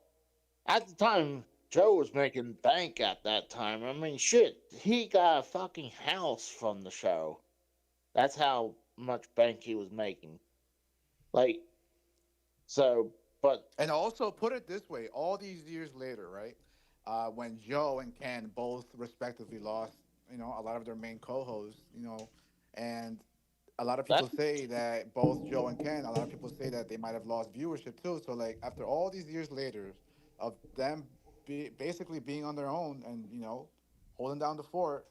at the time, Joe was making bank at that time. I mean, shit, he got a fucking house from the show. That's how much bank he was making.
And also, put it this way, all these years later, right, when Joe and Ken both respectively lost, a lot of their main co-hosts, and a lot of people say that both Joe and Ken, a lot of people say that they might have lost viewership too. So, after all these years later of them basically being on their own and, holding down the fort,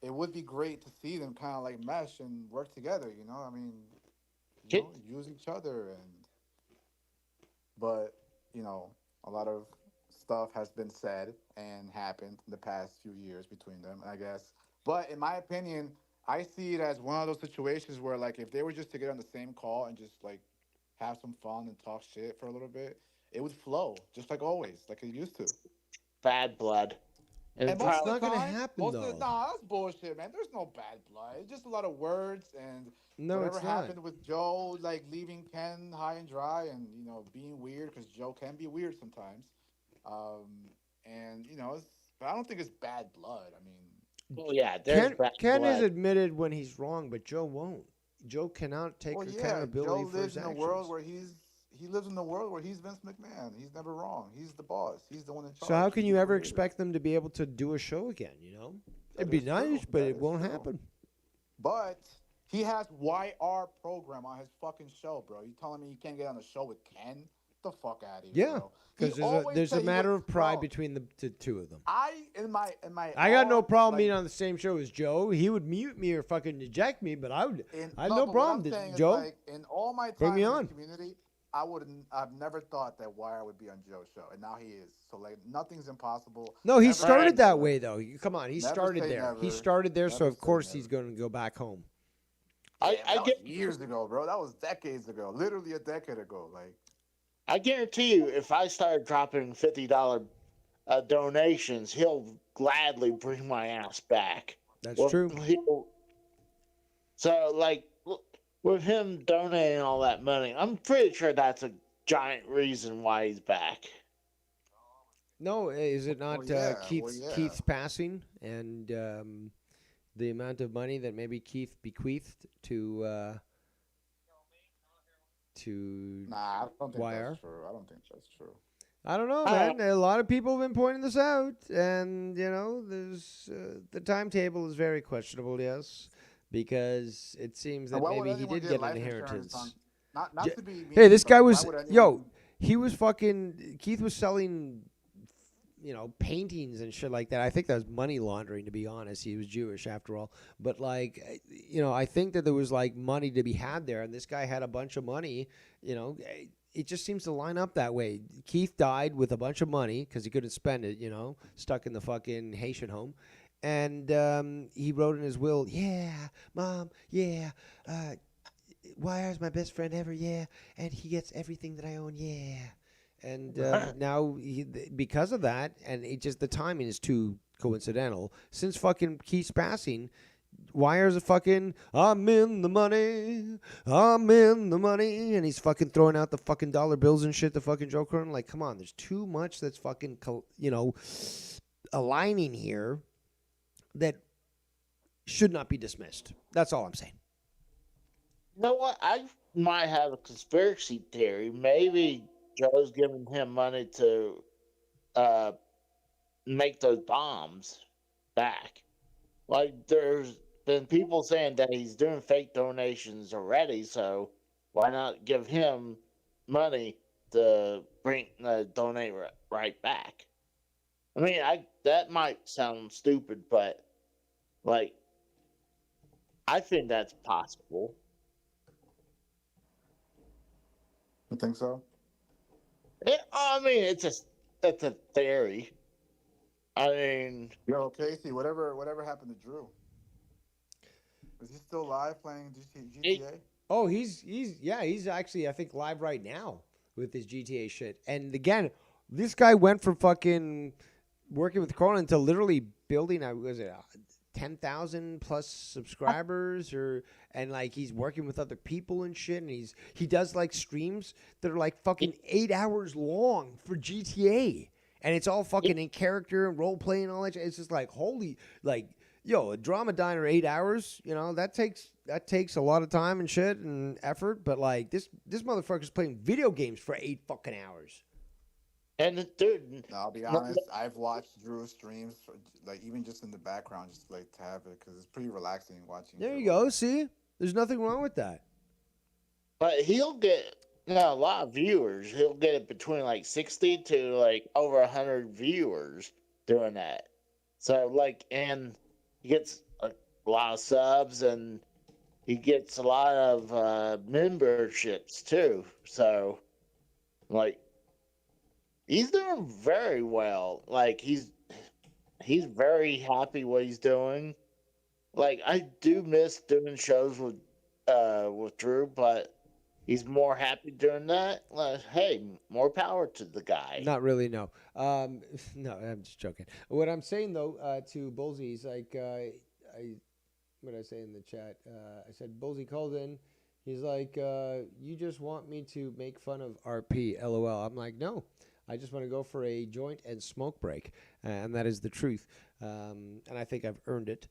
it would be great to see them kind of mesh and work together, I mean, use each other but, a lot of stuff has been said and happened in the past few years between them, I guess. But in my opinion, I see it as one of those situations where, if they were just to get on the same call and just, have some fun and talk shit for a little bit, it would flow, just like always, like it used to.
Bad blood.
And
it's not going to happen, though.
Nah, that's bullshit, man. There's no bad blood. It's just a lot of words and whatever
it's not.
happened with Joe, leaving Ken high and dry and, being weird, because Joe can be weird sometimes. But I don't think it's bad blood. I mean...
Well, yeah, there's bad
Ken
blood.
has admitted when he's wrong, but Joe won't. Joe cannot take accountability for his actions.
He lives in the world where he's Vince McMahon. He's never wrong. He's the boss. He's the one in charge.
So how can you ever expect them to be able to do a show again, It'd be nice, but it won't happen.
But he has YR program on his fucking show, bro. You telling me you can't get on a show with Ken? Get the fuck out of here,
yeah,
bro.
because there's a matter of pride between the two of them.
I
got no problem being on the same show as Joe. He would mute me or fucking eject me, but I had no problem. Joe,
in all my time
bring me
in
on.
the community, I've never thought that YR would be on Joe's show, and now he is. So nothing's impossible.
No, he started that way though. Come on, he
Never
started
say
there.
never.
He started there, so
Never
of course
say
he's going to go back home.
I get years ago, bro. That was decades ago. Literally a decade ago.
I guarantee you, if I start dropping $50 donations, he'll gladly bring my ass back.
That's true.
So, with him donating all that money, I'm pretty sure that's a giant reason why he's back.
No, is it not Keith's passing and the amount of money that maybe Keith bequeathed to
Nah, I don't think
YR?
that's true. I don't think that's true.
I don't know, man. A lot of people have been pointing this out, and there's the timetable is very questionable. Yes, because it seems
And
that
why would
maybe he
anyone
did
get
get an
life insurance on?
inheritance.
Not to be
Hey,
mean,
this guy
but why
was
would anyone?
he was fucking Keith was selling paintings and shit like that. I think that was money laundering, to be honest. He was Jewish after all. But like, I think that there was like money to be had there, and this guy had a bunch of money. It just seems to line up that way. Keith died with a bunch of money because he couldn't spend it. Stuck in the fucking Haitian home. And he wrote in his will, yeah, Mom, yeah, Wire's my best friend ever, yeah, and he gets everything that I own, yeah. And now, because of that, and the timing is too coincidental. Since fucking Keith's passing, Wire's a fucking, I'm in the money, and he's fucking throwing out the fucking dollar bills and shit to fucking Joe Cronin. Like, come on, there's too much that's fucking, aligning here that should not be dismissed. That's all I'm saying.
You know what? I might have a conspiracy theory. Maybe Joe's giving him money to uh, make those bombs back. Like, there's been people saying that he's doing fake donations already, so why not give him money to donate right back? I mean, that might sound stupid, but like, I think that's possible.
You think so?
I mean, it's a theory. I mean,
Yo, Casey, whatever happened to Drew? Is he still live playing GTA?
Oh, he's actually, I think, live right now with his GTA shit. And again, this guy went from fucking working with Cronin to literally building a 10,000 plus subscribers, and like he's working with other people and shit, and he does like streams that are like fucking 8 hours long for GTA, and it's all fucking in character and role play and all that. It's just like holy, like yo, a drama diner 8 hours, that takes a lot of time and shit and effort. But like this motherfucker's playing video games for 8 fucking hours.
and dude,
No, I'll be honest. I've watched Drew's streams, like even just in the background, just like to have it because it's pretty relaxing watching.
There
Drew.
you go. See, there's nothing wrong with that.
but he'll get a lot of viewers. He'll get it between like 60 to like over 100 viewers doing that. So like, and he gets a lot of subs, and he gets a lot of memberships too. So like, he's doing very well. Like he's very happy what he's doing. Like, I do miss doing shows with Drew, but he's more happy doing that. Like, hey, more power to the guy.
Not really, no. No, I'm just joking. What I'm saying though, to Bullsy, is like, what did I say in the chat? I said Bullsy called in. He's like, you just want me to make fun of RP, LOL. I'm like, no. I just want to go for a joint and smoke break, and that is the truth. And I think I've earned it.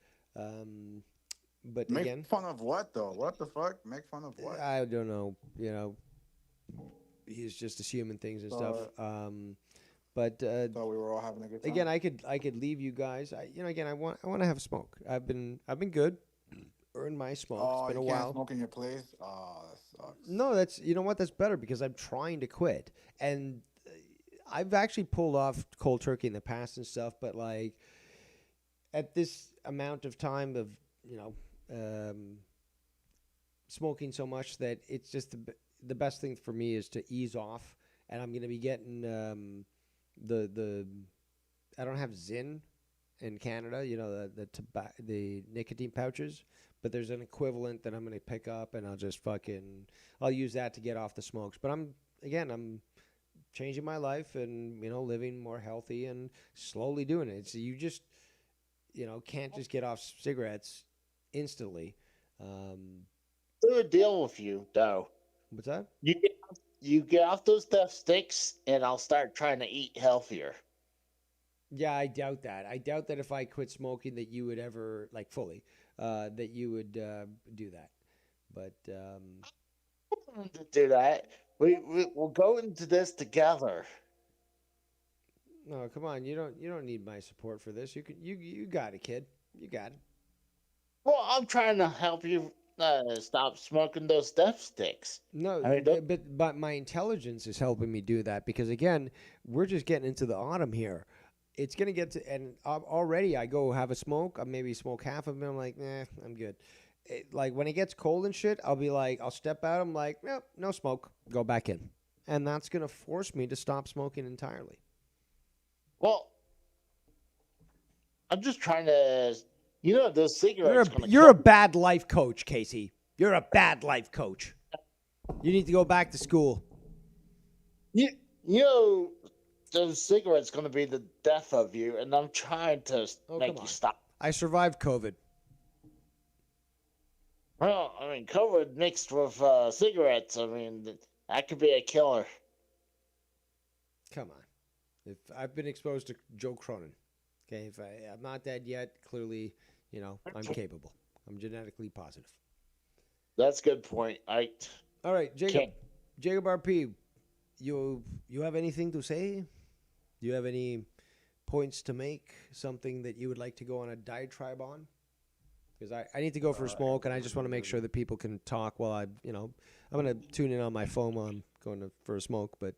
But
Make
again,
fun of what though? What the fuck? Make fun of what?
I don't know. He's just assuming things and stuff. But
Thought we were all having a good time.
again, I could leave you guys. Again, I want to have a smoke. I've been good. Earned my smoke.
Oh,
It's been a
you can't
while.
smoke in your place? Oh, that sucks.
No, that's what, that's better because I'm trying to quit, and I've actually pulled off cold turkey in the past and stuff, but like at this amount of time of smoking so much that it's just the best thing for me is to ease off, and I'm gonna be getting the I don't have Zyn in Canada, the nicotine pouches, but there's an equivalent that I'm gonna pick up, and I'll use that to get off the smokes. But I'm changing my life and living more healthy and slowly doing it. So you just can't just get off cigarettes instantly.
Do a deal with you though.
What's that?
You get off those stuff sticks, and I'll start trying to eat healthier.
Yeah, I doubt that. I doubt that if I quit smoking that you would ever, like fully, that you would do that. But
To do that, we'll go into this together.
No, come on. You don't need my support for this. You got it, kid. You got it.
Well, I'm trying to help you stop smoking those death sticks.
No,
I mean, don't,
but my intelligence is helping me do that because again, we're just getting into the autumn here. It's gonna get to, and already I go have a smoke. I maybe smoke half of them. I'm like, nah, I'm good. Like when it gets cold and shit, I'll be like, I'll step out. I'm like, nope, no smoke. Go back in, and that's gonna force me to stop smoking entirely.
well, I'm just trying to, those
You're
cigarettes
a
gonna
you're
kill
a bad life coach, Casey. You're a bad life coach. You need to go back to school.
you. You know, those cigarettes gonna be the death of you, and I'm trying to
Oh, come
make you
on.
stop.
I survived COVID.
Well, I mean, COVID mixed with cigarettes, I mean, that could be a killer.
Come on. If I've been exposed to Joe Cronin, okay, if I'm not dead yet, clearly, I'm capable. I'm genetically positive.
That's a good point.
All right, Jacob.
Can't.
Jacob RP, you have anything to say? Do you have any points to make? Something that you would like to go on a diatribe on? Because I need to go for a smoke, and I just want to make sure that people can talk while I'm going to tune in on my phone while I'm going for a smoke. But,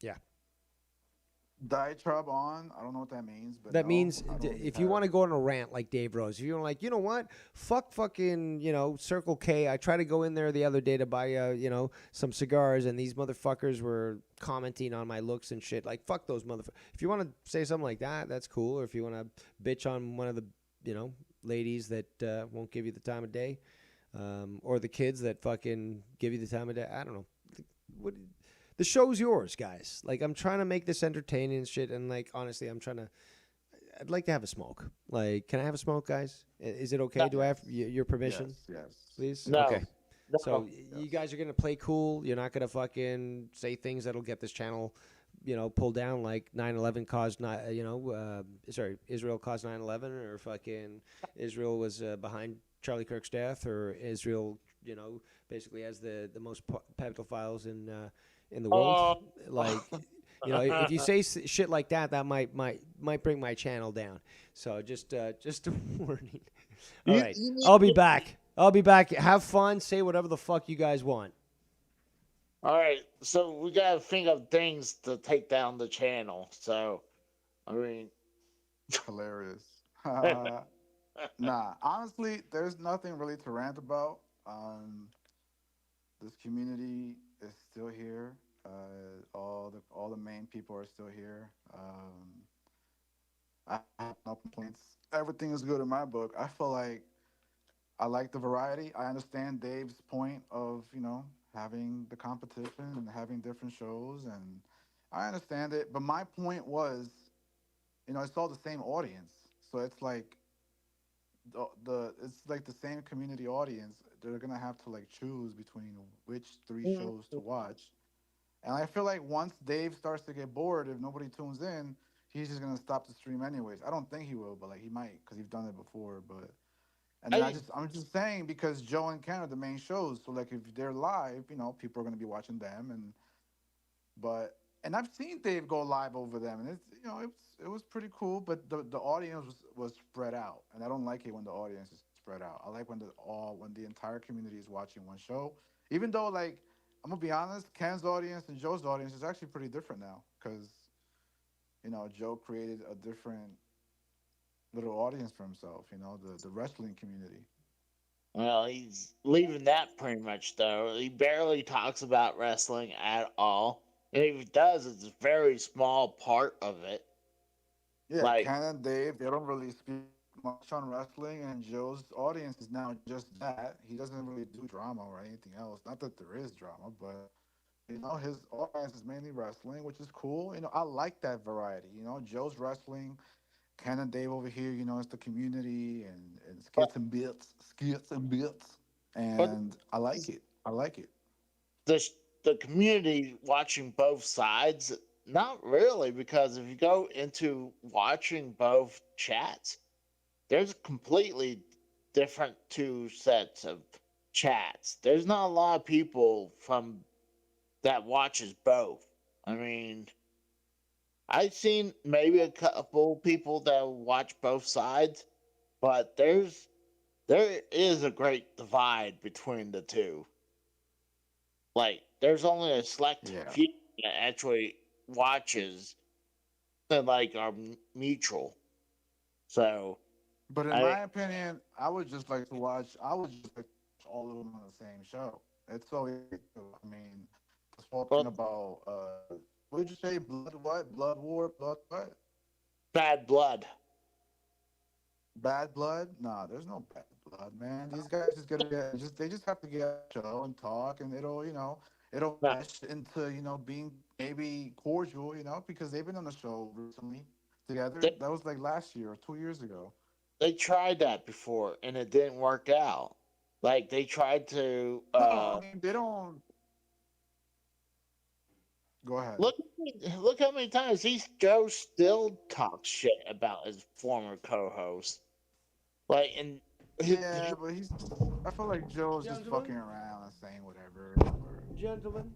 yeah.
Diatribe on. I don't know what that means, but
That
no,
means
I don't
if you want to go on a rant like Dave Rose, if you're like, you know what, fuck fucking, Circle K. I tried to go in there the other day to buy, some cigars, and these motherfuckers were commenting on my looks and shit. Like, fuck those motherfuckers. If you want to say something like that, that's cool. Or if you want to bitch on one of the, ladies that won't give you the time of day, or the kids that fucking give you the time of day, I don't know. What? The show's yours, guys. Like, I'm trying to make this entertaining and shit, and, like, honestly, I'd like to have a smoke. Like, can I have a smoke, guys? Is it okay?
No.
Do I have your permission?
Yes.
Please?
No.
Okay.
No.
So, you guys are going to play cool. You're not going to fucking say things that'll get this channel, pulled down, like 9/11 caused, Israel caused 9/11, or fucking Israel was behind Charlie Kirk's death, or Israel, basically has the most pedophiles in the world. Like, if you say shit like that, that might bring my channel down. So just a warning. All right, I'll be back. Have fun. Say whatever the fuck you guys want.
All right, so we gotta think of things to take down the channel. So, I mean,
Hilarious. Nah, honestly, there's nothing really to rant about. This community is still here. All the main people are still here. I have no complaints. Everything is good in my book. I feel like I like the variety. I understand Dave's point of having the competition and having different shows, and I understand it. But my point was, it's all the same audience, so it's like it's like the same community audience. They're gonna have to like choose between which three shows to watch. And I feel like once Dave starts to get bored, if nobody tunes in, he's just gonna stop the stream anyways. I don't think he will, but like he might because he's done it before. But and then I'm just saying because Joe and Ken are the main shows, so like if they're live, people are gonna be watching them. And I've seen Dave go live over them, and it was pretty cool. But the audience was spread out, and I don't like it when the audience is spread out. I like when the entire community is watching one show, even though like. I'm gonna be honest. Ken's audience and Joe's audience is actually pretty different now because, Joe created a different little audience for himself. The wrestling community.
well, he's leaving that pretty much though. He barely talks about wrestling at all, and if he does, it's a very small part of it.
Yeah,
Like,
Ken and Dave, they don't really speak much on wrestling, and Joe's audience is now just that. He doesn't really do drama or anything else. Not that there is drama, but his audience is mainly wrestling, which is cool. I like that variety. Joe's wrestling, Ken and Dave over here. It's the community and skits and bits,
but
and I like it. I like it.
the community watching both sides, not really, because if you go into watching both chats, there's completely different two sets of chats. There's not a lot of people from that watches both. I mean, I've seen maybe a couple people that watch both sides, but there is a great divide between the two. Like, there's only a select
Yeah.
few that actually watches that like are mutual. So
But in
I
my opinion, I would just like to watch. I would just like to watch all of them on the same show. It's so easy to do. I mean, talking
well,
about what did you say? Blood what? Blood war? Blood what?
bad blood.
Bad blood? Nah, there's no bad blood, man. These guys just gotta get just they just have to get on the show and talk, and it'll
No,
mesh into being maybe cordial, because they've been on the show recently together.
they
That was like last year or 2 years ago.
they tried that before and it didn't work out. Like they tried to
No, I mean they don't. Go ahead.
look how many times he's Joe still talks shit about his former co-host. Like and
Yeah, but he's. I feel like Joe's just fucking
Gentlemen,
around and saying whatever.
gentlemen,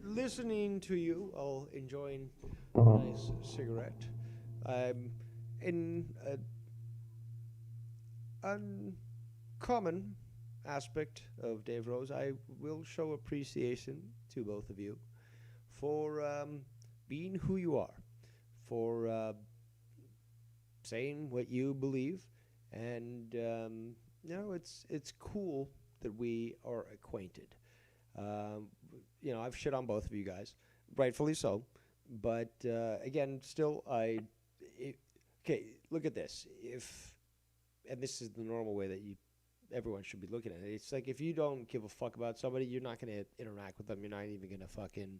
listening to you while enjoying a nice cigarette. I'm in a uncommon aspect of Dave Rose. I will show appreciation to both of you for being who you are, for saying what you believe, and it's cool that we are acquainted. I've shit on both of you guys, rightfully so, but again, still, okay. Look at this. If and this is the normal way that everyone should be looking at it. It's like if you don't give a fuck about somebody, you're not going to interact with them. You're not even going to fucking,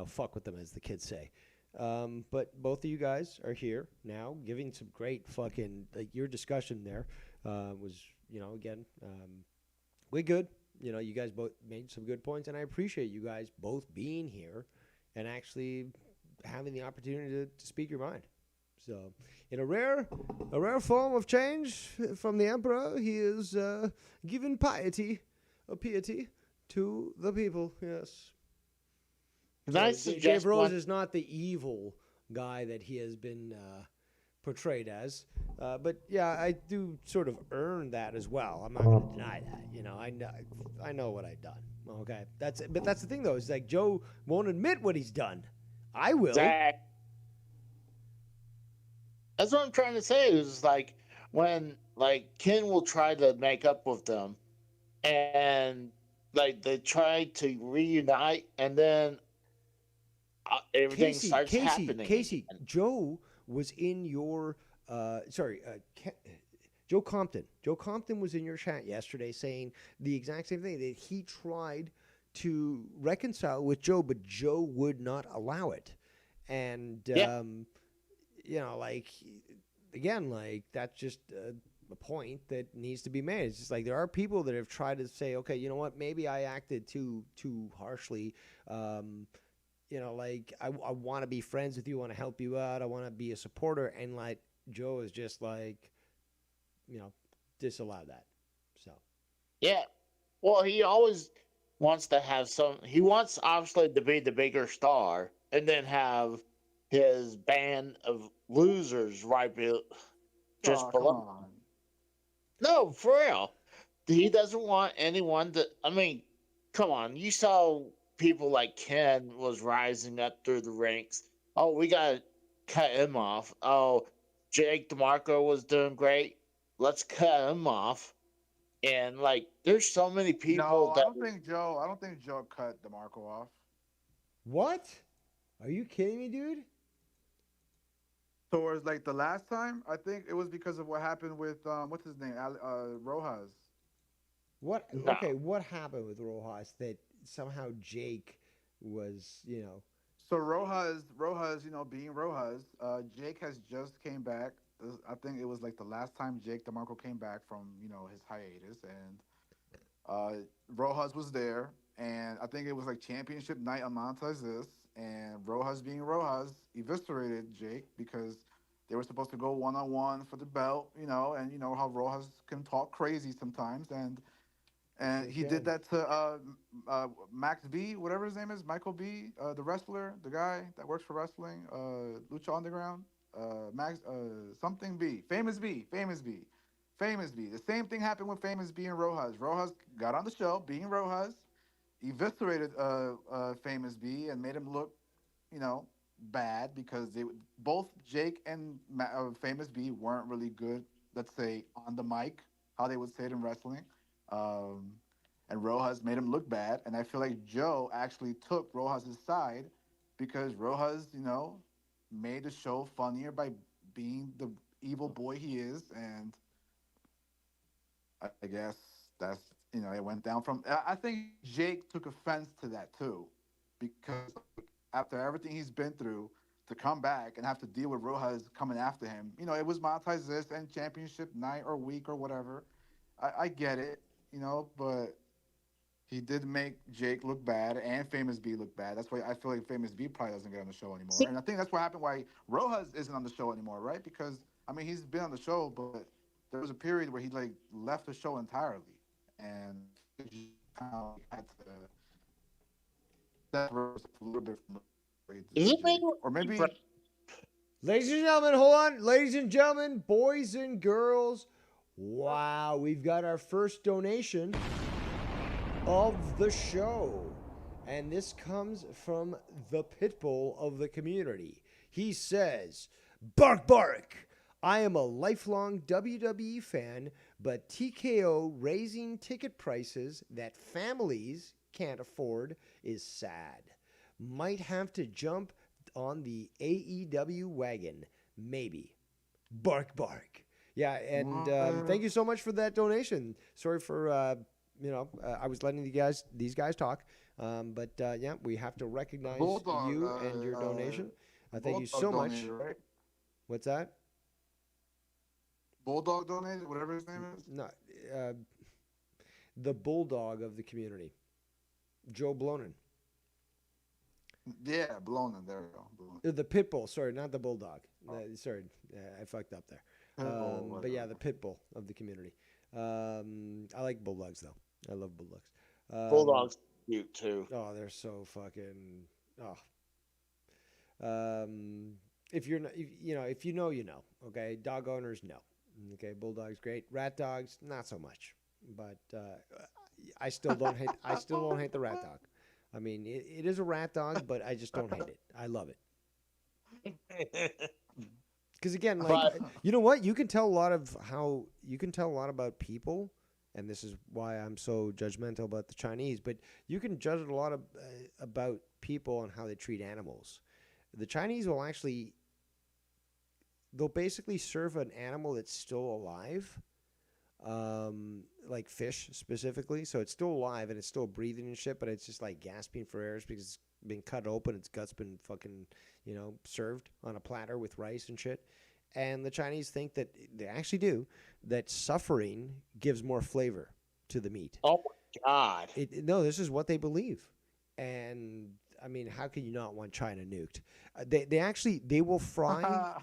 fuck with them, as the kids say. But both of you guys are here now, giving some great fucking like your discussion there was again we good. You guys both made some good points, and I appreciate you guys both being here and actually having the opportunity to speak your mind. So, in a rare form of change from the emperor, he is giving piety to the people. Yes.
can I
So Dave
suggest
Rose
one
is not the evil guy that he has been portrayed as. But yeah, I do sort of earn that as well. I'm not going to deny that. I know what I've done. Okay, but that's the thing though. Is like Joe won't admit what he's done. I will.
Zach that's what I'm trying to say is like when like Ken will try to make up with them and like they try to reunite and then everything
Casey,
starts
Casey,
happening
Casey.
again.
Joe was in your. Sorry, Joe Compton. Joe Compton was in your chat yesterday saying the exact same thing, that he tried to reconcile with Joe, but Joe would not allow it. And
Yeah,
like again, like that's just a point that needs to be made. It's just like there are people that have tried to say, okay, you know what, maybe I acted too harshly. Like I want to be friends with you, I want to help you out, I want to be a supporter, and like Joe is just like, disallow that. So
yeah. Well, he always wants to have some. He wants obviously to be the bigger star, and then have his band of losers just
Oh, come
below.
on.
No, for real. He doesn't want anyone to. I mean, come on. You saw people like Ken was rising up through the ranks. Oh, we got to cut him off. Oh, Jake DeMarco was doing great. Let's cut him off. And like, there's so many people
No, I
that
don't think Joe. I don't think Joe cut DeMarco off.
what? Are you kidding me, dude?
Towards like the last time, I think it was because of what happened with what's his name, Rojas.
What?
no.
Okay, what happened with Rojas that somehow Jake was,
So Rojas, being Rojas, Jake has just came back. I think it was like the last time Jake DeMarco came back from his hiatus, and Rojas was there, and I think it was like championship night on Montez this, and Rojas being Rojas eviscerated Jake because they were supposed to go 1-on-1 for the belt, and you know how Rojas can talk crazy sometimes, And he did
Okay.
that to Max B, whatever his name is, Michael B, the wrestler, the guy that works for wrestling, Lucha Underground, Max something B, Famous B. The same thing happened with Famous B and Rojas. Rojas got on the show, being Rojas, eviscerated Famous B and made him look, bad because both Jake and Famous B weren't really good. Let's say on the mic, how they would say it in wrestling. Um, and Rojas made him look bad. And I feel like Joe actually took Rojas' side because Rojas, made the show funnier by being the evil boy he is. And I guess that's, it went down from. I think Jake took offense to that too because after everything he's been through, to come back and have to deal with Rojas coming after him, it was monetized this and championship night or week or whatever. I get it, but he did make Jake look bad and Famous B look bad. That's why I feel like Famous B probably doesn't get on the show anymore. And I think that's what happened why Rojas isn't on the show anymore, right? Because I mean he's been on the show, but there was a period where he like left the show entirely, and how he had to separate himself a little bit from
He made
Jake, or maybe
Ladies and gentlemen, hold on. Ladies and gentlemen, boys and girls. Wow, we've got our first donation of the show. And this comes from the Pitbull of the community. He says, "Bark, bark. I am a lifelong WWE fan, but TKO raising ticket prices that families can't afford is sad. Might have to jump on the AEW wagon. Maybe. Bark, bark." Yeah, and thank you so much for that donation. Sorry for, I was letting these guys talk. But yeah, we have to recognize
Bulldog,
you and your donation. Thank you so much.
donated, right?
What's that?
Bulldog donated, whatever his name is.
No, the bulldog of the community, Joe Blonin.
Yeah, Blonin. There we go. Blonin.
The pit bull, sorry, not the bulldog. Sorry, I fucked up there. But yeah, the pit bull of the community. I like bulldogs though. I love bulldogs.
Bulldogs cute too.
Oh, they're so fucking. Oh. If you're not, if you know, you know. Okay, dog owners know. Okay, bulldogs great. Rat dogs not so much. But I still don't hate. I still don't hate the rat dog. I mean, it is a rat dog, but I just don't hate it. I love it. Because again, like, you know what? You can tell a lot about people, and this is why I'm so judgmental about the Chinese. But you can judge a lot about people on how they treat animals. The Chinese they'll basically serve an animal that's still alive, like fish specifically. So it's still alive and it's still breathing and shit, but it's just like gasping for air because it's been cut open. Its gut's been fucking, served on a platter with rice and shit. And the Chinese think that they actually do that suffering gives more flavor to the meat.
Oh my God.
No, this is what they believe. And I mean, how can you not want China nuked? They will fry.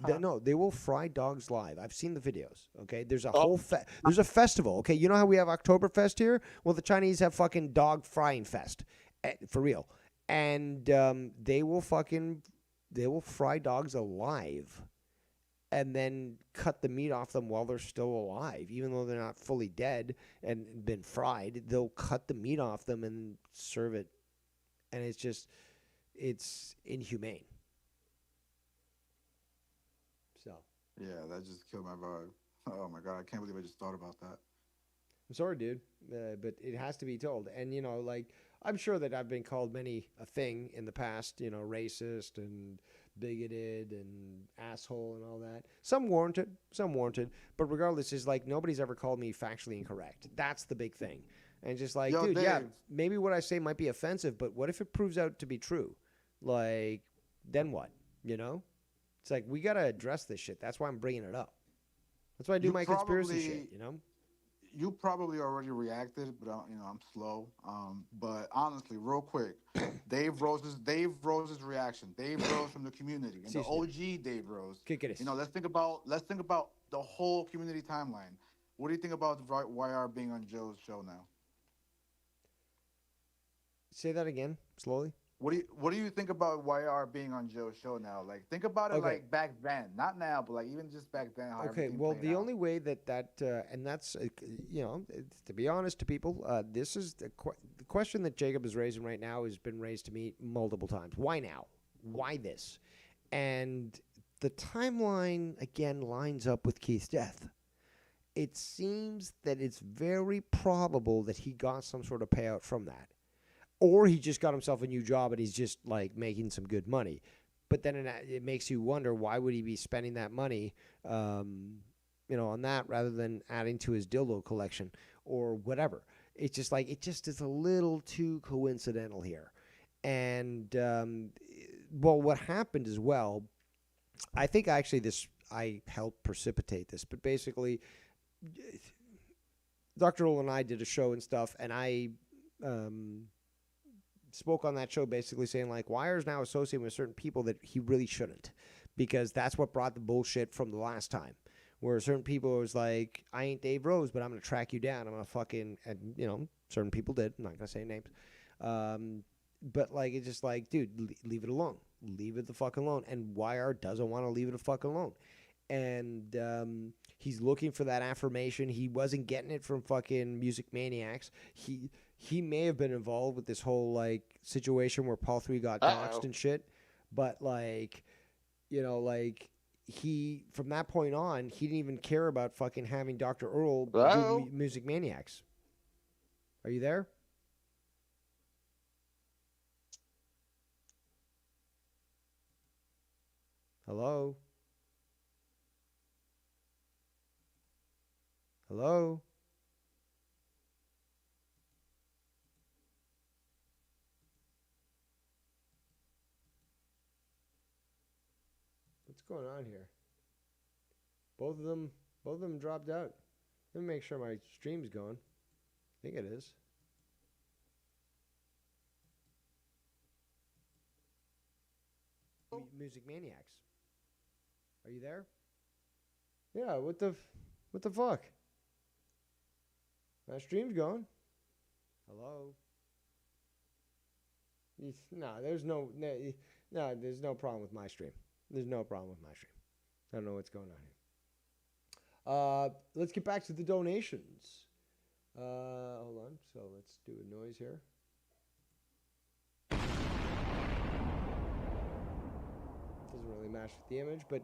They will fry dogs live. I've seen the videos. Okay, there's a whole there's a festival. Okay, you know how we have Oktoberfest here? Well, the Chinese have fucking dog frying fest, for real. And they will fry dogs alive, and then cut the meat off them while they're still alive, even though they're not fully dead and been fried. They'll cut the meat off them and serve it. And it's inhumane. So.
Yeah, that just killed my vibe. Oh my God, I can't believe I just thought about that.
I'm sorry, dude, but it has to be told. And, I'm sure that I've been called many a thing in the past, racist and bigoted and asshole and all that. Some warranted. But regardless, it's like nobody's ever called me factually incorrect. That's the big thing. And just like, dude, Dave, yeah, maybe what I say might be offensive, but what if it proves out to be true? Like, then what? It's like, we got to address this shit. That's why I'm bringing it up. That's why I do my conspiracy shit,
You probably already reacted, but I'm slow. But honestly, real quick, Dave Rose's reaction. Dave Rose from the community and the OG Dave Rose. Let's think about the whole community timeline. What do you think about YR being on Joe's show now?
Say that again, slowly.
What do you think about YR being on Joe's show now? Like, think about it
Okay.
like back then, not now, but like even just back then, how
Okay,
everything
well,
played
the
out.
only way that and that's to be honest to people, this is the question that Jacob is raising right now has been raised to me multiple times. Why now? Why this? And the timeline again lines up with Keith's death. It seems that it's very probable that he got some sort of payout from that, or he just got himself a new job and he's just like making some good money. But then it makes you wonder, why would he be spending that money, on that rather than adding to his dildo collection or whatever? It's just like, it just is a little too coincidental here. And, well, what happened as well, I think actually I helped precipitate this, but basically, Dr. Ola and I did a show and stuff, and I spoke on that show basically saying, like, Wire's now associating with certain people that he really shouldn't, because that's what brought the bullshit from the last time, where certain people was like, I ain't Dave Rose, but I'm going to track you down. I'm going to fucking, and, certain people did. I'm not going to say names. But, like, it's just like, dude, leave it alone. Leave it the fuck alone. And Wire doesn't want to leave it the fuck alone. And he's looking for that affirmation. He wasn't getting it from fucking Music Maniacs. He may have been involved with this whole, like, situation where Paul 3 got doxxed and shit. But, like, he, from that point on, he didn't even care about fucking having Dr. Earl do Music Maniacs. Are you there? Hello? Hello? What's going on here? Both of them dropped out. Let me make sure my stream's going. I think it is. Music Maniacs. Are you there? Yeah, what the fuck? My stream's going. Hello? No, there's no problem with my stream. There's no problem with my stream. I don't know what's going on here. Let's get back to the donations. Hold on. So let's do a noise here. Doesn't really match with the image, but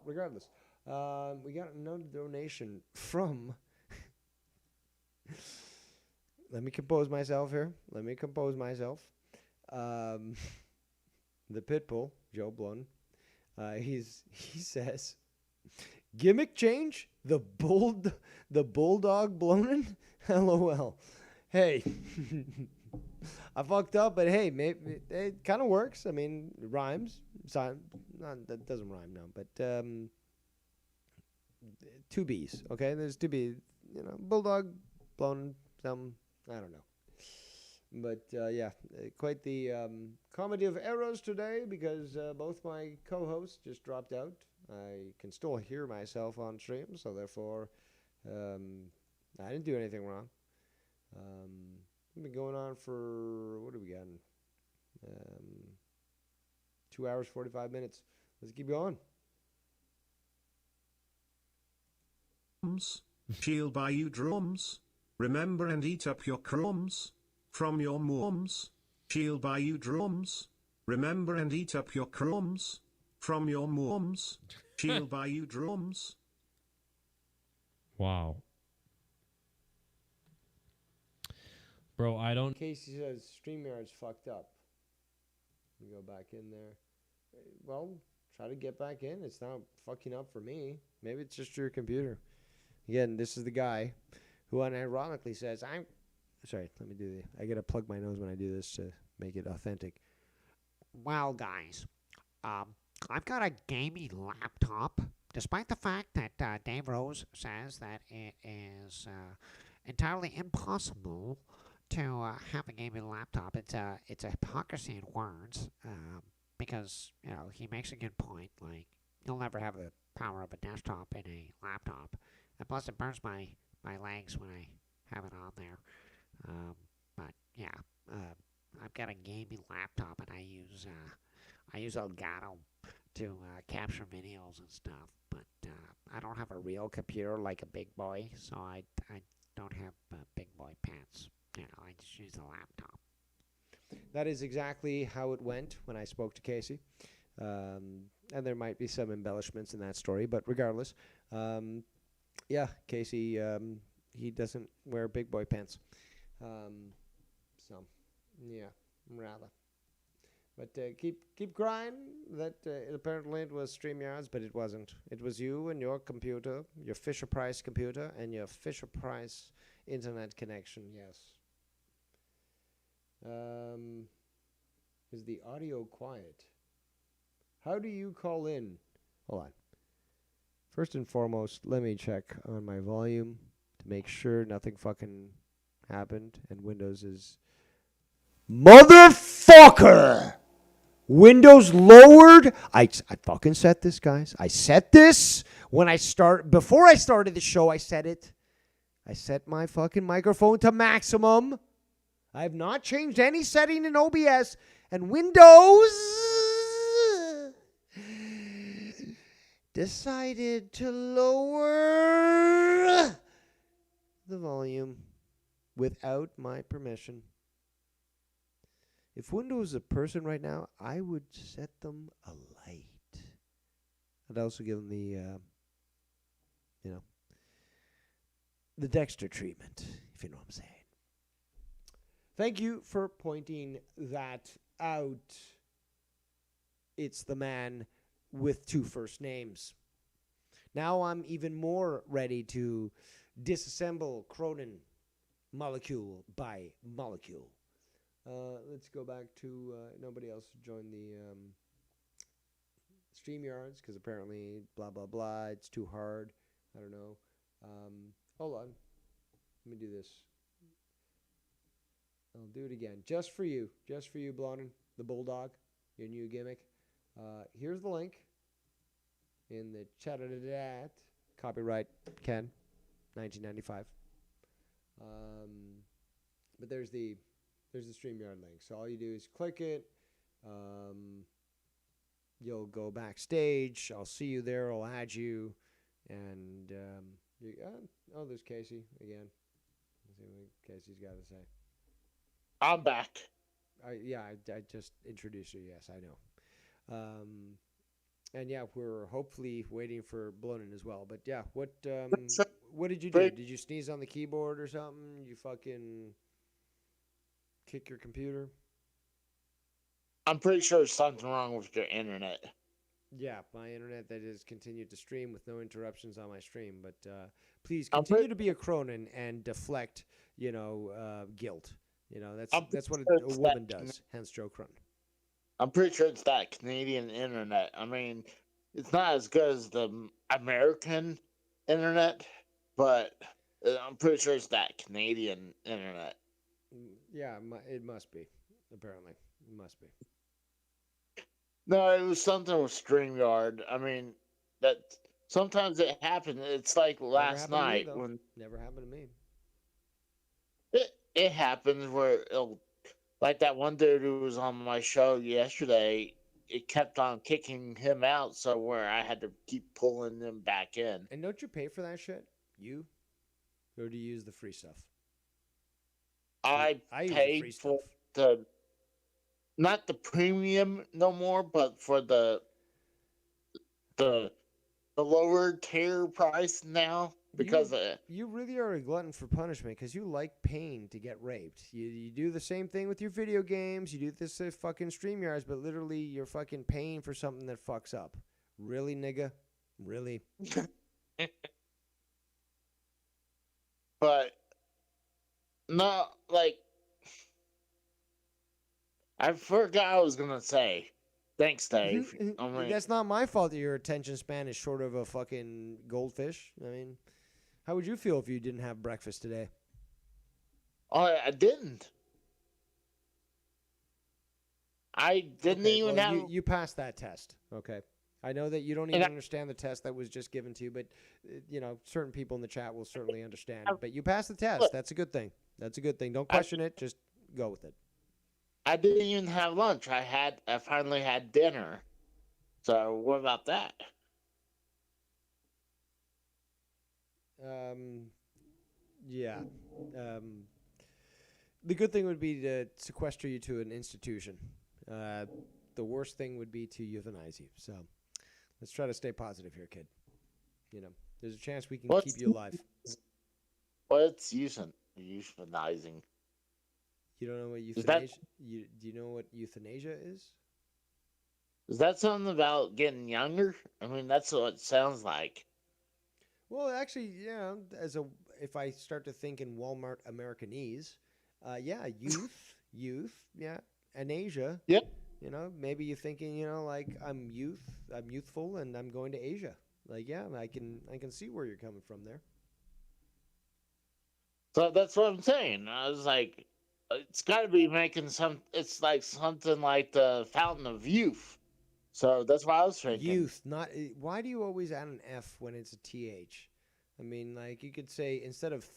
regardless, we got another donation from. Let me compose myself here. The Pitbull, Joe Blun. He says, gimmick change? The bulldog blonin? LOL. Hey, I fucked up, but hey, maybe it kind of works. I mean, it rhymes. That doesn't rhyme now, but two B's. Okay, there's two B's. Bulldog blown. Some, I don't know. But yeah, quite the comedy of errors today, because both my co-hosts just dropped out. I can still hear myself on stream, so therefore I didn't do anything wrong. We've been going on for, what have we got? 2 hours, 45 minutes. Let's keep going.
She'll buy you drums. Remember and eat up your crumbs. From your mums. She'll buy you drums. Remember and eat up your crumbs. From your mums. She'll buy you drums.
Wow. Bro, I don't...
Casey says StreamYard's fucked up. Let me go back in there. Well, try to get back in. It's not fucking up for me. Maybe it's just your computer. Again, this is the guy who unironically says, Sorry, let me do I gotta plug my nose when I do this to make it authentic.
Well, guys, I've got a gaming laptop, despite the fact that Dave Rose says that it is entirely impossible to have a gaming laptop. It's a hypocrisy in words, because he makes a good point. Like, you'll never have the power of a desktop in a laptop, and plus it burns my legs when I have it on there. But yeah, I've got a gaming laptop, and I use Elgato to capture videos and stuff. But I don't have a real computer like a big boy, so I don't have big boy pants. You know, I just use a laptop.
That is exactly how it went when I spoke to Casey. And there might be some embellishments in that story, but regardless, yeah, Casey, he doesn't wear big boy pants. So, yeah, rather. But keep crying that apparently it was StreamYards, but it wasn't. It was you and your computer, your Fisher-Price computer, and your Fisher-Price internet connection, yes. Is the audio quiet? How do you call in? Hold on. First and foremost, let me check on my volume to make sure nothing fucking happened. And Windows is... Motherfucker! Windows lowered. I fucking set this, guys. I set this when before I started the show, I set it. I set my fucking microphone to maximum. I have not changed any setting in OBS. And Windows decided to lower the volume without my permission. If Windows is a person right now, I would set them alight. I'd also give them the Dexter treatment, if you know what I'm saying. Thank you for pointing that out. It's the man with two first names. Now I'm even more ready to disassemble Cronin molecule by molecule. Let's go back to nobody else joined the StreamYards because apparently blah, blah, blah. It's too hard. I don't know. Hold on. Let me do this. I'll do it again. Just for you, Blondin, the Bulldog, your new gimmick. Here's the link in the chat. Copyright Ken, 1995. But there's the StreamYard link. So all you do is click it. You'll go backstage. I'll see you there. I'll add you. And there's Casey again. Let's see what Casey's got to say.
I'm back.
I just introduced you. Yes, I know. And yeah, we're hopefully waiting for Blonin as well. But yeah, what did you do? Did you sneeze on the keyboard or something? You fucking kick your computer?
I'm pretty sure there's something wrong with your internet.
Yeah, my internet that has continued to stream with no interruptions on my stream. But please continue to be a Cronin and deflect, guilt. That's what a woman does. Hence Joe Cronin.
I'm pretty sure it's that Canadian internet. I mean, it's not as good as the American internet, but I'm pretty sure it's that Canadian internet.
Yeah, it must be. Apparently, it must be.
No, it was something with StreamYard. I mean, that sometimes it happens. It's like last night when
never happened to me.
It happens where like that one dude who was on my show yesterday. It kept on kicking him out, so where I had to keep pulling them back in.
And don't you pay for that shit? You? Or do you use the free stuff?
I paid for not the premium no more, but for the lower tier price now because
you really are a glutton for punishment because you like pain to get raped. You do the same thing with your video games. You do this at fucking StreamYards, but literally you're fucking paying for something that fucks up. Really, nigga? Really?
But no, like I forgot I was gonna say. Thanks, Dave. I mean,
that's not my fault that your attention span is short of a fucking goldfish. I mean, how would you feel if you didn't have breakfast today?
I didn't. I didn't even have.
You passed that test, okay? I know that you don't even understand the test that was just given to you, but certain people in the chat will certainly understand. But you passed the test. That's a good thing. That's a good thing. Don't question it. Just go with it.
I didn't even have lunch. I finally had dinner. So what about that?
Yeah. The good thing would be to sequester you to an institution. The worst thing would be to euthanize you. So let's try to stay positive here, kid. You know, there's a chance we can keep you alive.
What's euthanizing?
You don't know what euthanasia? Do you know what euthanasia is?
Is that something about getting younger? I mean, that's what it sounds like.
Well, actually, yeah. If I start to think in Walmart Americanese, yeah, youth, yeah, anasia.
Yep.
You know, maybe you're thinking, like I'm youthful, and I'm going to Asia. Like, yeah, I can see where you're coming from there.
So that's what I'm saying. I was like, it's got to be making it's like something like the Fountain of Youth. So that's what I was thinking.
Youth, not. Why do you always add an F when it's a TH? I mean, like, you could say, instead of,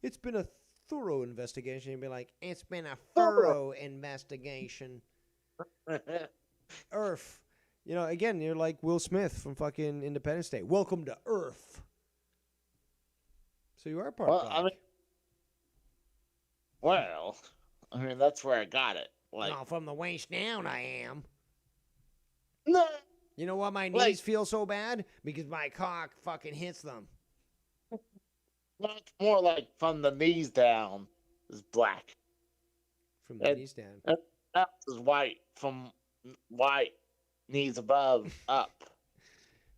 it's been a thorough investigation, you'd be like, it's been a thorough investigation. Earth. Again, you're like Will Smith from fucking Independence Day. Welcome to Earth. So you are part black.
I mean, that's where I got it. Like,
No, from the waist down, I am.
No.
You know why my knees feel so bad? Because my cock fucking hits them.
It's more like from the knees down is black.
From the knees down.
That is white. From white knees above up.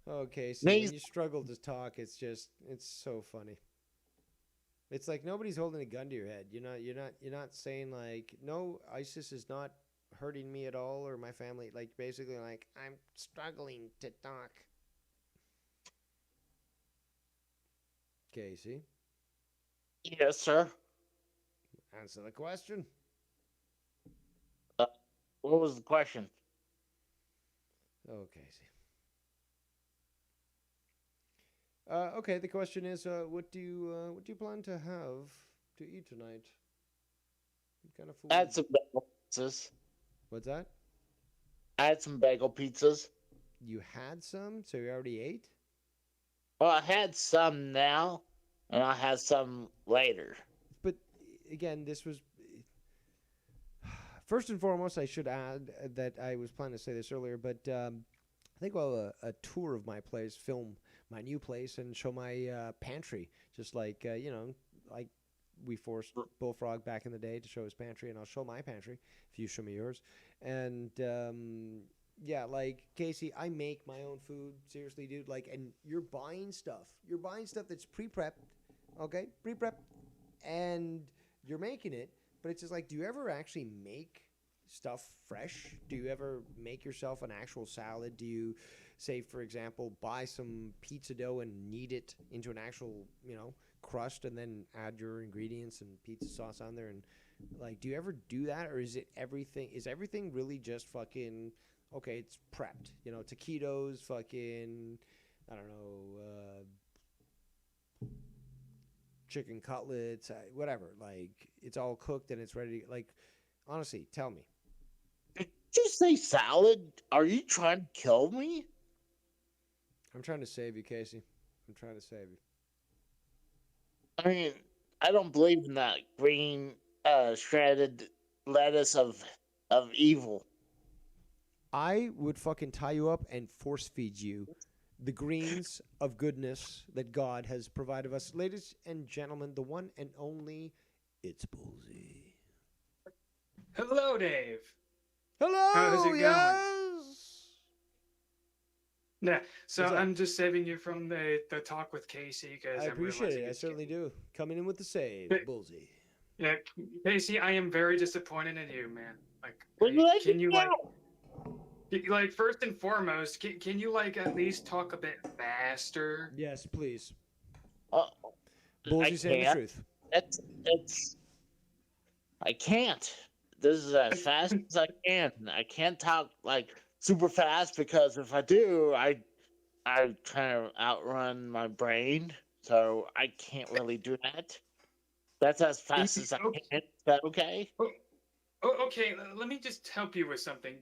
Okay, so when you struggle to talk, it's so funny. It's like nobody's holding a gun to your head. You're not saying like, no, ISIS is not hurting me at all or my family. Like, basically, like, I'm struggling to talk. Casey?
Yes, sir.
Answer the question.
What was the question?
Oh, Casey. Okay, the question is, what do you plan to have to eat tonight? What kind of food?
I had some bagel pizzas.
What's that?
I had some bagel pizzas.
You had some, so you already ate?
Well, I had some now, and I'll have some later.
But again, this was... First and foremost, I should add that I was planning to say this earlier, but I think I'll a tour of my place, film my new place, and show my pantry. Just like, like we forced Bullfrog back in the day to show his pantry, and I'll show my pantry if you show me yours. And yeah, like, Casey, I make my own food. Seriously, dude. Like, and you're buying stuff. You're buying stuff that's pre-prepped, okay? Pre-prepped, and you're making it. But it's just like, do you ever actually make stuff fresh? Do you ever make yourself an actual salad? Do you, say, for example, buy some pizza dough and knead it into an actual, crust, and then add your ingredients and pizza sauce on there? And, like, do you ever do that? Or is everything really just fucking, okay, it's prepped? Taquitos, fucking, I don't know, chicken cutlets, whatever. Like, it's all cooked and it's ready. Like, honestly, tell me.
Did you say salad? Are you trying to kill me?
I'm trying to save you, Casey. I'm trying to save you.
I mean, I don't believe in that green shredded lettuce of evil.
I would fucking tie you up and force feed you the greens of goodness that God has provided us. Ladies and gentlemen, the one and only, it's Bullseye.
Hello, Dave.
Hello,
how's it
yes.
going? Yeah, so I'm just saving you from the talk with Casey because
I appreciate it. I certainly do. Coming in with the save, Bullseye.
Yeah, Casey, I am very disappointed in you, man. Like,
can you
like first and foremost, can you like at least talk a bit faster?
Yes, please.
Bullseye
saying the truth.
I can't. This is as fast as I can. I can't talk like super fast because if I do, I kind of outrun my brain, so I can't really do that. That's as fast as I can. Is that okay?
Oh, okay, let me just help you with something.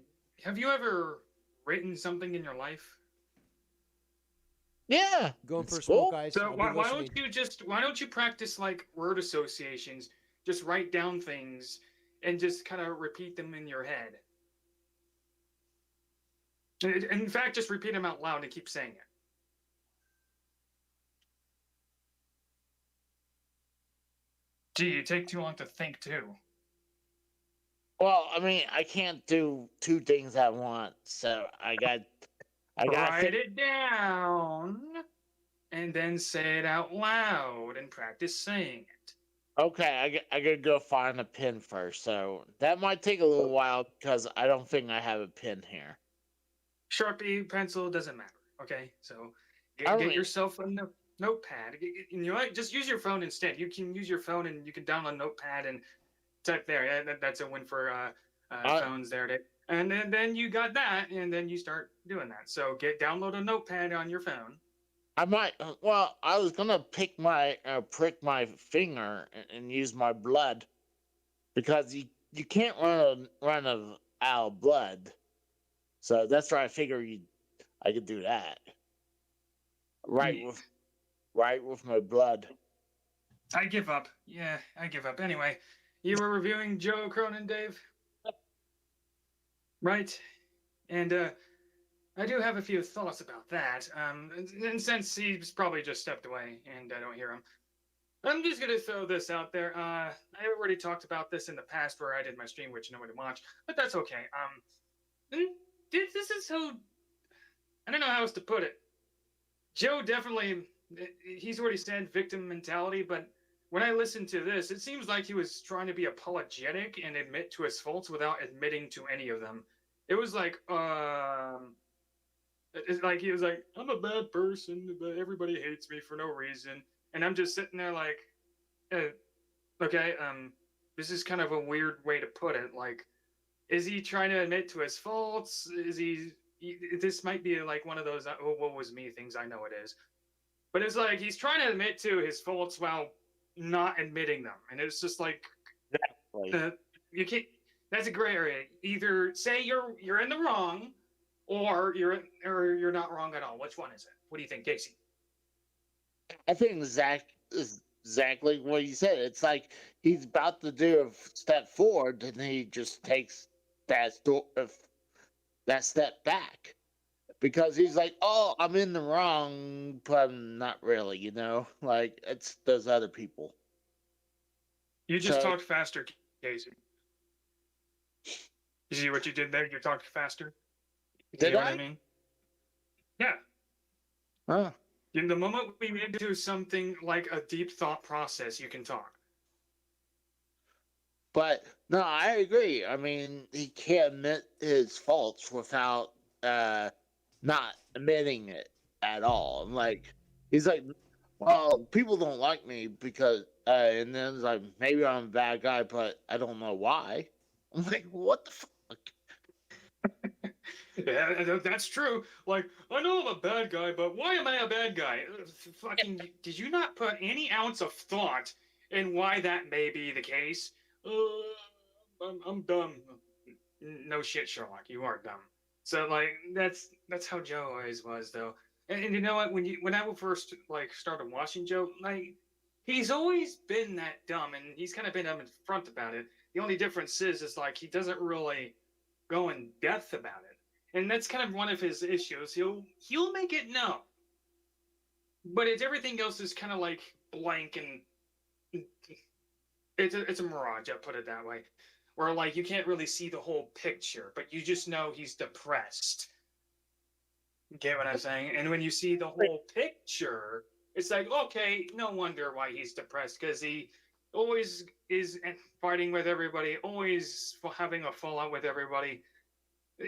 Have you ever written something in your life?
Yeah.
Going
in
for a smoke,
school?
guys.
So
I'll be listening.
why don't you practice like word associations? Just write down things and just kind of repeat them in your head. In fact, just repeat them out loud and keep saying it. Gee, you take too long to think too.
Well, I mean, I can't do two things at once, so I got
Write it down and then say it out loud and practice saying it.
Okay, I gotta go find a pen first, so that might take a little while because I don't think I have a pen here.
Sharpie, pencil, doesn't matter. Okay, so
I
get
mean,
yourself a notepad. Just use your phone instead. You can use your phone and you can download Notepad and type there. Yeah, that's a win for phones there. And then you got that, and then you start doing that. So download a Notepad on your phone.
I might. Well, I was gonna prick my finger and use my blood because you can't run out of blood. So that's why I figure I could do that. Right
Yeah.
with my blood.
I give up. Yeah, I give up. Anyway, you were reviewing Joe Cronin, Dave? Right. And I do have a few thoughts about that. And since he's probably just stepped away and I don't hear him, I'm just gonna throw this out there. I already talked about this in the past where I did my stream, which nobody watched, but that's okay. This is so. I don't know how else to put it. Joe definitely. He's already said victim mentality, but when I listened to this, it seems like he was trying to be apologetic and admit to his faults without admitting to any of them. It was like, it's like he was like, I'm a bad person, but everybody hates me for no reason. And I'm just sitting there like, okay, this is kind of a weird way to put it. Like, is he trying to admit to his faults? This might be like one of those, oh, what was me things. I know it is. But it's like he's trying to admit to his faults while not admitting them. And it's just like, you can't, that's a gray area. Either say you're in the wrong or you're not wrong at all. Which one is it? What do you think, Casey?
I think Zach is exactly what you said. It's like he's about to do a step forward, and he just takes that step back because he's like, "Oh, I'm in the wrong, but I'm not really." Like it's those other people.
You just talked faster, Casey. You see what you did there? You talked faster.
Did
I mean? Yeah.
Huh.
In the moment we get into something like a deep thought process, you can talk.
But no, I agree. I mean, he can't admit his faults without not admitting it at all. Like he's like, well, people don't like me because, and then it's like maybe I'm a bad guy, but I don't know why. I'm like, what the fuck?
Yeah, that's true. Like, I know I'm a bad guy, but why am I a bad guy? Fucking, did you not put any ounce of thought in why that may be the case? I'm dumb. No shit, Sherlock. You are dumb. So like, that's how Joe always was, though. And you know what? When I first like started watching Joe, like, he's always been that dumb, and he's kind of been up in front about it. The only difference is like he doesn't really go in depth about it. And that's kind of one of his issues. He'll make it known, but everything else is kind of like blank, and it's a mirage. I'll put it that way, where like you can't really see the whole picture, but you just know he's depressed. Get what I'm saying? And when you see the whole picture, it's like, okay, no wonder why he's depressed, because he always is fighting with everybody, always having a fallout with everybody.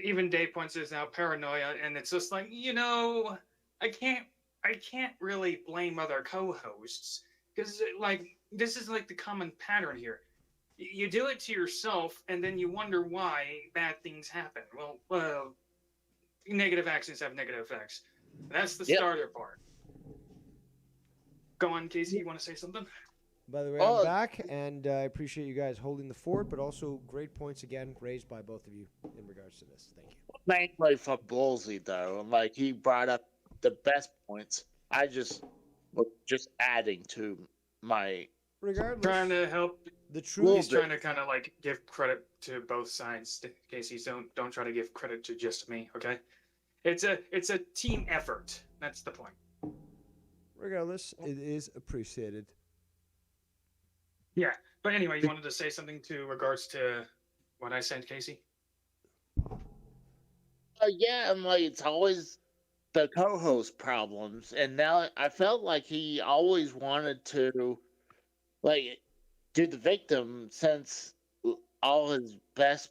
Even Dave points this out, paranoia, and it's just like, I can't really blame other co-hosts, because like this is like the common pattern here. You do it to yourself, and then you wonder why bad things happen. Well, negative actions have negative effects. That's the starter part. Go on, Casey. You want to say something?
By the way,
Oh.
I'm back, and I appreciate you guys holding the fort, but also great points again raised by both of you in regards to this. Thank you.
Mainly for Bullsey, though. And like he brought up the best points. I just was just adding to my
Regardless,
Trying to help.
the
He's
truth.
trying to kind of like give credit to both sides. Casey, don't try to give credit to just me. Okay, it's a team effort. That's the point.
Regardless, it is appreciated.
Yeah, but anyway, you wanted to say something to regards to what I said, Casey?
yeah, and like it's always the co-host problems, and now I felt like he always wanted to like do the victim since all his best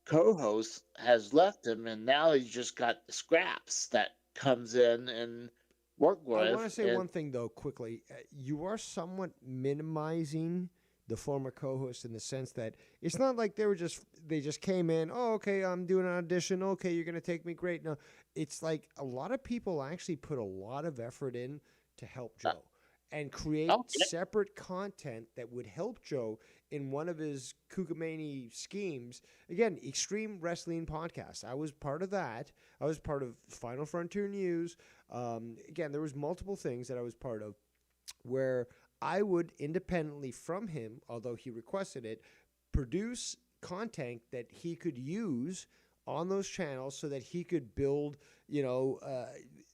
co-host has left him, and now he's just got the scraps that comes in and work with.
I want to say one thing though, quickly. You are somewhat minimizing the former co-host in the sense that it's not like they just came in. Oh, okay, I'm doing an audition. Okay, you're gonna take me. Great. No, it's like a lot of people actually put a lot of effort in to help Joe and create separate content that would help Joe in one of his Kukumani schemes. Again, Extreme Wrestling Podcast. I was part of that. I was part of Final Frontier News. Again, there was multiple things that I was part of where I would independently from him, although he requested it, produce content that he could use on those channels so that he could build,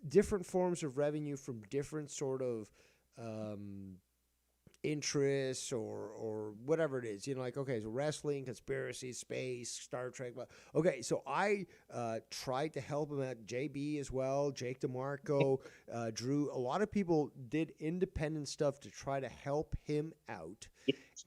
different forms of revenue from different sort of interests or whatever it is, okay, so wrestling, conspiracy, space, Star Trek. Okay, so I tried to help him out. JB as well, Jake DeMarco, Drew. A lot of people did independent stuff to try to help him out.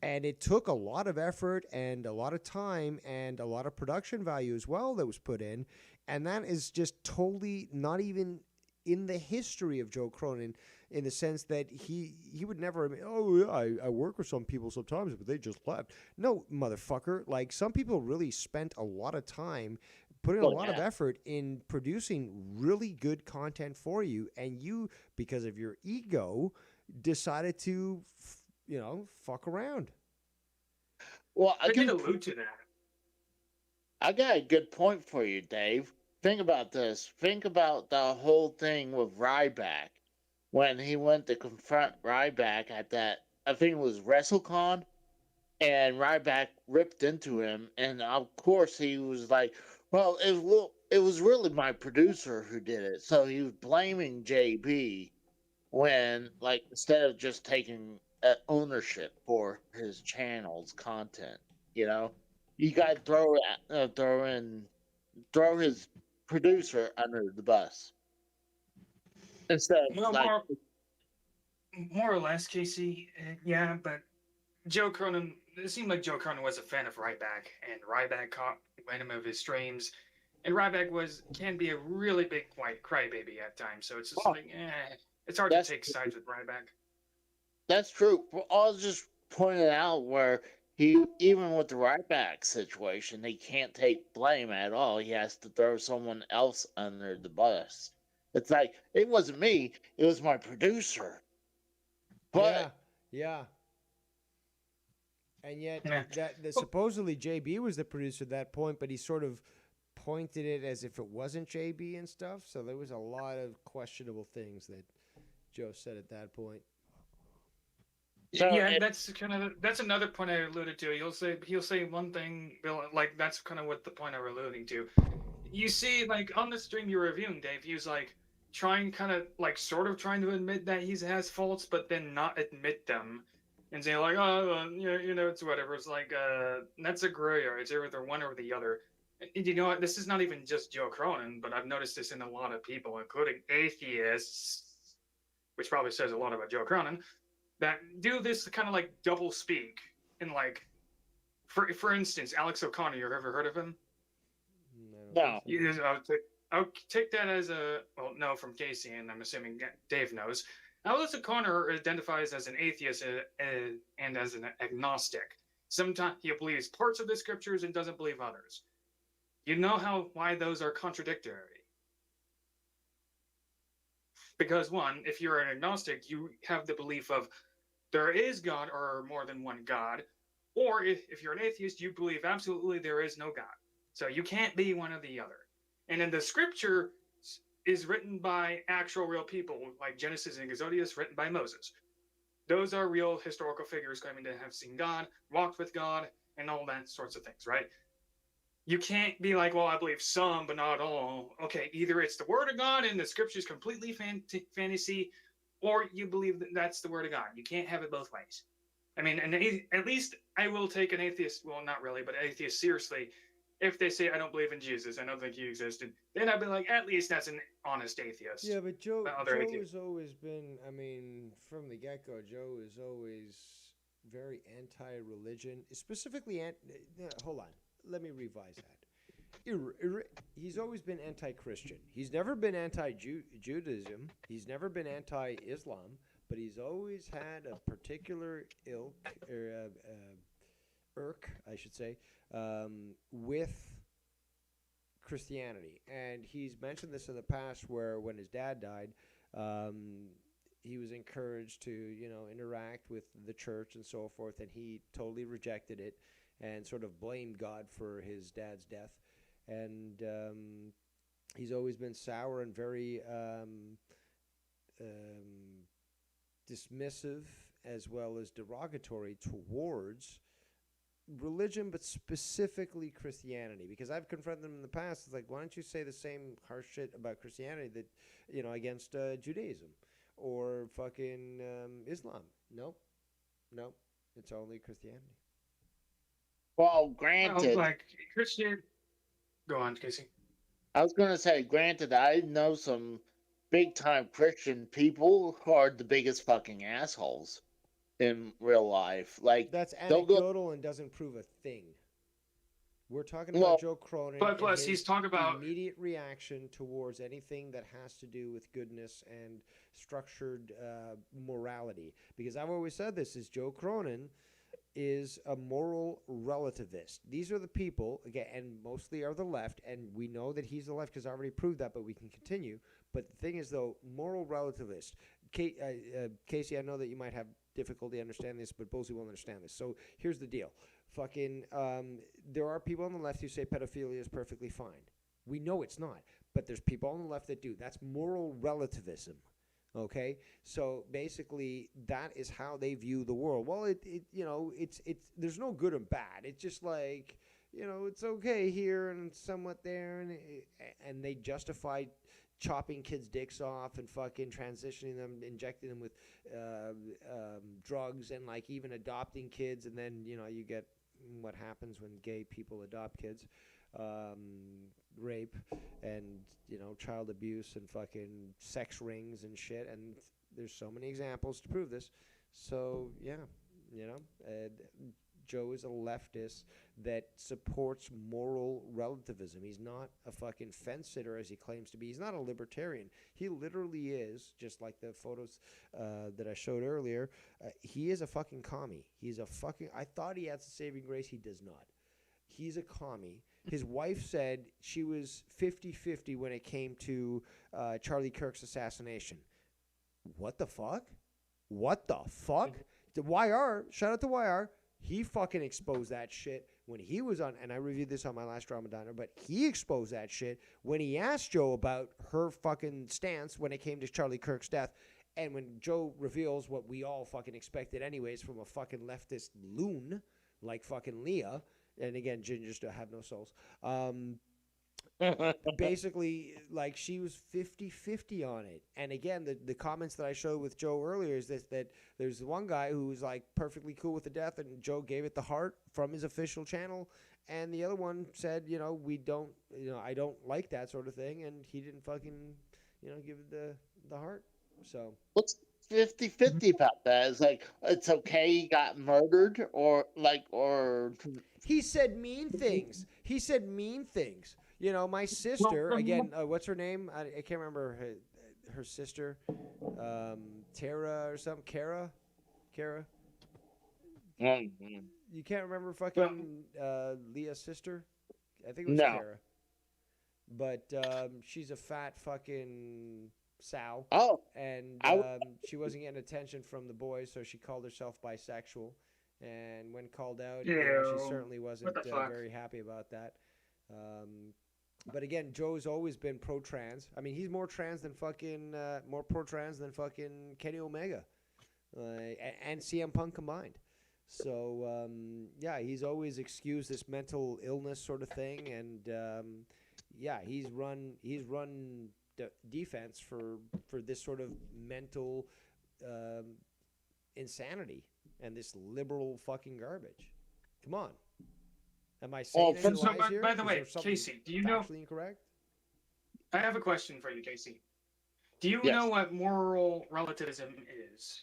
And it took a lot of effort and a lot of time and a lot of production value as well that was put in. And that is just totally not even in the history of Joe Cronin, in the sense that he would never admit, oh, yeah, I work with some people sometimes, but they just left. No, motherfucker. Like, some people really spent a lot of time, putting a lot of effort in producing really good content for you, and you, because of your ego, decided to, fuck around.
Well,
I can allude to that.
I got a good point for you, Dave. Think about this. Think about the whole thing with Ryback. When he went to confront Ryback at that, I think it was WrestleCon, and Ryback ripped into him, and of course he was like, well, it was really my producer who did it. So he was blaming JB when, like, instead of just taking ownership for his channel's content, you got to throw his producer under the bus. Instead of,
well, more or less, Casey. Yeah, but Joe Cronin. It seemed like Joe Cronin was a fan of Ryback, and Ryback caught one of his streams, and Ryback can be a really big white crybaby at times. So it's just it's hard to take sides with Ryback.
That's true. I was just pointing out where even with the Ryback situation, he can't take blame at all. He has to throw someone else under the bus. It's like, it wasn't me, it was my producer. But
yeah. And yet, supposedly JB was the producer at that point, but he sort of pointed it as if it wasn't JB and stuff. So there was a lot of questionable things that Joe said at that point.
Yeah, that's another point I alluded to. He'll say one thing, like that's kind of what the point I'm alluding to. You see, like on the stream you're reviewing, Dave, he was like trying to admit that he has faults, but then not admit them, and say like, oh, it's whatever. It's like that's a gray area. It's either one or the other. And you know what? This is not even just Joe Cronin, but I've noticed this in a lot of people, including atheists, which probably says a lot about Joe Cronin, that do this kind of like double speak. And like, for instance, Alex O'Connor, you ever heard of him?
No.
I'll take that as no, from Casey, and I'm assuming Dave knows. Alex O'Connor identifies as an atheist and as an agnostic. Sometimes he believes parts of the scriptures and doesn't believe others. You know why those are contradictory? Because one, if you're an agnostic, you have the belief of there is God or more than one God, or if you're an atheist, you believe absolutely there is no God. So you can't be one or the other. And then the scripture is written by actual real people, like Genesis and Exodus, written by Moses. Those are real historical figures claiming to have seen God, walked with God, and all that sorts of things, right? You can't be like, well, I believe some, but not all. Okay, either it's the word of God and the scripture is completely fantasy, or you believe that that's the word of God. You can't have it both ways. I mean, at least I will take an atheist, well, not really, but an atheist seriously if they say, I don't believe in Jesus, I don't think he existed. Then I'd be like, at least that's an honest atheist.
Yeah, but Joe
atheist.
has always been, I mean, from the get-go, Joe is always very anti-religion, specifically, hold on, let me revise that. He's always been anti-Christian. He's never been anti-Judaism. He's never been anti-Islam, but he's always had a particular irk, I should say, with Christianity. And he's mentioned this in the past where when his dad died, he was encouraged to, interact with the church and so forth, and he totally rejected it and sort of blamed God for his dad's death. And he's always been sour and very dismissive as well as derogatory towards religion, but specifically Christianity, because I've confronted them in the past. It's like, why don't you say the same harsh shit about Christianity that, against Judaism or fucking Islam? Nope. It's only Christianity.
Well, granted.
Like Christian. Go on, Casey.
I was going to say, granted, I know some big-time Christian people who are the biggest fucking assholes in real life. Like,
that's anecdotal and doesn't prove a thing. We're talking about Joe Cronin.
But plus, he's talking about
immediate reaction towards anything that has to do with goodness and structured morality. Because I've always said this: is Joe Cronin is a moral relativist. These are the people, again, and mostly are the left, and we know that he's the left because I already proved that, but we can continue. But the thing is, though, moral relativist. Casey, I know that you might have difficulty understanding this, but Bosey will understand this. So here's the deal. Fucking, there are people on the left who say pedophilia is perfectly fine. We know it's not, but there's people on the left that do. That's moral relativism. Okay, so basically that is how they view the world. Well, it's there's no good and bad. It's just like, it's okay here and somewhat there, and they justify chopping kids' dicks off and fucking transitioning them, injecting them with drugs, and like even adopting kids, and then you get what happens when gay people adopt kids. Rape and child abuse and fucking sex rings and shit, and there's so many examples to prove this. So yeah, Joe is a leftist that supports moral relativism. He's not a fucking fence sitter as he claims to be. He's not a libertarian. He literally is, just like the photos that I showed earlier, he is a fucking commie. He's a fucking, I thought he had saving grace. He does not. He's a commie. His wife said she was 50-50 when it came to Charlie Kirk's assassination. What the fuck? What the fuck? The YR, shout out to YR, he fucking exposed that shit when he was on, and I reviewed this on my last Drama Diner, but he exposed that shit when he asked Joe about her fucking stance when it came to Charlie Kirk's death. And when Joe reveals what we all fucking expected anyways from a fucking leftist loon like fucking Leah, and again, gingers have no souls. Basically, like, she was 50-50 on it. And again, the comments that I showed with Joe earlier is that there's one guy who was like perfectly cool with the death, and Joe gave it the heart from his official channel, and the other one said, we don't, I don't like that sort of thing, and he didn't fucking, give it the heart. So
what's 50-50 about that? It's like, it's okay he got murdered, or
he said mean things. My sister, again, what's her name? I can't remember her sister, Tara or something. Kara.
Mm-hmm.
You can't remember fucking Leah's sister? I think it was Kara. But she's a fat fucking Sal.
Oh,
And she wasn't getting attention from the boys, so she called herself bisexual. And when called out, she
Ew.
certainly wasn't
What the fuck?
very happy about that. But again, Joe's always been pro-trans. I mean, he's more trans than fucking more pro-trans than fucking Kenny Omega, and CM Punk combined. So yeah, he's always excused this mental illness sort of thing, and yeah, he's run defense for this sort of mental insanity and this liberal fucking garbage. Come on. Am I saying any
so,
lies here?
by the
Is
way,
there something
Casey, do you know?
factually incorrect?
I have a question for you, Casey. Do you
Yes.
know what moral relativism is?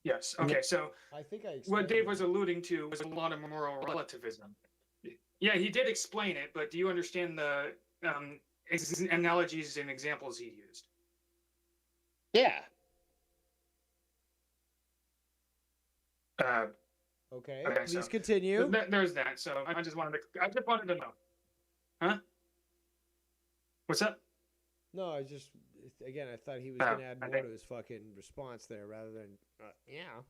Yes. Okay. So
I think I
what Dave
explained
was
it.
alluding to was a lot of moral relativism. Yeah, he did explain it, but do you understand the analogies and examples he used?
yeah.
Okay,
Okay,
please
so
continue.
there's that. So I just wanted to know. Huh? What's up?
No, I just again I thought he was
Oh,
gonna add
I
more
think-
to his fucking response there rather than yeah.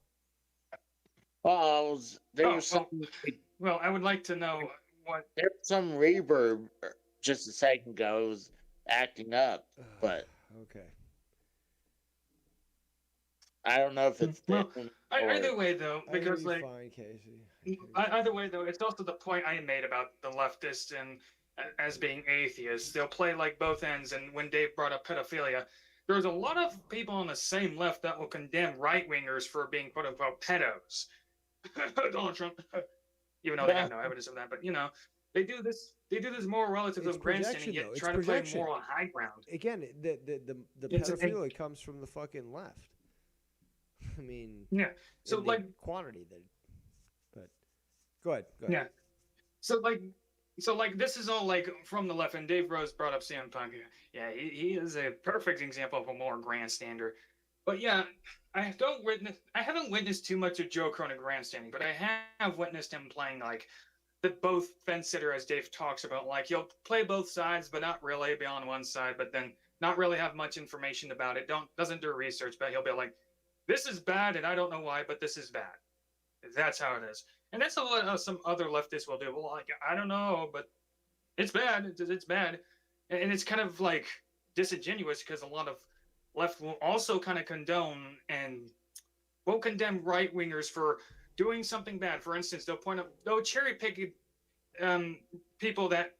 Well, there
Oh,
was some
Well, I would like to know what.
there was some reverb just a second ago. It was acting up, but
Okay.
I don't know if it's
Well,
them
Either
or
way, though,
I hear
because
you
like
fine, Casey. I hear you
either way, though, it's also the point I made about the leftists and as being atheists. They'll play like both ends. And when Dave brought up pedophilia, there's a lot of people on the same left that will condemn right wingers for being quote unquote pedos. Donald Trump, even though they have no evidence of that, but you know, they do this. They do this moral relativism
It's projection,
grandstanding, yet
though. It's
try to
projection.
play moral high ground.
Again, the
It's a-
pedophilia comes from the fucking left. I mean,
Yeah. So
in the
like,
quantity that. But go ahead.
yeah. So like this is all like from the left, and Dave Rose brought up CM Punk. Yeah, he is a perfect example of a more grandstander. But yeah, I haven't witnessed too much of Joe Cronin grandstanding, but I have witnessed him playing like the both fence sitter, as Dave talks about. Like he'll play both sides, but not really be on one side, but then not really have much information about it. Doesn't do research, but he'll be like, this is bad, and I don't know why, but this is bad. That's how it is. And that's what some other leftists will do. Well, like, I don't know, but it's bad. It's bad. And it's kind of like disingenuous because a lot of left will also kind of condone and won't condemn right wingers for doing something bad. For instance, they'll cherry pick people that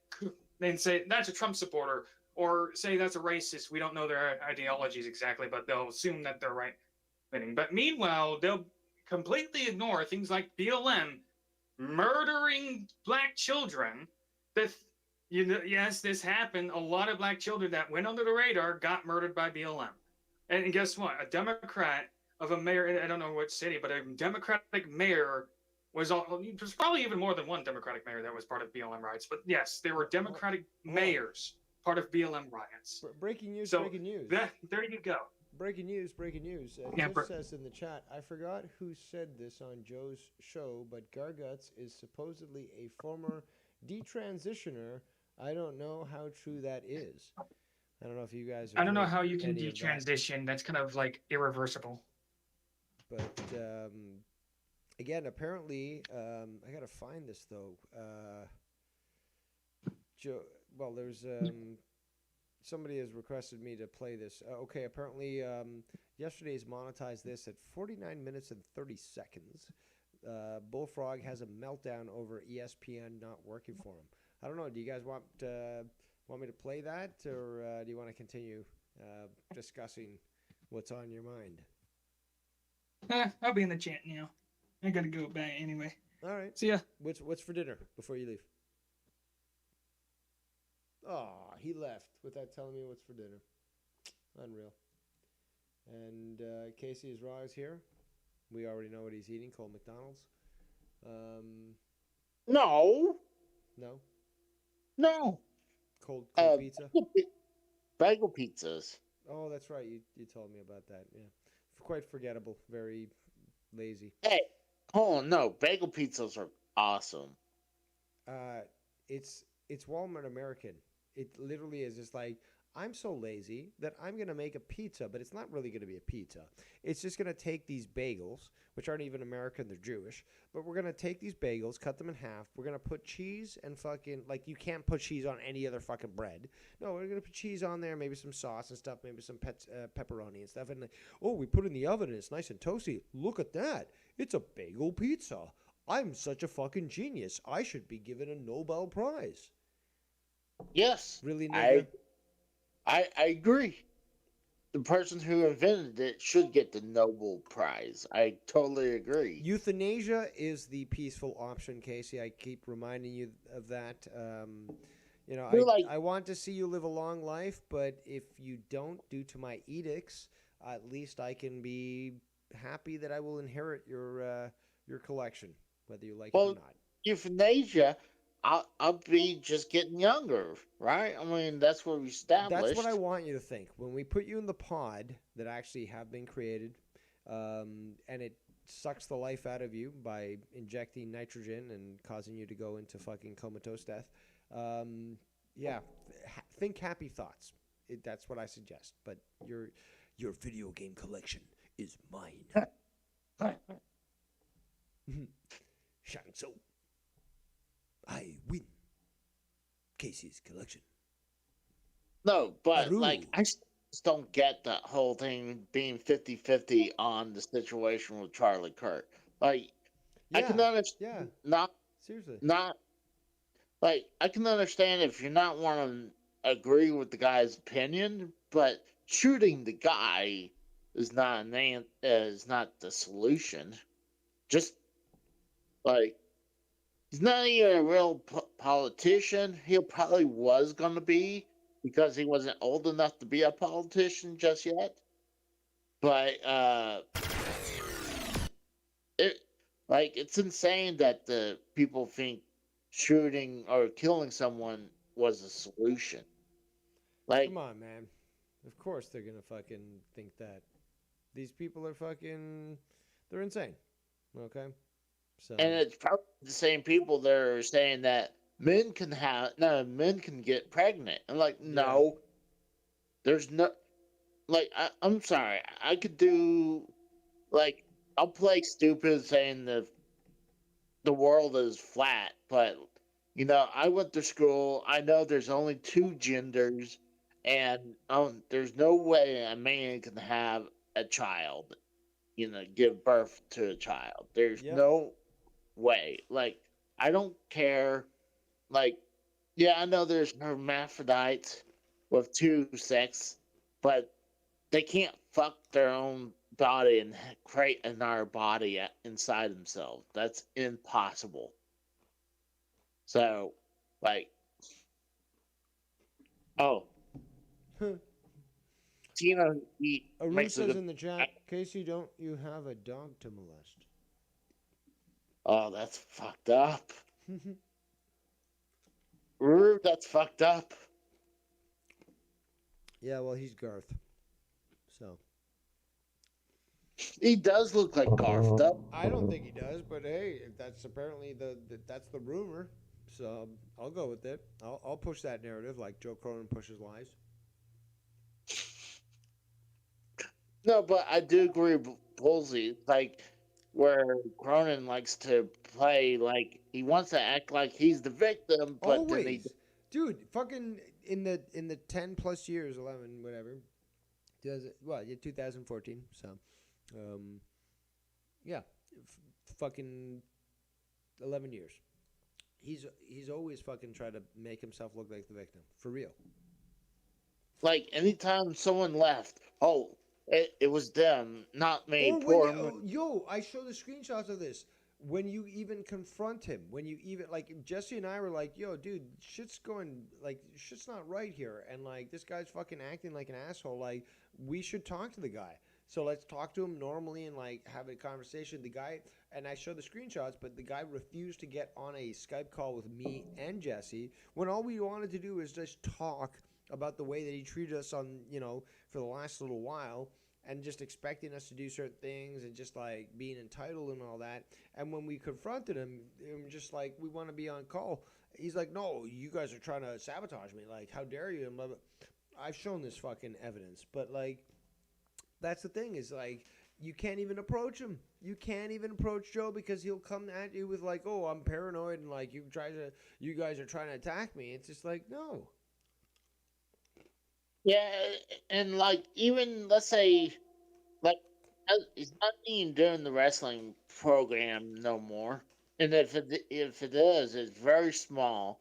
then say that's a Trump supporter or say that's a racist. We don't know their ideologies exactly, but they'll assume that they're right. But meanwhile, they'll completely ignore things like BLM murdering black children. Yes, this happened. A lot of black children that went under the radar got murdered by BLM. And guess what? A Democrat of a mayor, I don't know what city, but a Democratic mayor there's probably even more than one Democratic mayor that was part of BLM riots. But yes, there were Democratic mayors part of BLM riots.
Breaking news.
So
breaking news.
There you go.
Breaking news.
Yeah,
Joe says in the chat, I forgot who said this on Joe's show, but Garguts is supposedly a former detransitioner. I don't know how true that is. I don't know if you guys.
I don't know how you
heard
can
any of that,
detransition. That's kind of like irreversible.
But again, apparently, I gotta find this though. Joe. Well, there's somebody has requested me to play this. Okay, apparently yesterday's monetized this at 49 minutes and 30 seconds. Bullfrog has a meltdown over ESPN not working for him. I don't know. Do you guys want me to play that, or do you want to continue discussing what's on your mind?
I'll be in the chat now. I gotta go back anyway.
All right.
See ya.
What's for dinner before you leave? Oh, he left without telling me what's for dinner. Unreal. And Casey is raw is here. We already know what he's eating. Cole McDonald's.
no,
No. Cold pizza.
bagel pizzas.
Oh, that's right. You told me about that. Yeah. Quite forgettable. Very lazy.
Hey, oh no, bagel pizzas are awesome.
It's Walmart American. It literally is just like I'm so lazy that I'm going to make a pizza, but it's not really going to be a pizza. It's just going to take these bagels, which aren't even American, they're Jewish, but we're going to take these bagels, cut them in half. We're going to put cheese and fucking, like, you can't put cheese on any other fucking bread. No, we're going to put cheese on there, maybe some sauce and stuff, maybe some pepperoni and stuff. And, oh, we put it in the oven and it's nice and toasty. Look at that. It's a bagel pizza. I'm such a fucking genius. I should be given a Nobel Prize.
Yes.
Really, nigga?
I agree. The person who invented it should get the Nobel Prize. I totally agree.
Euthanasia is the peaceful option, Casey. I keep reminding you of that. You know, I want to see you live a long life, but if you don't, due to my edicts, at least I can be happy that I will inherit your collection, whether you like it or not.
Euthanasia, I'll be just getting younger, right? I mean, that's what we established.
That's what I want you to think. When we put you in the pod that actually have been created, and it sucks the life out of you by injecting nitrogen and causing you to go into fucking comatose death, think happy thoughts. That's what I suggest. But your video game collection is mine. Shang-So. I win. Casey's collection.
No, but like I just don't get that whole thing being 50-50 on the situation with Charlie Kirk. Like I can understand
seriously.
Not like I can understand if you're not want to agree with the guy's opinion, but shooting the guy is not the solution. Just like he's not even a real politician. He probably was going to be because he wasn't old enough to be a politician just yet. But it's insane that the people think shooting or killing someone was a solution. Like,
come on, man. Of course they're going to fucking think that. These people are fucking, they're insane. Okay? So.
And it's probably the same people that are saying that men can get pregnant. I'm like, no, there's no, like, I'm sorry, I could do, like, I'll play stupid saying the world is flat, but you know, I went to school. I know there's only two genders, and there's no way a man can have a child. You know, give birth to a child. There's no way. Like, I don't care. Like, yeah, I know there's hermaphrodites with two sex, but they can't fuck their own body and create another body inside themselves. That's impossible. So, like, Tina
Aru says in the chat, Casey, don't you have a dog to molest?
Oh, that's fucked up. Rue, that's fucked up.
Yeah, well, he's Garth. So.
He does look like Garth, though.
I don't think he does, but hey, that's apparently that's the rumor. So I'll go with it. I'll push that narrative like Joe Cronin pushes lies.
No, but I do agree with Bullseye. Like, where Cronin likes to play, like, he wants to act like he's the victim, but
always.
then he...
Dude, fucking in the 10 plus years, 11, whatever. 2014. So, fucking 11 years. He's always fucking tried to make himself look like the victim. For real.
Like, anytime someone left, it was them, not me.
I show the screenshots of this. When you even confront him, when you even, like, Jesse and I were like, yo, dude, shit's not right here. And, like, this guy's fucking acting like an asshole. Like, we should talk to the guy. So let's talk to him normally and, like, have a conversation. The guy, and I showed the screenshots, but the guy refused to get on a Skype call with me and Jesse when all we wanted to do is just talk about the way that he treated us on, for the last little while. And just expecting us to do certain things and just, like, being entitled and all that. And when we confronted him, just like, we want to be on call. He's like, no, you guys are trying to sabotage me. Like, how dare you? And blah, blah. I've shown this fucking evidence, but like, that's the thing is like, you can't even approach him. You can't even approach Joe because he'll come at you with like, "Oh, I'm paranoid," and like, you guys are trying to attack me. It's just like, no.
Yeah, and like even let's say like he's not even doing the wrestling program no more, and if it is, it's very small,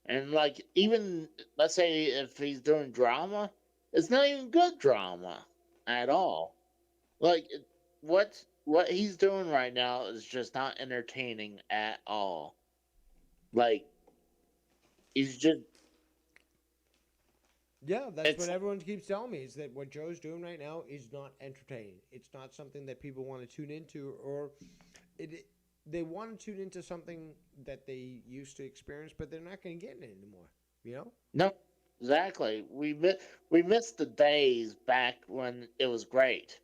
and like even let's say if he's doing drama, it's not even good drama at all. Like what he's doing right now is just not entertaining at all. Like he's just
Yeah, that's what
it's
everyone keeps telling me is that what Joe's doing right now is not entertaining. It's not something that people want to tune into, or they want to tune into something that they used to experience, but they're not going to get it anymore. You know?
no, exactly. We missed the days back when it was great.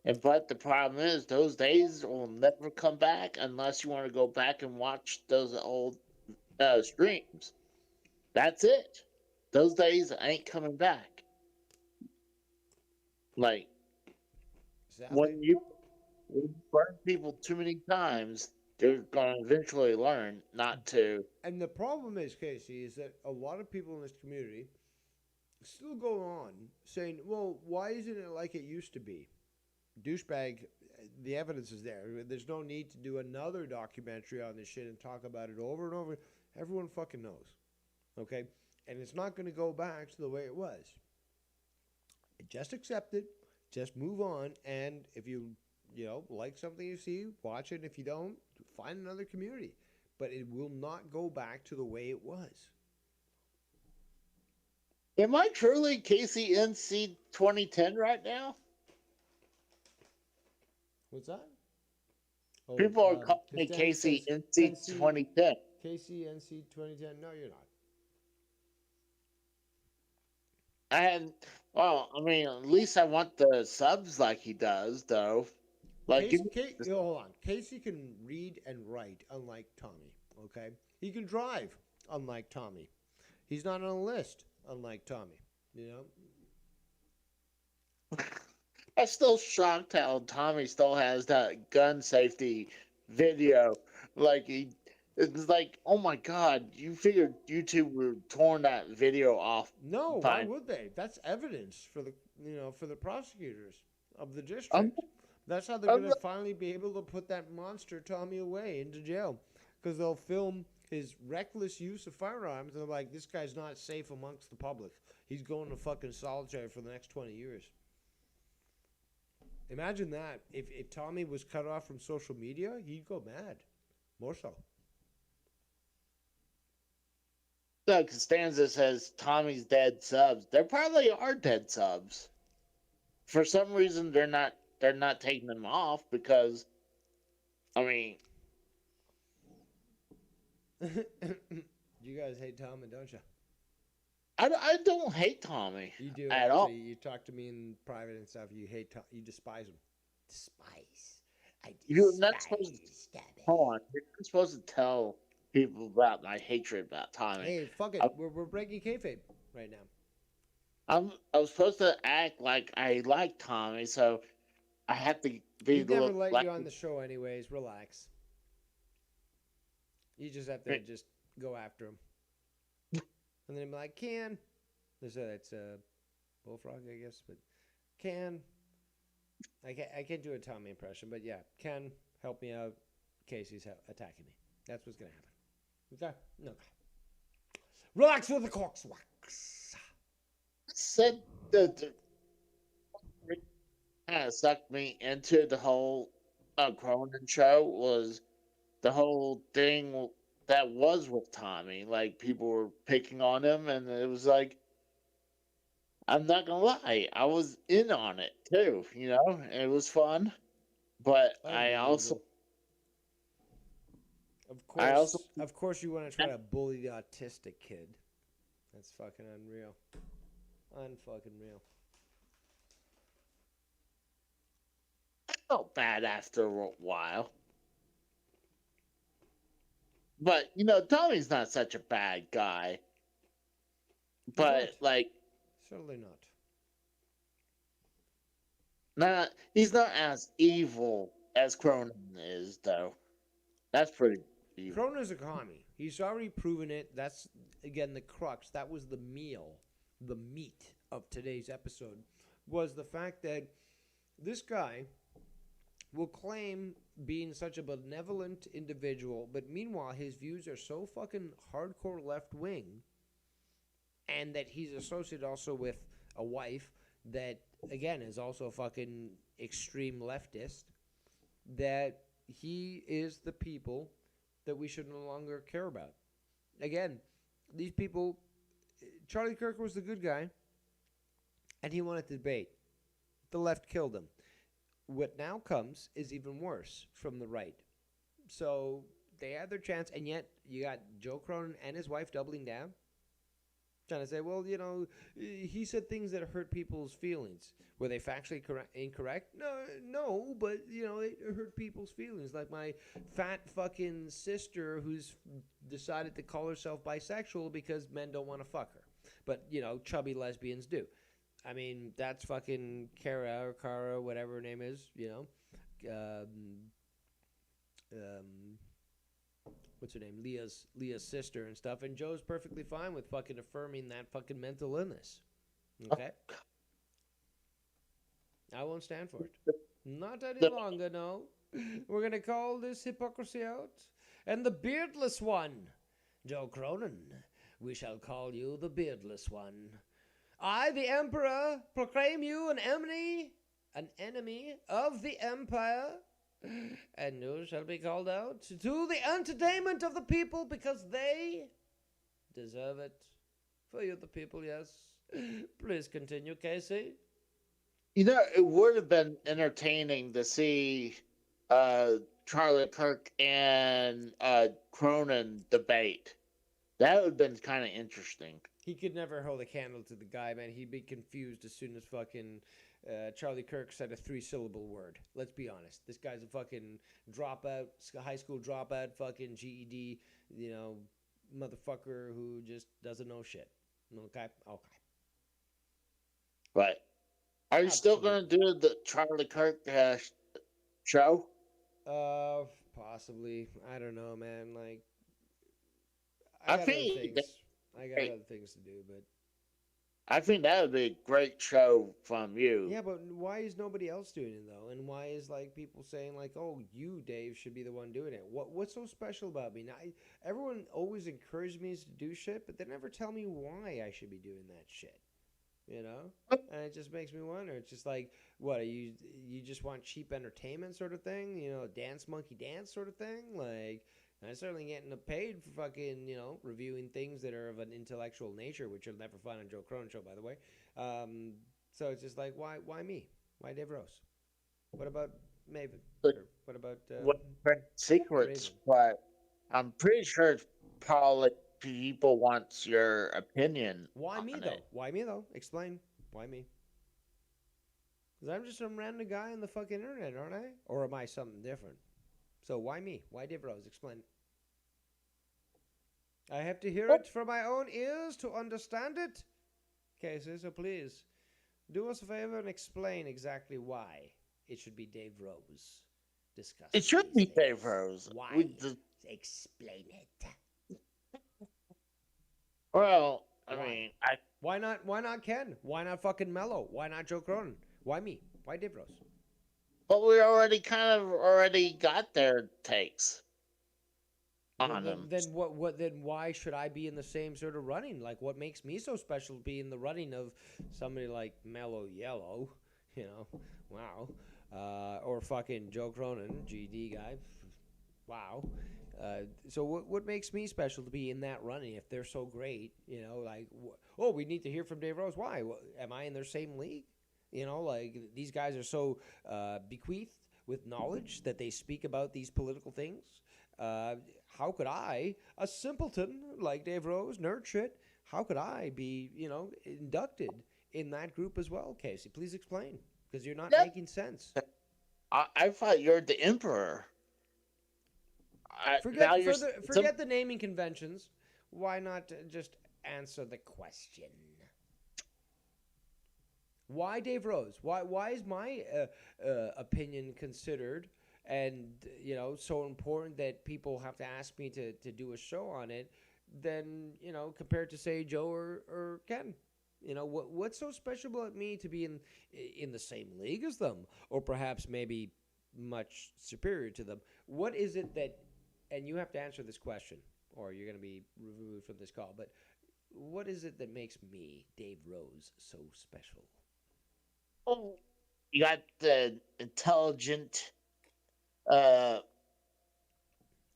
And but the problem is those days will never come back unless you want to go back and watch those old streams. That's it. Those days ain't coming back. Like
Sadly.
when you burn people too many times, they're gonna eventually learn not to.
And the problem is, Casey, is that a lot of people in this community still go on saying, "Well, why isn't it like it used to be?" Douchebag, the evidence is there. There's no need to do another documentary on this shit and talk about it over and over. Everyone fucking knows. Okay? And it's not going to go back to the way it was. Just accept it. Just move on. And if you like something you see, watch it. If you don't, find another community. But it will not go back to the way it was.
Am I truly KCNC 2010 right now?
What's that? Oh,
People are calling me KCNC 2010.
KCNC 2010? No, you're not.
Well, I mean, at least I want the subs like he does, though. Like,
Hold on. Casey can read and write, unlike Tommy. Okay, he can drive, unlike Tommy. He's not on a list, unlike Tommy. You know.
I'm still shocked how Tommy still has that gun safety video. Like it's like, oh my god, you figured YouTube would torn that video off?
No, why would they? That's evidence for the prosecutors of the district. That's how they're going to finally be able to put that monster Tommy away into jail, because they'll film his reckless use of firearms and they're like, this guy's not safe amongst the public. He's going to fucking solitary for the next 20 years. Imagine that. If Tommy was cut off from social media, he'd go mad. More so.
So Costanza says Tommy's dead subs. There probably are dead subs. For some reason, they're not taking them off because, I mean,
you guys hate Tommy, don't you?
I don't hate Tommy.
You do
at all.
You talk to me in private and stuff. You hate Tom. You despise him. Despise.
You're not supposed to. Hold on. You're not supposed to tell people about my hatred about Tommy.
Hey, fuck it. We're breaking kayfabe right now.
I was supposed to act like I like Tommy, so I have to be.
He'd never let you on the show, anyways. Relax. You just have to just go after him. And then be like, Can. It's a bullfrog, I guess, but Can. I can't do a Tommy impression, but yeah, Can, help me out. Casey's attacking me. That's what's going to happen. Okay? Okay. Relax with the corks wax.
Said that kind of sucked me into the whole Cronin show was the whole thing that was with Tommy. Like, people were picking on him, and it was like, I'm not gonna lie, I was in on it too. It was fun, but I also,
of course, you want to try to bully the autistic kid. That's fucking unreal. Unfucking real.
I felt bad after a while. But, Tommy's not such a bad guy. But, like,
Certainly not.
He's not as evil as Cronin is, though. That's pretty evil.
Cronin's a commie. He's already proven it. That's, again, the crux. That was the meat of today's episode, was the fact that this guy will claim being such a benevolent individual, but meanwhile his views are so fucking hardcore left-wing, and that he's associated also with a wife that, again, is also fucking extreme leftist, that he is the people that we should no longer care about. Again, these people, Charlie Kirk was the good guy, and he wanted to debate. The left killed him. What now comes is even worse from the right. So they had their chance, and yet you got Joe Cronin and his wife doubling down, trying to say, well, he said things that hurt people's feelings. Were they factually incorrect? No, but, it hurt people's feelings. Like my fat fucking sister who's decided to call herself bisexual because men don't want to fuck her. But, chubby lesbians do. I mean, that's fucking Kara, whatever her name is, what's her name? Leah's sister and stuff. And Joe's perfectly fine with fucking affirming that fucking mental illness. Okay? I won't stand for it. Not any longer, no. We're going to call this hypocrisy out. And the beardless one, Joe Cronin, we shall call you the beardless one. I, the Emperor, proclaim you an enemy of the Empire, and you shall be called out to the entertainment of the people because they deserve it. For you, the people, yes. Please continue, Casey.
It would have been entertaining to see Charlie Kirk and Cronin debate. That would have been kind of interesting.
He could never hold a candle to the guy, man. He'd be confused as soon as fucking Charlie Kirk said a 3-syllable word. Let's be honest. This guy's a fucking dropout, high school dropout, fucking GED, motherfucker who just doesn't know shit. Okay?
Right. Are you still going to do the Charlie Kirk show?
Possibly. I don't know, man. Like,
I
got other things to do, but
I think that would be a great show from you.
Yeah, but why is nobody else doing it though? And why is people saying "Oh, you, Dave, should be the one doing it"? What's so special about me? Now, everyone always encourages me to do shit, but they never tell me why I should be doing that shit. And it just makes me wonder. It's just what, you just want cheap entertainment sort of thing? Dance monkey dance sort of thing? I'm certainly getting paid for fucking, reviewing things that are of an intellectual nature, which you'll never find on Joe Cronin show, by the way. So it's just why me? Why Dave Rose? What about Maven? What about
secrets? But I'm pretty sure it's probably people want your opinion.
Why me though? Why me though? Explain. Why me? Because I'm just some random guy on the fucking internet, aren't I? Or am I something different? So why me? Why Dave Rose? Explain. I have to hear it from my own ears to understand it. Casey, so please, do us a favor and explain exactly why it should be Dave Rose discussing.
It should be Dave Rose.
Why? Explain it.
Well, I mean,
Why not Ken? Why not fucking Mello? Why not Joe Cronin? Why me? Why Dave Rose?
But we already got their takes on them.
Then why should I be in the same sort of running? What makes me so special to be in the running of somebody like Mellow Yellow, wow, or fucking Joe Cronin, GD guy, wow. So what makes me special to be in that running if they're so great? We need to hear from Dave Rose. Why? Am I in their same league? These guys are so bequeathed with knowledge that they speak about these political things. How could I, a simpleton like Dave Rose, nerd shit, how could I be, inducted in that group as well, Casey? Please explain, because you're not making sense.
I thought you're the emperor.
Forget the naming conventions. Why not just answer the question? Why Dave Rose? Why is my opinion considered and so important that people have to ask me to do a show on it? Than compared to say Joe or Ken. What's so special about me to be in the same league as them, or perhaps maybe much superior to them? What is it that, and you have to answer this question, or you're going to be removed from this call, but what is it that makes me, Dave Rose, so special?
Oh, you got the intelligent uh,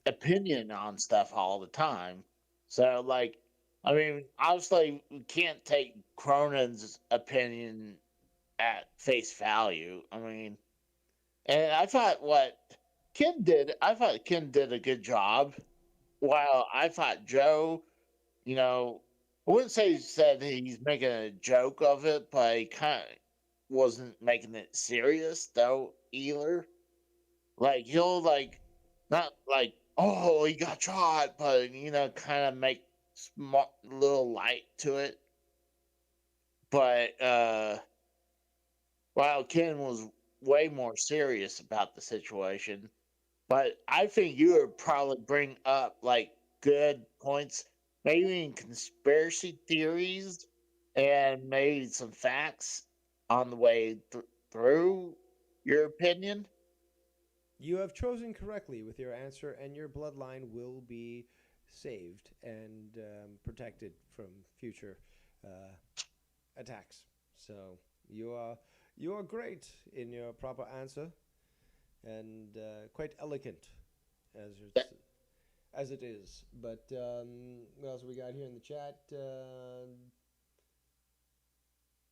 opinion on stuff all the time. So, like, I mean, obviously, we can't take Cronin's opinion at face value. I mean, and I thought Ken did a good job. While I thought Joe, I wouldn't say he said he's making a joke of it, but he kind of wasn't making it serious though either. Like he'll like not like oh he got shot, but kind of make small little light to it. But while Ken was way more serious about the situation, but I think you would probably bring up like good points, maybe in conspiracy theories and maybe some facts on the way through your opinion.
You have chosen correctly with your answer, and your bloodline will be saved and protected from future attacks. So you are great in your proper answer, and quite elegant as it is. But what else we got here in the chat?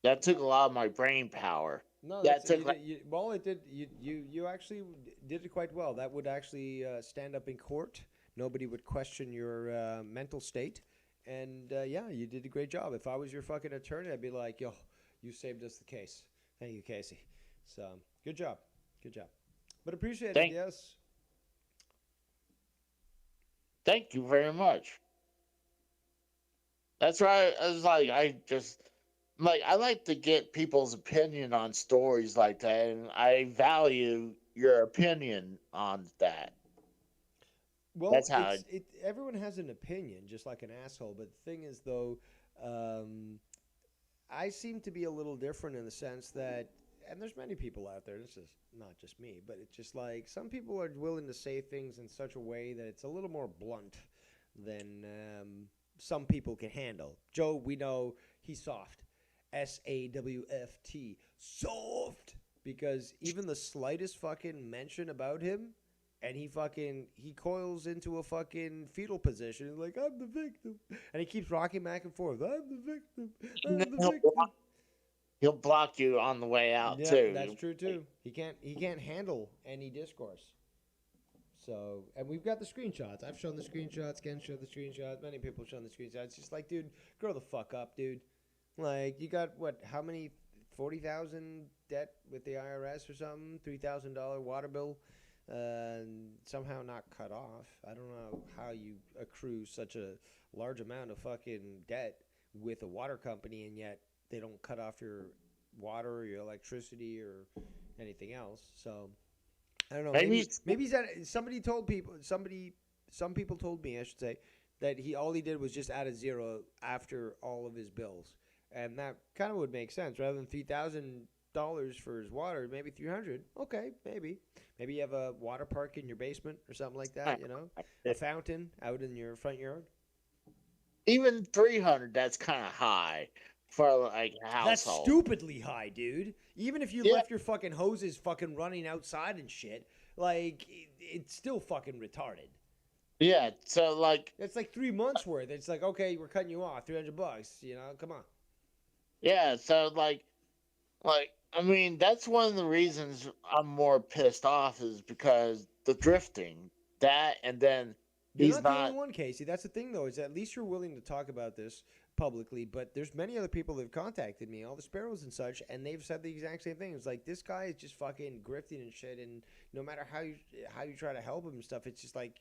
That took a lot of my brain power.
No,
That
that's
took like
well. It did. You actually did it quite well. That would actually stand up in court. Nobody would question your mental state, and yeah, you did a great job. If I was your fucking attorney, I'd be like, yo, you saved us the case. Thank you, Casey. So good job, good job. But appreciate it. Yes.
Thank you very much. That's right. I was like, I like to get people's opinion on stories like that, and I value your opinion on that.
Well,
That's how
everyone has an opinion, just like an asshole. But the thing is, though, I seem to be a little different in the sense that, and there's many people out there. This is not just me, but it's just like some people are willing to say things in such a way that it's a little more blunt than some people can handle. Joe, we know he's soft. SAWFT. Soft. Because even the slightest fucking mention about him, and he coils into a fucking fetal position. He's like, I'm the victim. And he keeps rocking back and forth. I'm the victim. I'm the victim.
He'll block you on the way out too.
That's true too. He can't handle any discourse. So, and we've got the screenshots. I've shown the screenshots. Ken showed the screenshots. Many people shown the screenshots. It's just like, dude, grow the fuck up, dude. Like, you got how many 40,000 debt with the IRS or something? $3,000 water bill. Somehow not cut off. I don't know how you accrue such a large amount of fucking debt with a water company, and yet they don't cut off your water or your electricity or anything else. So I don't know. Maybe he's somebody told people. Some people told me, I should say, that all he did was just add a zero after all of his bills, and that kind of would make sense. Rather than $3,000 for his water, maybe $300. Okay, maybe you have a water park in your basement or something like that. A fountain out in your front yard.
Even $300, that's kind of high for like a household.
That's stupidly high, dude. Even if you left your fucking hoses fucking running outside and shit, like it's still fucking retarded.
Yeah, so like
it's like 3 months worth. It's like, okay, we're cutting you off $300. Come on.
Yeah, so like I mean, that's one of the reasons I'm more pissed off is because the drifting. That and then
You're not the only one, Casey. That's the thing, though, is at least you're willing to talk about this publicly. But there's many other people that have contacted me, all the Sparrows and such, and they've said the exact same thing. It's like, this guy is just fucking grifting and shit, and no matter how you try to help him and stuff, it's just like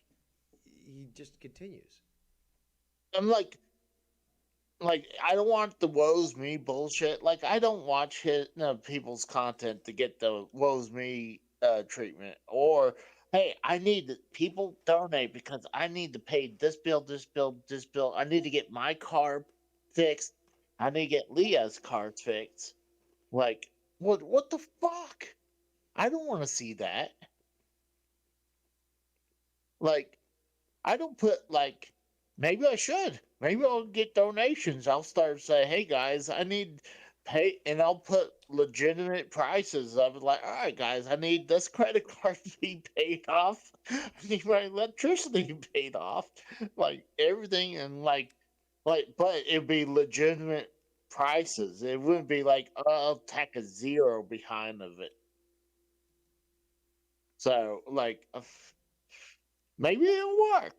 he just continues.
I'm like, like I don't want the woes me bullshit. Like I don't watch people's content to get the woes me treatment. Or hey, people donate because I need to pay this bill, this bill, this bill. I need to get my car fixed. I need to get Leah's car fixed. Like what the fuck? I don't want to see that. Like I don't put like maybe I should. Maybe I'll get donations. I'll start saying, "Hey guys, I need pay," and I'll put legitimate prices of it. Like, all right, guys, I need this credit card to be paid off. I need my electricity to be paid off. Like everything, and but it'd be legitimate prices. It wouldn't be like, oh, I'll tack a zero behind of it. So, like, maybe it'll work.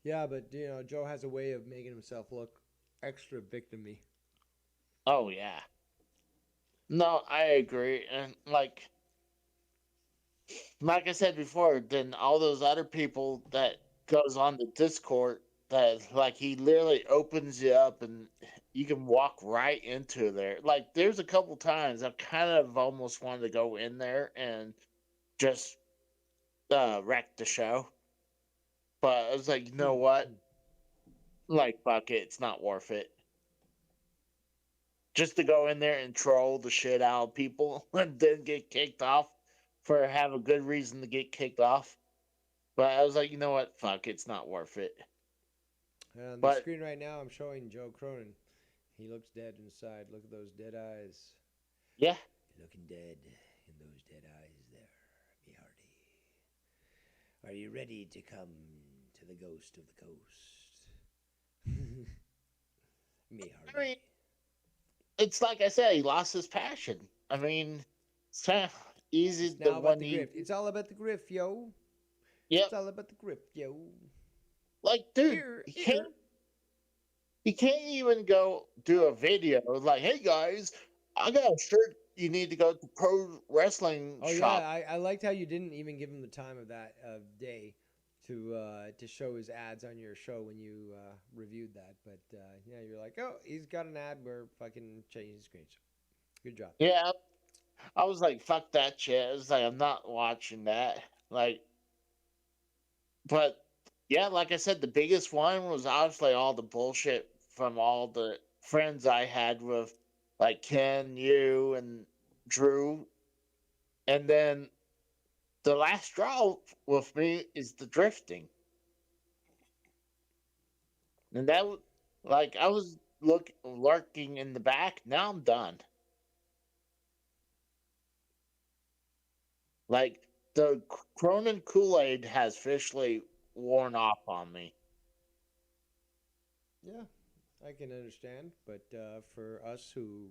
Yeah, but Joe has a way of making himself look extra victimy.
Oh yeah. No, I agree. And like I said before, then all those other people that goes on the Discord that like he literally opens you up and you can walk right into there. Like there's a couple times I've kind of almost wanted to go in there and just wreck the show. But I was like, you know what? Like fuck it, it's not worth it. Just to go in there and troll the shit out of people and then get kicked off for have a good reason to get kicked off. But I was like, you know what? Fuck, it's not worth it.
On the
But
screen right now, I'm showing Joe Cronin. He looks dead inside. Look at those dead eyes.
yeah,
You're looking dead in those dead eyes there, me hearty. Are you ready to come to the ghost of the coast? me
I
hearty.
mean, it's like I said, he lost his passion. I mean, it's kind of easy
It's
the
now about
one
the
he.
grift. It's all about the grift, yo.
Yep.
It's all about the grift, yo.
Like, dude,
Here,
he
here.
can't. He can't even go do a video like, "Hey guys, I got a shirt. You need to go to pro wrestling
Oh
shop."
yeah, I liked how you didn't even give him the time of that day to show his ads on your show when you reviewed that. But yeah, you're like, oh, he's got an ad. We're fucking changing screens. Good job.
Yeah, I was like, "Fuck that shit." I was like, "I'm not watching that." Like, but yeah, like I said, the biggest one was obviously all the bullshit from all the friends I had with like Ken, you, and Drew. And then the last straw with me is the drifting. And like, I was lurking in the back. Now I'm done. Like, the Cronin Kool Aid has officially worn off on me.
Yeah, I can understand. But for us who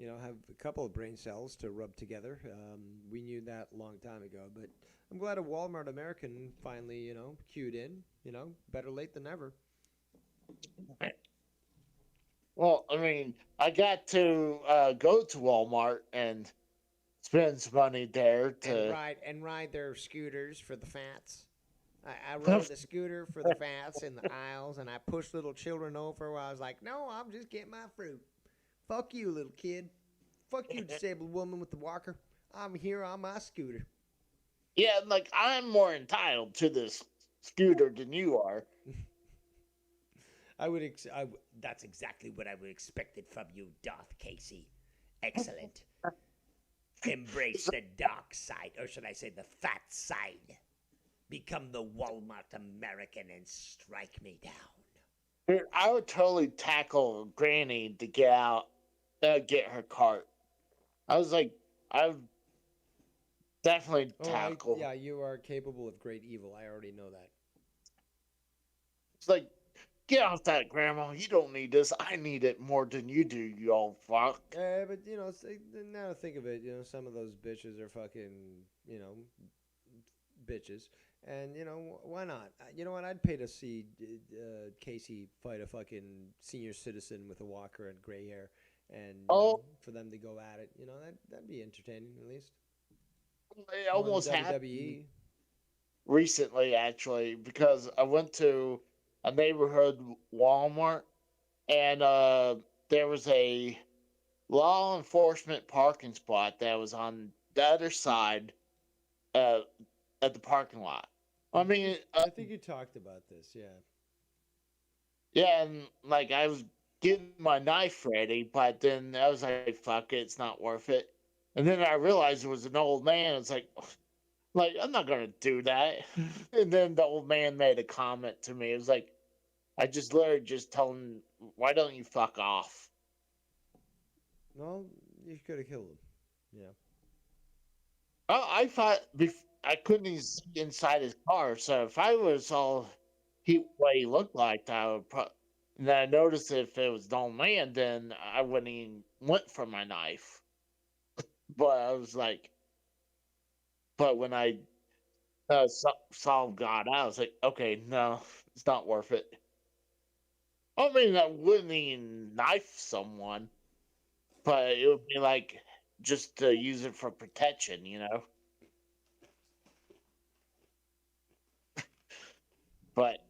have a couple of brain cells to rub together, we knew that a long time ago. But I'm glad a Walmart American finally cued in. Better late than never.
Well, I mean, I got to go to Walmart and spend some money there to.
And ride their scooters for the fats. I rode the scooter for the fats in the aisles, and I pushed little children over while I was like, no, I'm just getting my fruit. Fuck you, little kid. Fuck you, disabled woman with the walker. I'm here on my scooter.
Yeah, like, I'm more entitled to this scooter than you are.
That's exactly what I would expect it from you, Darth Casey. Excellent. Embrace the dark side, or should I say the fat side. Become the Walmart American and strike me down.
Dude, I would totally tackle Granny to get her cart. I was like, I would definitely tackle.
Yeah, you are capable of great evil. I already know that.
It's like, get off that, Grandma. You don't need this. I need it more than you do, you old fuck.
But now to think of it, some of those bitches are fucking, bitches. And, why not? You know what? I'd pay to see Casey fight a fucking senior citizen with a walker and gray hair. And for them to go at it, that'd be entertaining at least.
It almost happened
WWE.
recently, actually, because I went to a neighborhood Walmart, and there was a law enforcement parking spot that was on the other side uh, at the parking lot. I mean,
I think you talked about this, yeah.
yeah, and like I was getting my knife ready, but then I was like, "Fuck it, it's not worth it." And then I realized it was an old man. It's like I'm not gonna do that. And then the old man made a comment to me. It was like I just literally just told him, "Why don't you fuck off?"
Well, you could have killed him. Yeah.
I thought I couldn't even see inside his car, so if I was all what he looked like, I would probably. And then I noticed if it was an old man, then I wouldn't even went for my knife. But I was like, but when I saw God, I was like, okay, no, it's not worth it. I mean, I wouldn't even knife someone, but it would be like just to use it for protection, you know. But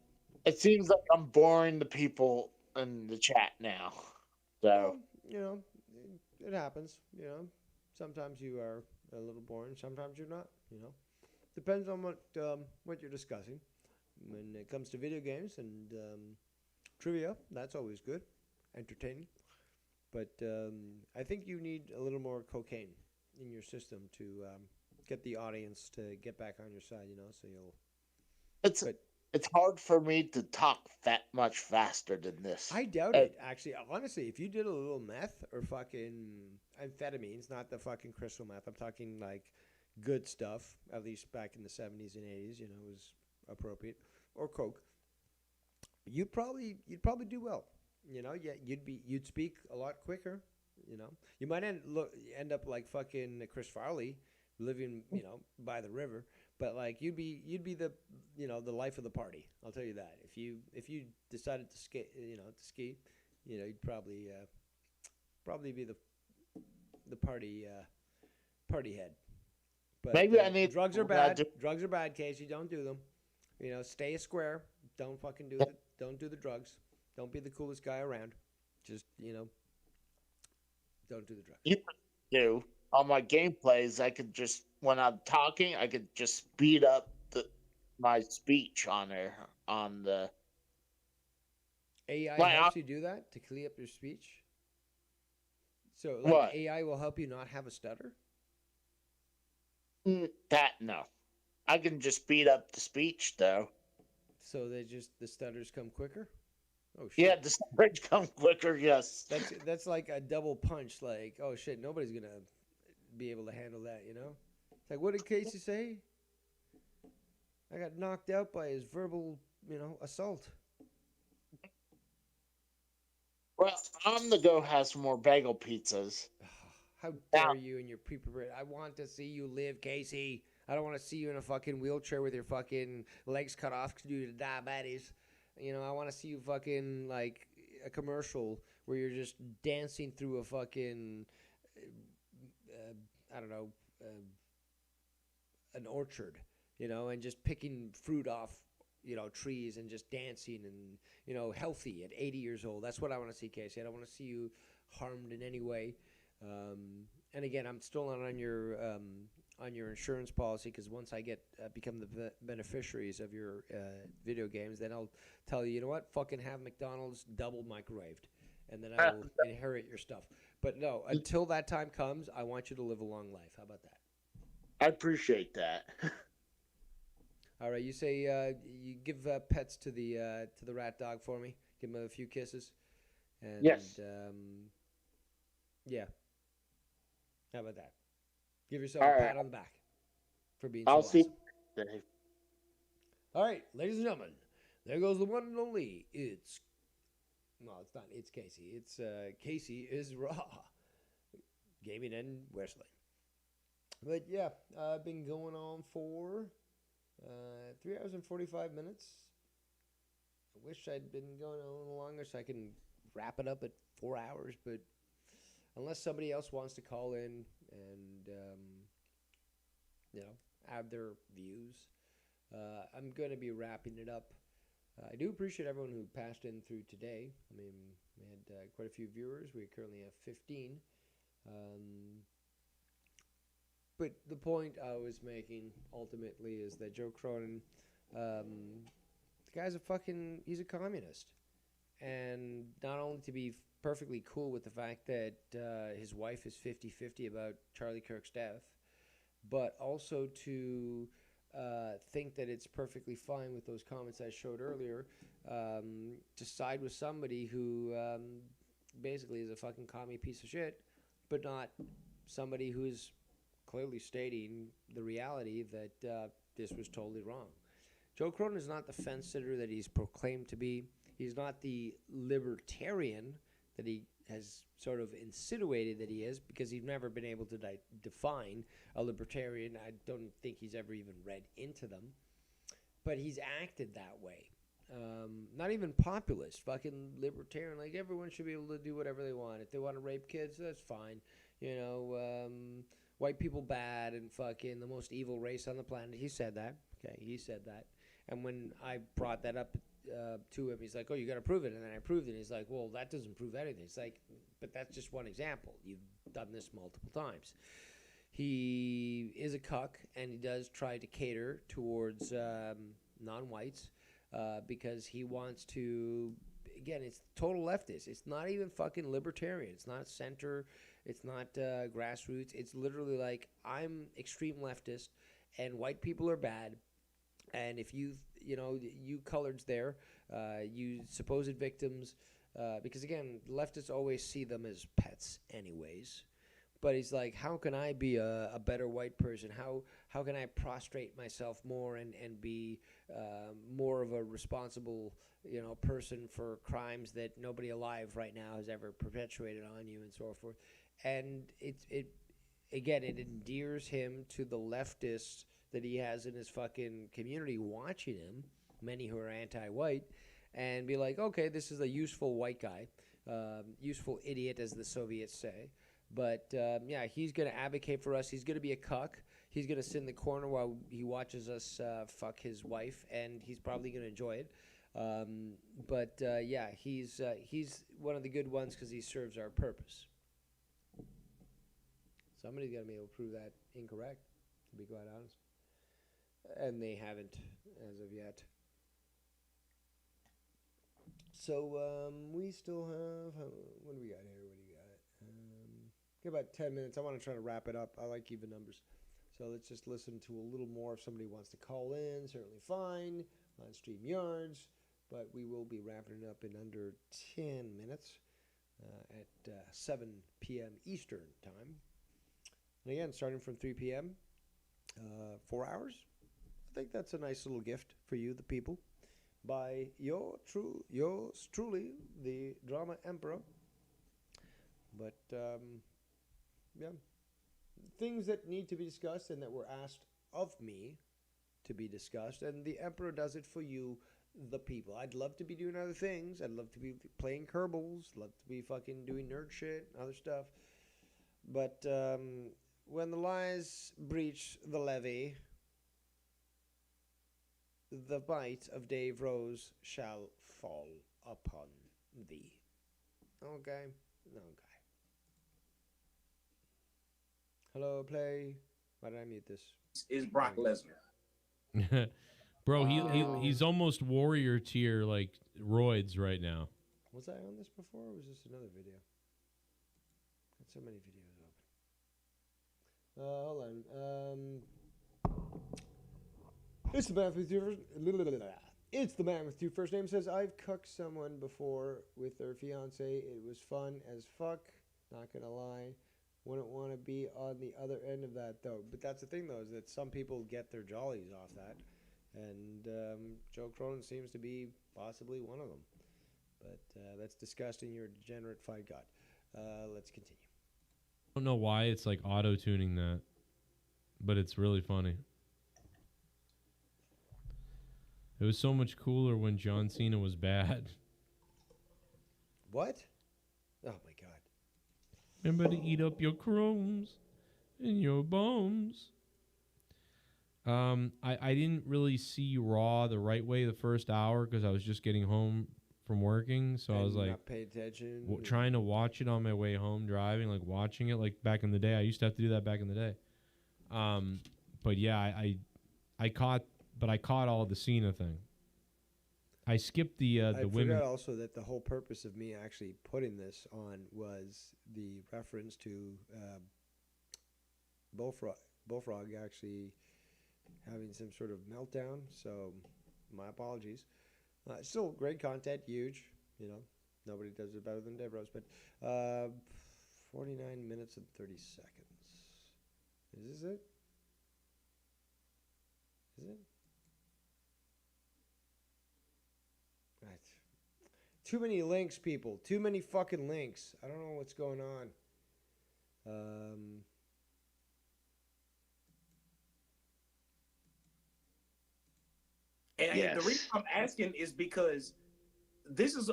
it seems like I'm boring the people in the chat now. So
Well, it happens. Sometimes you are a little boring. Sometimes you're not. Depends on what you're discussing. When it comes to video games and trivia, that's always good, entertaining. But I think you need a little more cocaine in your system to get the audience to get back on your side. So you'll.
it's
But
it's hard for me to talk much faster than this.
I doubt it. Actually, honestly, if you did a little meth or fucking amphetamines, not the fucking crystal meth, I'm talking like good stuff. At least back in the 70s and 80s, was appropriate, or coke. You'd probably do well. Yeah, you'd speak a lot quicker. You might end up like fucking Chris Farley, living by the river. But like you'd be the life of the party. I'll tell you that. If you decided to ski, you'd probably be the party head. But
Maybe I need
drugs are bad. Drugs are bad, Casey. Don't do them. Stay a square. Don't fucking don't do the drugs. Don't be the coolest guy around. Just don't do the drugs.
You do on my gameplays. I could just when I'm talking, I could just speed up my speech on there on the
AI
like,
helps you do that to clear up your speech. So like
what?
AI will help you not have a stutter.
That no, I can just speed up the speech though.
So the stutters come quicker. Oh shit.
Yeah, the stutters come quicker. Yes.
That's like a double punch. Like, oh shit, nobody's gonna be able to handle that. It's like, what did Casey say? I got knocked out by his verbal, assault.
Well, I'm the go have some more bagel pizzas.
How dare you and your pre-prepared? I want to see you live, Casey. I don't want to see you in a fucking wheelchair with your fucking legs cut off due to diabetes. I want to see you fucking like a commercial where you're just dancing through a fucking, I don't know, an orchard, and just picking fruit off, trees and just dancing and, healthy at 80 years old. That's what I want to see, Casey. I don't want to see you harmed in any way. And again, I'm still not on your insurance policy because once I become the beneficiaries of your video games, then I'll tell you, you know what, fucking have McDonald's double microwaved, and then I will inherit your stuff. But no, until that time comes, I want you to live a long life. How about that?
I appreciate that.
All right, you say you give pets to the rat dog for me. Give him a few kisses. And,
yes.
Yeah. How about that? Give yourself a pat on the back for being so
I'll
awesome.
see. Dave.
All right, ladies and gentlemen, there goes the one and only. It's not. It's Casey. It's Casey is Raw, gaming and wrestling. But yeah, I've been going on for 3 hours and 45 minutes. I wish I'd been going a little longer so I can wrap it up at 4 hours, but unless somebody else wants to call in and add their views, I'm going to be wrapping it up I do appreciate everyone who passed in through today. I mean, we had quite a few viewers. We currently have 15. But the point I was making ultimately is that Joe Cronin, the guy's he's a communist. And not only to be perfectly cool with the fact that his wife is 50-50 about Charlie Kirk's death, but also to think that it's perfectly fine with those comments I showed earlier, to side with somebody who basically is a fucking commie piece of shit, but not somebody who's clearly stating the reality that this was totally wrong. Joe Cronin is not the fence sitter that he's proclaimed to be. He's not the libertarian that he has sort of insinuated that he is, because he's never been able to define a libertarian. I don't think he's ever even read into them. But he's acted that way. Not even populist, fucking libertarian. Like, everyone should be able to do whatever they want. If they want to rape kids, that's fine. You know, white people bad and fucking the most evil race on the planet. He said that. Okay, he said that. And when I brought that up to him, he's like, oh, you got to prove it. And then I proved it. And he's like, well, that doesn't prove anything. It's like, but that's just one example. You've done this multiple times. He is a cuck, and he does try to cater towards non-whites because he wants to, again, it's total leftist. It's not even fucking libertarian. It's not center. It's not grassroots. It's literally like, I'm extreme leftist, and white people are bad. And if you coloreds there, you supposed victims, because again, leftists always see them as pets anyways. But he's like, how can I be a better white person? How can I prostrate myself more and be more of a responsible, person for crimes that nobody alive right now has ever perpetuated on you and so forth. And it endears him to the leftists that he has in his fucking community watching him, many who are anti-white, and be like, okay, this is a useful white guy, useful idiot, as the Soviets say. But, he's going to advocate for us. He's going to be a cuck. He's going to sit in the corner while he watches us fuck his wife, and he's probably going to enjoy it. He's one of the good ones because he serves our purpose. Somebody's got to be able to prove that incorrect, to be quite honest. And they haven't as of yet. So we still have, what do we got here? Give about 10 minutes. I want to try to wrap it up. I like even numbers. So let's just listen to a little more. If somebody wants to call in, certainly fine, on StreamYards. But we will be wrapping it up in under 10 minutes at 7 p.m. Eastern Time. And again, starting from 3 p.m., 4 hours. I think that's a nice little gift for you, the people, by yours truly, the Drama Emperor. But, things that need to be discussed and that were asked of me to be discussed, and the Emperor does it for you, the people. I'd love to be doing other things. I'd love to be playing Kerbals, love to be fucking doing nerd shit, other stuff. But when the lies breach the levee, the bite of Dave Rose shall fall upon thee. Okay? Okay. Hello, play. Why did I mute this?
Is Brock Lesnar.
Bro, he's almost warrior tier, like roids right now.
Was I on this before, or was this another video? Got so many videos open. Hold on. It's the man with your It's the man with two first names. Says, I've cucked someone before with their fiance. It was fun as fuck. Not gonna lie. Wouldn't want to be on the other end of that, though. But that's the thing, though, is that some people get their jollies off that. And Joe Cronin seems to be possibly one of them. But that's disgusting. You're a degenerate fight god. Let's continue.
I don't know why it's like auto-tuning that, but it's really funny. It was so much cooler when John Cena was bad.
What? Oh, my God.
Remember to eat up your crumbs and your bones. I didn't really see Raw the right way the first hour because I was just getting home from working, so I was like
not pay attention,
trying to watch it on my way home driving, like watching it like back in the day. I used to have to do that back in the day. But yeah, I caught all the Cena thing. I skipped the women.
I forgot also that the whole purpose of me actually putting this on was the reference to Bullfrog actually having some sort of meltdown. So my apologies. Still great content, huge. Nobody does it better than Dave Rose. But 49 minutes and 30 seconds. Is this it? Is it? Right. Too many links, people. Too many fucking links. I don't know what's going on.
And the reason I'm asking is because this is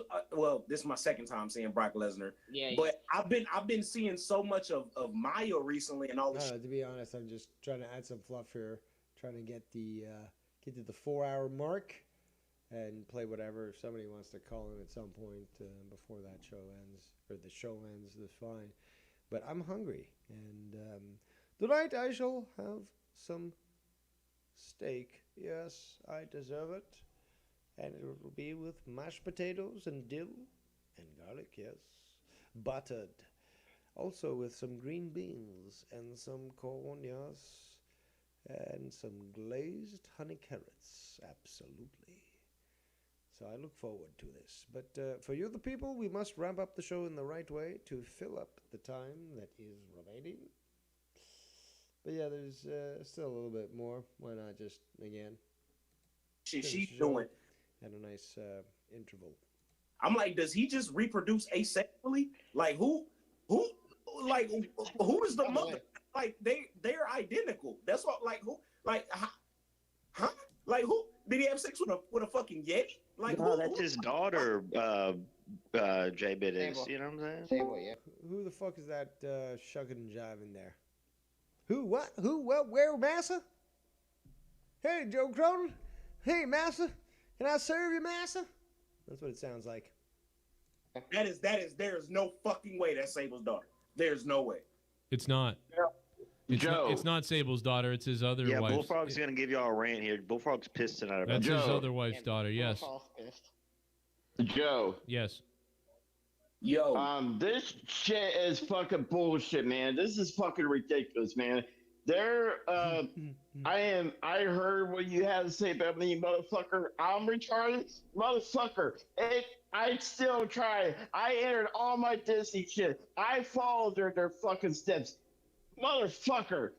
this is my second time seeing Brock Lesnar.
Yeah.
But I've been seeing so much of Mayo recently and all this.
To be honest, I'm just trying to add some fluff here, trying to get to the 4-hour mark, and play whatever somebody wants to call in at some point before that show ends, or the show ends. That's fine, but I'm hungry, and tonight I shall have some steak. Yes, I deserve it. And it will be with mashed potatoes and dill and garlic, yes. Buttered. Also with some green beans and some corn, yes. And some glazed honey carrots. Absolutely. So I look forward to this. But for you, the people, we must ramp up the show in the right way to fill up the time that is remaining. But yeah, there's still a little bit more. Why not just, again,
she's doing
at a nice interval.
I'm like, does he just reproduce asexually? Like who is the mother? Like they're identical. That's what. Like who? Like huh? Like who? Did he have sex with a fucking Yeti? Like
no, that's his daughter. J-Bit is. You know what I'm saying?
Who the fuck is that shucking and jiving there? Who? What? Who? What? Where, massa? Hey, Joe Cronin. Hey, massa. Can I serve you, massa? That's what it sounds like.
There is no fucking way that's Sable's daughter. There's no way.
It's not. It's not Sable's daughter. It's his other wife.
Yeah, Bullfrog's going to give y'all a rant here. Bullfrog's pissed tonight about
That's his other wife's daughter, yes.
Joe.
Yes.
Yo.
This shit is fucking bullshit, man. This is fucking ridiculous, man. I heard what you had to say about me, motherfucker. I'm retarded, motherfucker. I still try. I entered all my Disney shit. I followed their fucking steps, motherfucker.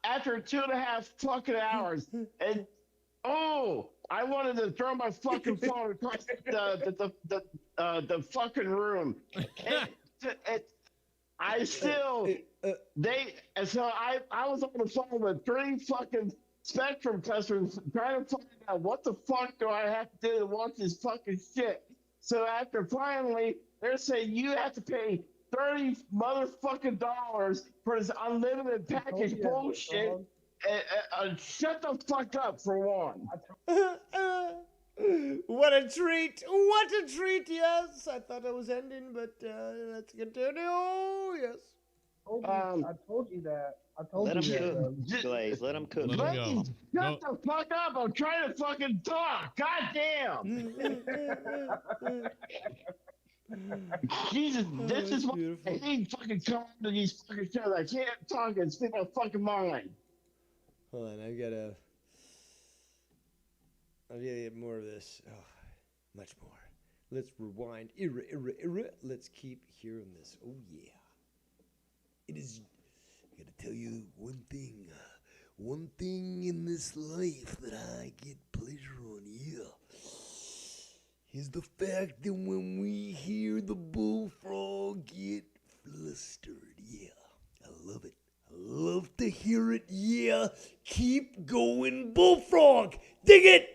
After 2.5 fucking hours, and I wanted to throw my fucking phone across the fucking room. I still so I was on the phone with 3 fucking Spectrum customers trying to find out what the fuck do I have to do to watch this fucking shit. So after finally they're saying you have to pay $30 motherfucking dollars for this unlimited package bullshit. Shut the fuck up for one.
What a treat! What a treat! Yes, I thought it was ending, but let's continue. Yes.
I told you that.
Let him cook, Glaze. Let him cook.
Glaze, shut the fuck up! I'm trying to fucking talk. God damn. Jesus, this is why I hate fucking coming to these fucking shows. I can't talk and speak my fucking mind.
Hold on, I'll get more of this. Oh, much more. Let's rewind. Let's keep hearing this. Oh yeah. It is. I gotta tell you one thing. One thing in this life that I get pleasure on. Yeah. Is the fact that when we hear the bullfrog get flustered. Yeah. I love it. I love to hear it. Yeah. Keep going, bullfrog. Dig it.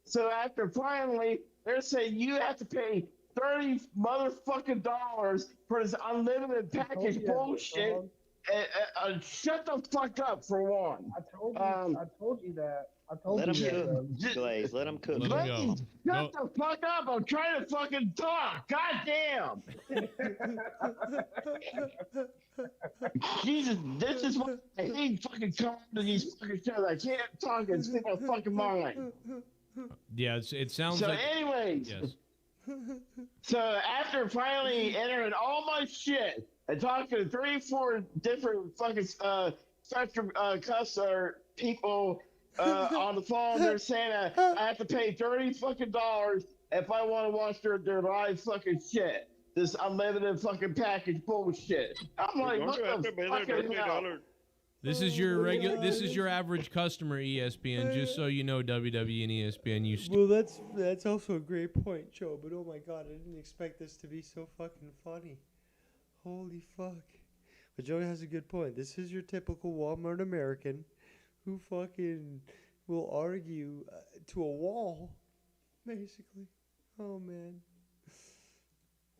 So after finally, they're saying you have to pay $30 motherfucking dollars for this unlimited package bullshit. shut the fuck up for one.
I told you that. I told
Let
you
him
that.
cook, Glaze. Let him cook.
Let him go.
Shut the fuck up! I'm trying to fucking talk. God damn. Jesus, this is what I hate fucking coming to these fucking shows. I can't talk and speak my fucking mind.
Yeah, it sounds
So,
like.
anyways.
Yes.
So after finally entering all my shit and talking to 3-4 different fucking spectrum customer people on the phone, they're saying I have to pay $30 fucking if I want to watch their live fucking shit. This unlimited fucking package bullshit. I'm like, what the fucking hell?
This is your This is your average customer, ESPN. Just so you know, WWE and ESPN.
Well, that's also a great point, Joe. But oh my God, I didn't expect this to be so fucking funny. Holy fuck! But Joe has a good point. This is your typical Walmart American, who fucking will argue to a wall, basically. Oh man.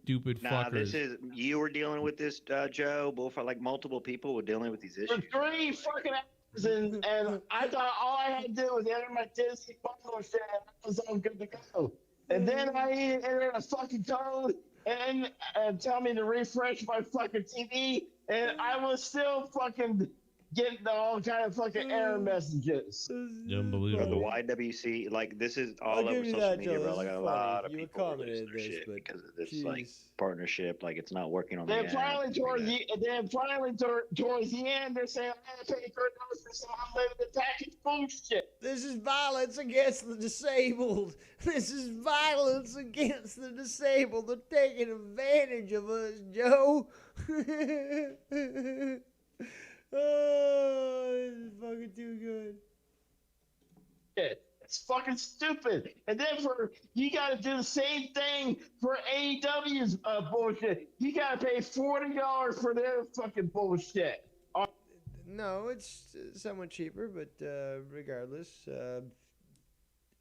Stupid
Nah,
fuckers.
this is you were dealing with this, Joe. Both like multiple people were dealing with these issues.
For 3 fucking hours, and I thought all I had to do was enter my Disney bundle shit, and I was all good to go. And then I entered a fucking code and tell me to refresh my fucking TV, and I was still fucking getting all kind of fucking error messages.
Unbelievable.
The YWC, like this is all
I'll
over
give you
social
that,
media,
Joe.
bro.
This
Like
is
a
funny.
lot of
You
people are
commented
losing their
this,
shit
but
because of this
jeez.
like partnership. Like it's not working on the
Then
app.
finally towards the end, they're saying I had to pay $30 for some unlimited package bullshit.
This is violence against the disabled. This is violence against the disabled. They're taking advantage of us, Joe. Oh, this is fucking too good.
It's fucking stupid. And then you got to do the same thing for AEW's bullshit. You got to pay $40 for their fucking bullshit.
No, it's somewhat cheaper, but regardless,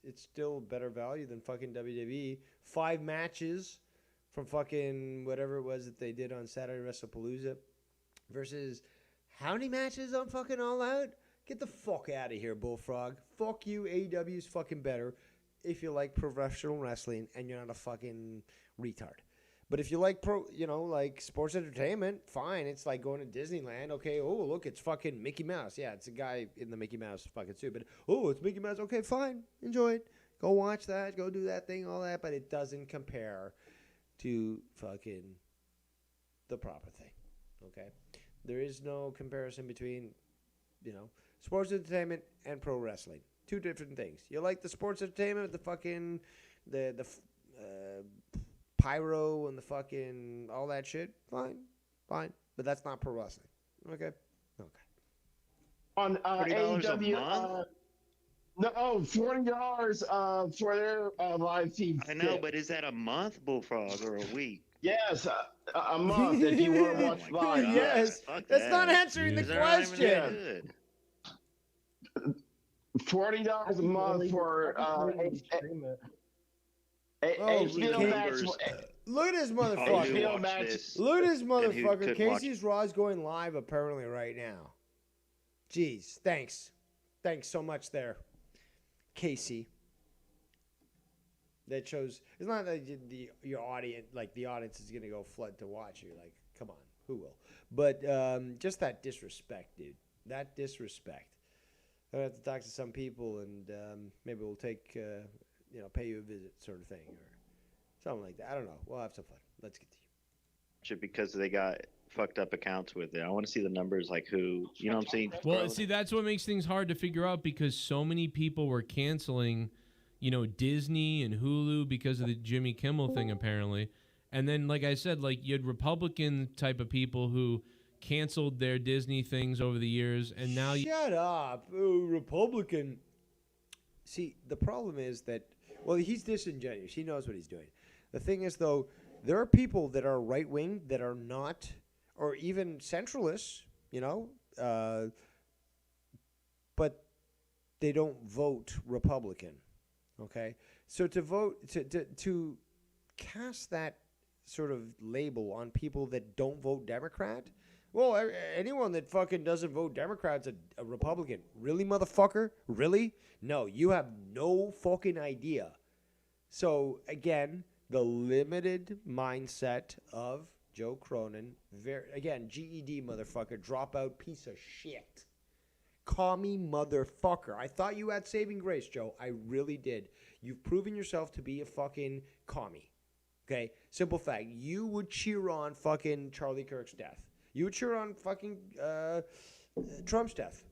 it's still better value than fucking WWE. 5 matches from fucking whatever it was that they did on Saturday WrestlePalooza versus how many matches on fucking All Out? Get the fuck out of here, Bullfrog. Fuck you, AEW's fucking better if you like professional wrestling and you're not a fucking retard. But if you like like sports entertainment, fine. It's like going to Disneyland. Okay, oh, look, it's fucking Mickey Mouse. Yeah, it's a guy in the Mickey Mouse fucking suit. But, oh, it's Mickey Mouse. Okay, fine. Enjoy it. Go watch that. Go do that thing, all that. But it doesn't compare to fucking the proper thing. Okay? There is no comparison between, sports entertainment and pro wrestling. 2 different things. You like the sports entertainment, the fucking, the pyro and the fucking all that shit, fine. But that's not pro wrestling. Okay.
On
$40 a
AEW,
month?
no, $40 for their live feed.
I know, but is that a month, Bullfrog, or a week?
Yes, a month if you want to watch live.
Yes, that's not answering the question.
$40 a month for HBO Max.
Look at this motherfucker. Look at this motherfucker. Casey's Raw is going live apparently right now. Jeez, thanks so much there, Casey. That shows it's not that your audience, like the audience, is gonna go flood to watch you. Like, come on, who will? But just that disrespect, dude. That disrespect. I have to talk to some people, and maybe we'll take, pay you a visit, sort of thing, or something like that. I don't know. We'll have some fun. Let's get to you.
Because they got fucked up accounts with it. I want to see the numbers, like who, you know what I'm saying?
Well, see, that's what makes things hard to figure out because so many people were canceling, Disney and Hulu because of the Jimmy Kimmel thing, apparently. And then, like I said, like you had Republican type of people who canceled their Disney things over the years, and now
Shut up, Republican. See, the problem is that, well, he's disingenuous. He knows what he's doing. The thing is, though, there are people that are right-wing that are not, or even centralists, but they don't vote Republican, okay? So to vote, to cast that sort of label on people that don't vote Democrat, Well, anyone that fucking doesn't vote Democrat's a Republican. Really, motherfucker? Really? No, you have no fucking idea. So, again, the limited mindset of Joe Cronin. Again, GED, motherfucker. Dropout piece of shit. Commie motherfucker. I thought you had saving grace, Joe. I really did. You've proven yourself to be a fucking commie. Okay? Simple fact. You would cheer on fucking Charlie Kirk's death. You would cheer on fucking Trump's death.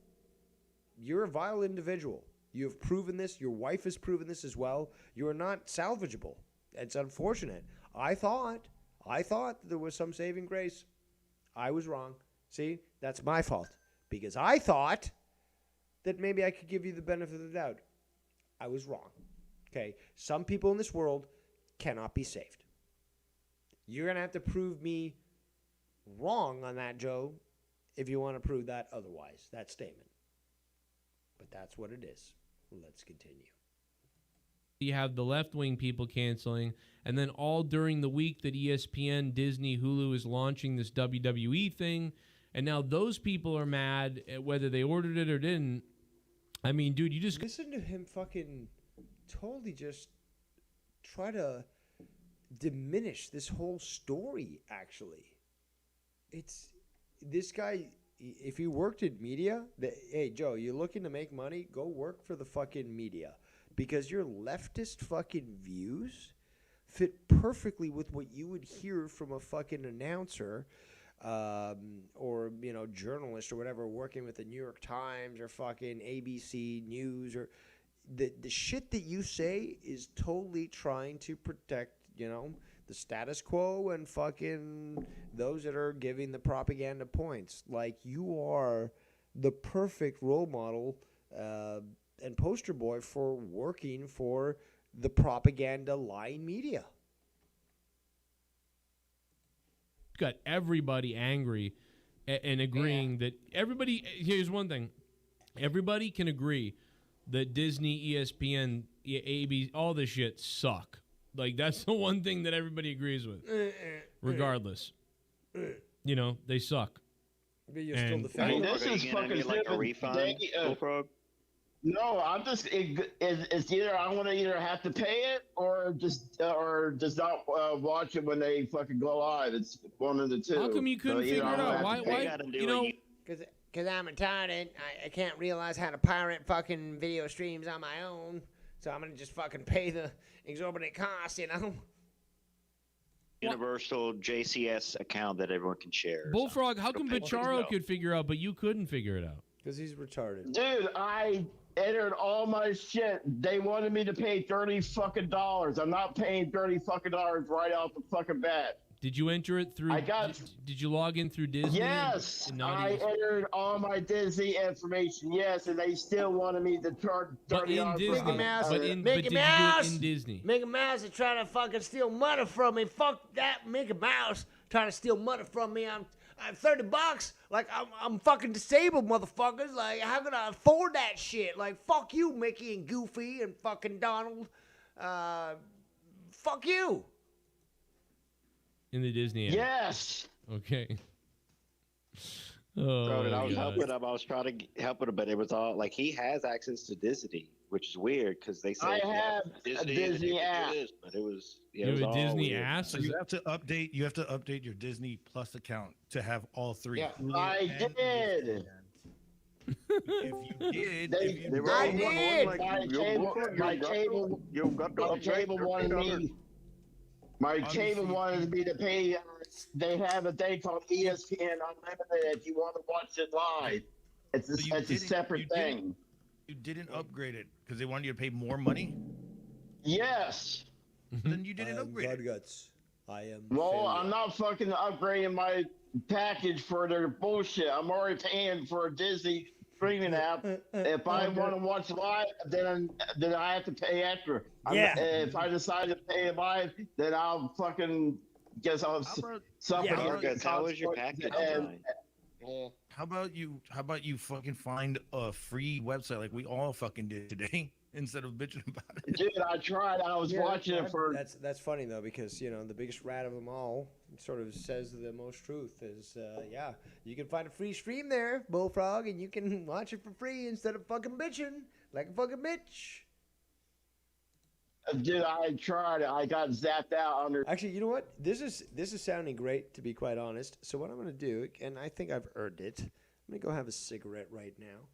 You're a vile individual. You have proven this. Your wife has proven this as well. You are not salvageable. It's unfortunate. I thought there was some saving grace. I was wrong. See, that's my fault. Because I thought that maybe I could give you the benefit of the doubt. I was wrong. Okay? Some people in this world cannot be saved. You're going to have to prove me wrong on that, Joe, if you want to prove that otherwise, that statement. But that's what it is. Let's continue.
You have the left-wing people canceling, and then all during the week that ESPN, Disney, Hulu is launching this WWE thing, and now those people are mad at whether they ordered it or didn't. I mean, dude, you just...
Listen to him fucking totally just try to diminish this whole story, actually. It's... This guy... If you worked in media, hey, Joe, you're looking to make money? Go work for the fucking media. Because your leftist fucking views fit perfectly with what you would hear from a fucking announcer or, you know, journalist or whatever working with the New York Times or fucking ABC News. Or the shit that you say is totally trying to protect, you know, the status quo and fucking those that are giving the propaganda points. Like, you are the perfect role model and poster boy for working for the propaganda lying media.
Got everybody angry and agreeing that everybody... Here's one thing. Everybody can agree that Disney, ESPN, ABC, all this shit suck. Like, that's the one thing that everybody agrees with, regardless. You know, they suck.
But you're still defending.
This is fucking
like a refund, Bullfrog?
No, I'm just. It's either I want to either have to pay it or just not watch it when they fucking go live. It's one of the two.
How come you couldn't figure it out? Why? You know.
Because I'm retarded. I can't realize how to pirate fucking video streams on my own. So I'm going to just fucking pay the exorbitant cost, you know?
Universal JCS account that everyone can share.
Bullfrog, how come Bicharo could figure out, but you couldn't figure it out?
Because he's retarded.
Dude, I entered all my shit. They wanted me to pay $30 fucking dollars. I'm not paying $30 fucking dollars right off the fucking bat.
Did you enter it through? Did you log in through Disney?
Yes, I entered all my Disney information. Yes, and they still wanted me to charge $30.
Mickey Mouse,
did you do it in Disney?
Mickey Mouse is trying to fucking steal money from me. Fuck that, Mickey Mouse trying to steal money from me. I'm $30. Like, I'm fucking disabled, motherfuckers. Like, how can I afford that shit? Like, fuck you, Mickey and Goofy and fucking Donald. Fuck you.
In the Disney app.
Yes.
Okay.
Bro, I was helping him. I was trying to help him, but it was all like he has access to Disney, which is weird because they say
I have a Disney app,
but it was
you have a Disney app.
So you have to update. You have to update your Disney Plus account to have all three.
Yeah, I did.
If you did,
I did. My cable wanted me to pay. They have a thing called ESPN Unlimited if you want to watch it live. It's a separate thing.
You didn't upgrade it because they wanted you to pay more money?
Yes.
Then you didn't upgrade it.
Guts. I am.
Well, I'm not fucking upgrading my package for their bullshit. I'm already paying for a Disney streaming app. If I want to watch live, then I have to pay extra.
Yeah.
If I decide to pay live, then I'll fucking guess I'll suffer.
How was your package?
How about you fucking find a free website like we all fucking did today instead of bitching about it?
Dude, I tried. I was watching it for.
That's funny though because you know the biggest rat of them all sort of says the most truth. Is yeah, you can find a free stream there, Bullfrog, and you can watch it for free instead of fucking bitching like a fucking bitch.
Dude, I tried. I got zapped out under.
Actually, you know what? This is sounding great, to be quite honest. So what I'm gonna do, and I think I've earned it. I'm gonna go have a cigarette right now,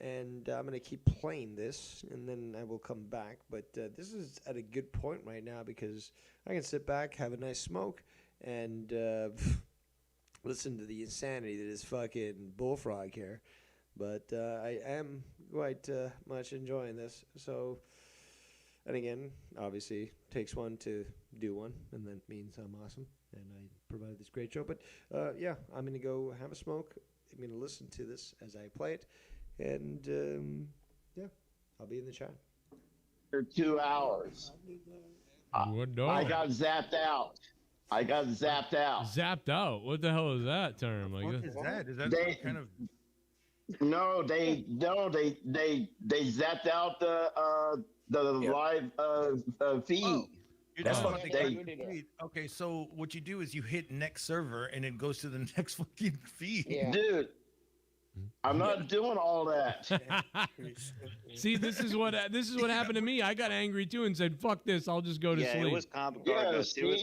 and I'm gonna keep playing this, and then I will come back. But this is at a good point right now because I can sit back, have a nice smoke, and listen to the insanity that is fucking Bullfrog here. But I am quite much enjoying this. So. And again, obviously, takes one to do one, and that means I'm awesome, and I provide this great show. But yeah, I'm going to go have a smoke. I'm going to listen to this as I play it, and yeah, I'll be in the chat.
For 2 hours. I got zapped out.
Zapped out? What the hell is that term? Like,
What is that? Is that
They-
some kind of?
No, they zapped out the live feed.
Oh, you're
That's
talking
what
about
they-
the feed. Okay, so what you do is you hit next server and it goes to the next fucking feed.
Dude, I'm not doing all that.
See, this is what happened to me. I got angry too and said, "Fuck this! I'll just go to
Yeah,
sleep."
it was Gargus. It was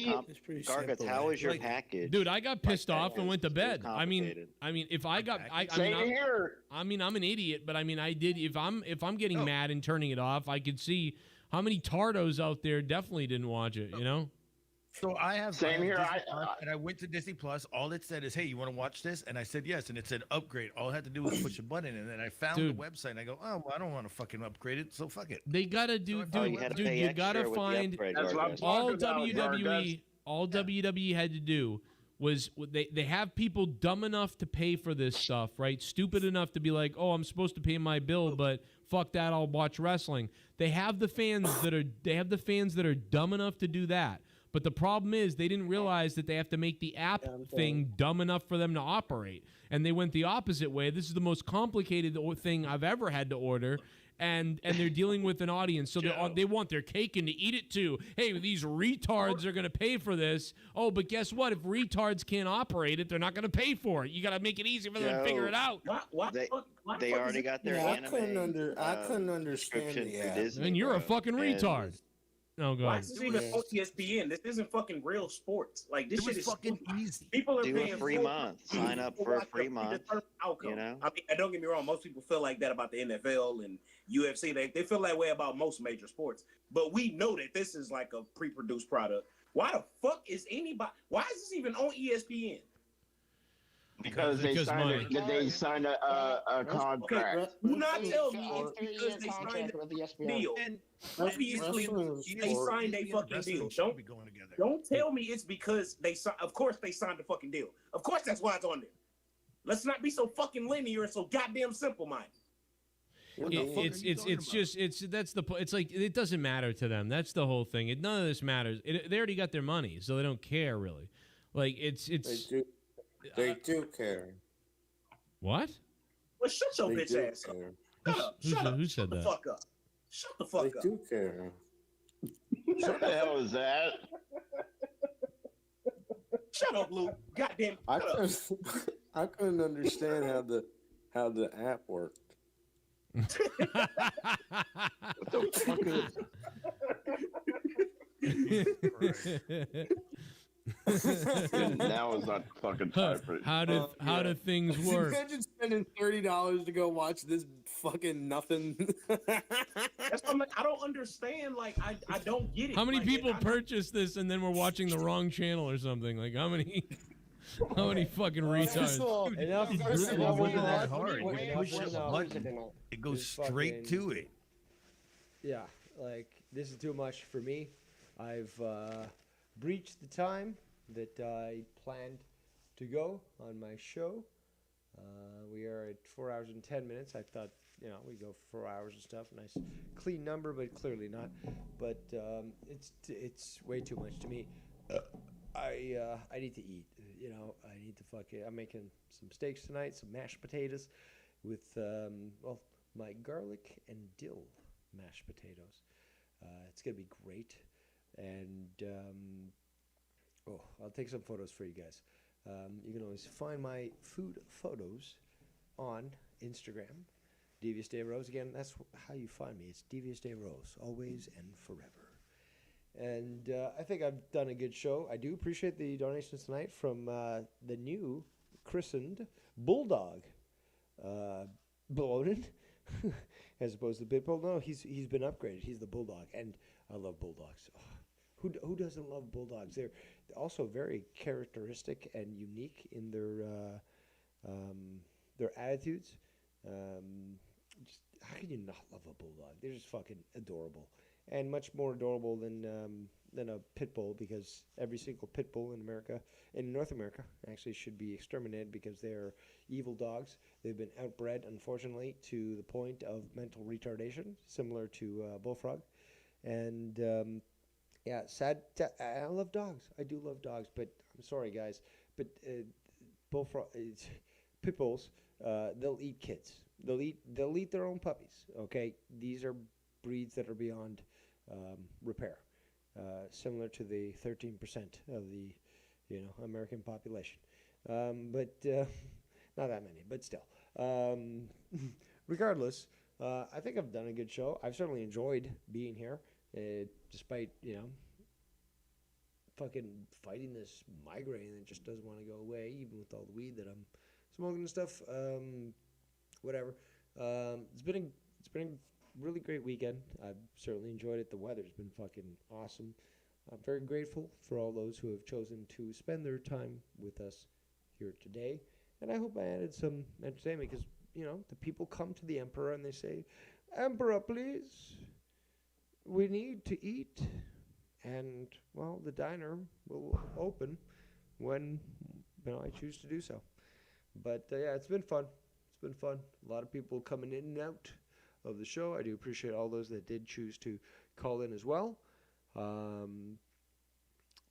Gargus. How was your
Like,
package?
Dude, I got pissed off and went to bed.
complicated.
I mean, if I got,
Same here.
I mean, I'm an idiot, but I mean, I did. If I'm getting mad and turning it off, I could see how many tardos out there definitely didn't watch it. You know.
So I have
Same here.
Disney Plus, and I went to Disney Plus. All it said is, "Hey, you want to watch this?" And I said yes, and it said upgrade. All I had to do was push a button, and then I found
Dude.
the website. And I go, "Oh, well, I don't want to fucking upgrade it, so fuck it."
They gotta do,
you had to
dude.
pay
You
extra
gotta
with the
find
upgrade,
That's what I'm
Gargus.
all
talking about,
WWE.
Gargus.
All WWE had to do was they have people dumb enough to pay for this stuff, right? Stupid enough to be like, oh, I'm supposed to pay my bill, but fuck that, I'll watch wrestling. They have the fans that are dumb enough to do that. But the problem is they didn't realize that they have to make the app thing dumb enough for them to operate. And they went the opposite way. This is the most complicated thing I've ever had to order. And they're dealing with an audience. So they want their cake and to eat it too. Hey, these retards are going to pay for this. Oh, but guess what? If retards can't operate it, they're not going to pay for it. You got to make it easy for them to figure it out.
They already got their
I
anime.
couldn't understand
subscription
the
for
app.
Disney,
And you're a
bro.
fucking
And-
retard. No, go
Why
ahead.
is this even on ESPN? This isn't fucking real sports. Like this
It was
shit is
fucking
stupid.
easy.
People are
Do
paying
a free
full
month. Sign up
to
for a
watch
free month.
predetermined outcome.
You know?
I mean, and don't get me wrong. Most people feel like that about the NFL and UFC. They feel that way about most major sports. But we know that this is like a pre-produced product. Why the fuck is anybody? Why is this even on ESPN?
Because they signed a contract.
Do not tell me it's because they signed a deal. Obviously, they signed a fucking deal. Don't tell me it's because they signed. Of course, they signed a fucking deal. Of course, that's why it's on there. Let's not be so fucking linear and so goddamn simple-minded.
It's like it doesn't matter to them. That's the whole thing. None of this matters. They already got their money, so they don't care really. Like
They do care.
What?
Well, shut your
They
bitch
do
ass up.
care.
Shut up.
Who said
Shut the
that?
fuck up. Shut the fuck
They
up.
do care.
What the hell is that?
Shut up, Luke. Goddamn.
I
Shut up.
couldn't, I couldn't understand how the app worked.
What the fuck is Now is not fucking time for it.
How do things work?
Imagine spending $30 to go watch this fucking nothing.
That's what I'm like, I don't understand. Like, I don't get it.
How many
Like,
people purchased this and then were watching the wrong channel or something? Like how many fucking retards?
It goes straight to it.
Yeah, like this is too much for me. I've breached the time that I planned to go on my show. We are at 4 hours and 10 minutes. I thought, we go for 4 hours and stuff. Nice, clean number, but clearly not. But it's way too much to me. I need to eat. I need to I'm making some steaks tonight, some mashed potatoes with my garlic and dill mashed potatoes. It's gonna be great, and Oh, I'll take some photos for you guys. You can always find my food photos on Instagram. Devious Dave Rose. Again, that's how you find me. It's Devious Dave Rose, always and forever. And I think I've done a good show. I do appreciate the donations tonight from the new christened Bulldog. Bloated, as opposed to Pitbull. No, he's been upgraded. He's the Bulldog, and I love Bulldogs. Oh, who doesn't love Bulldogs? They're also very characteristic and unique in their attitudes. Just how can you not love a Bulldog? They're just fucking adorable, and much more adorable than a pit bull, because every single pit bull in America, in North America, actually should be exterminated because they're evil dogs. They've been outbred, unfortunately, to the point of mental retardation, similar to bullfrog. And yeah, sad. I love dogs. I do love dogs, but I'm sorry, guys. But bullfrog, pit bulls, they'll eat kids. They'll eat their own puppies. Okay, these are breeds that are beyond repair. Similar to the 13% of the, American population, but not that many, but still. Regardless, I think I've done a good show. I've certainly enjoyed being here, despite fucking fighting this migraine that just doesn't want to go away, even with all the weed that I'm smoking and stuff. Whatever. It's been a really great weekend. I've certainly enjoyed it. The weather's been fucking awesome. I'm very grateful for all those who have chosen to spend their time with us here today. And I hope I added some entertainment, because, the people come to the Emperor and they say, "Emperor, please, we need to eat." And, well, the diner will open when, I choose to do so. But, yeah, it's been fun. It's been fun. A lot of people coming in and out of the show. I do appreciate all those that did choose to call in as well.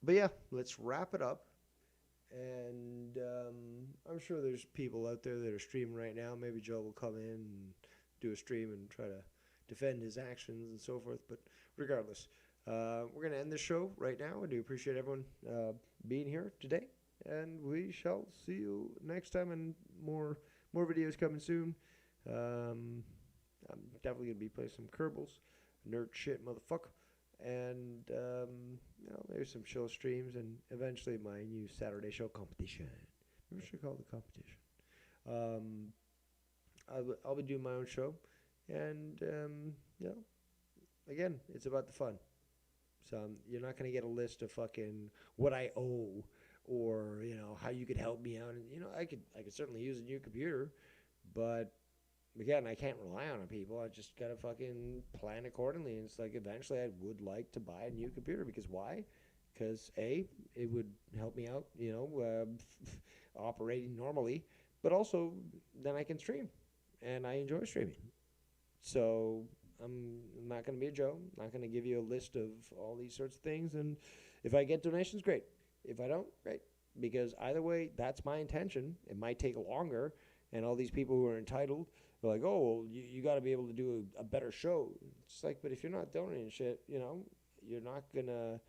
But yeah, let's wrap it up. And I'm sure there's people out there that are streaming right now. Maybe Joe will come in and do a stream and try to defend his actions and so forth. But regardless, we're going to end the show right now. I do appreciate everyone being here today. And we shall see you next time, and more videos coming soon. I'm definitely going to be playing some Kerbals. Nerd shit, motherfucker. And, maybe some show streams, and eventually my new Saturday show competition. Maybe we should call it the competition. I'll be doing my own show. And, again, it's about the fun. So you're not going to get a list of fucking what I owe, or, how you could help me out. And, I could certainly use a new computer, but again, I can't rely on people. I just gotta fucking plan accordingly. And it's like, eventually I would like to buy a new computer, because why? Because A, it would help me out, operating normally, but also then I can stream, and I enjoy streaming. So I'm not gonna be a Joe. I'm not gonna give you a list of all these sorts of things. And if I get donations, great. If I don't, great. Because either way, that's my intention. It might take longer, and all these people who are entitled, they're like, "Oh, well, you got to be able to do a better show." It's like, but if you're not donating shit, you're not gonna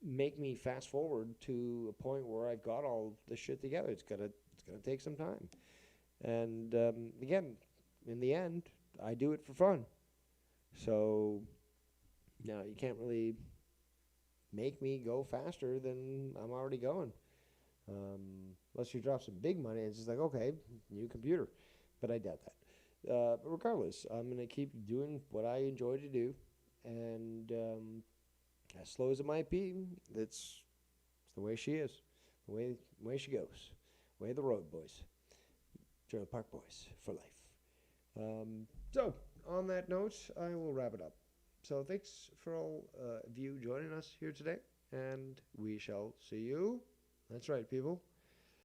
make me fast forward to a point where I've got all the shit together. It's gonna take some time. And again, in the end, I do it for fun. So, you can't really make me go faster than I'm already going. Unless you drop some big money, it's just like, okay, new computer. But I doubt that. But regardless, I'm going to keep doing what I enjoy to do. And as slow as it might be, it's the way she is. The way she goes. Way of the road, boys. Trailer Park Boys for life. So, on that note, I will wrap it up. So, thanks for all of you joining us here today. And we shall see you. That's right, people.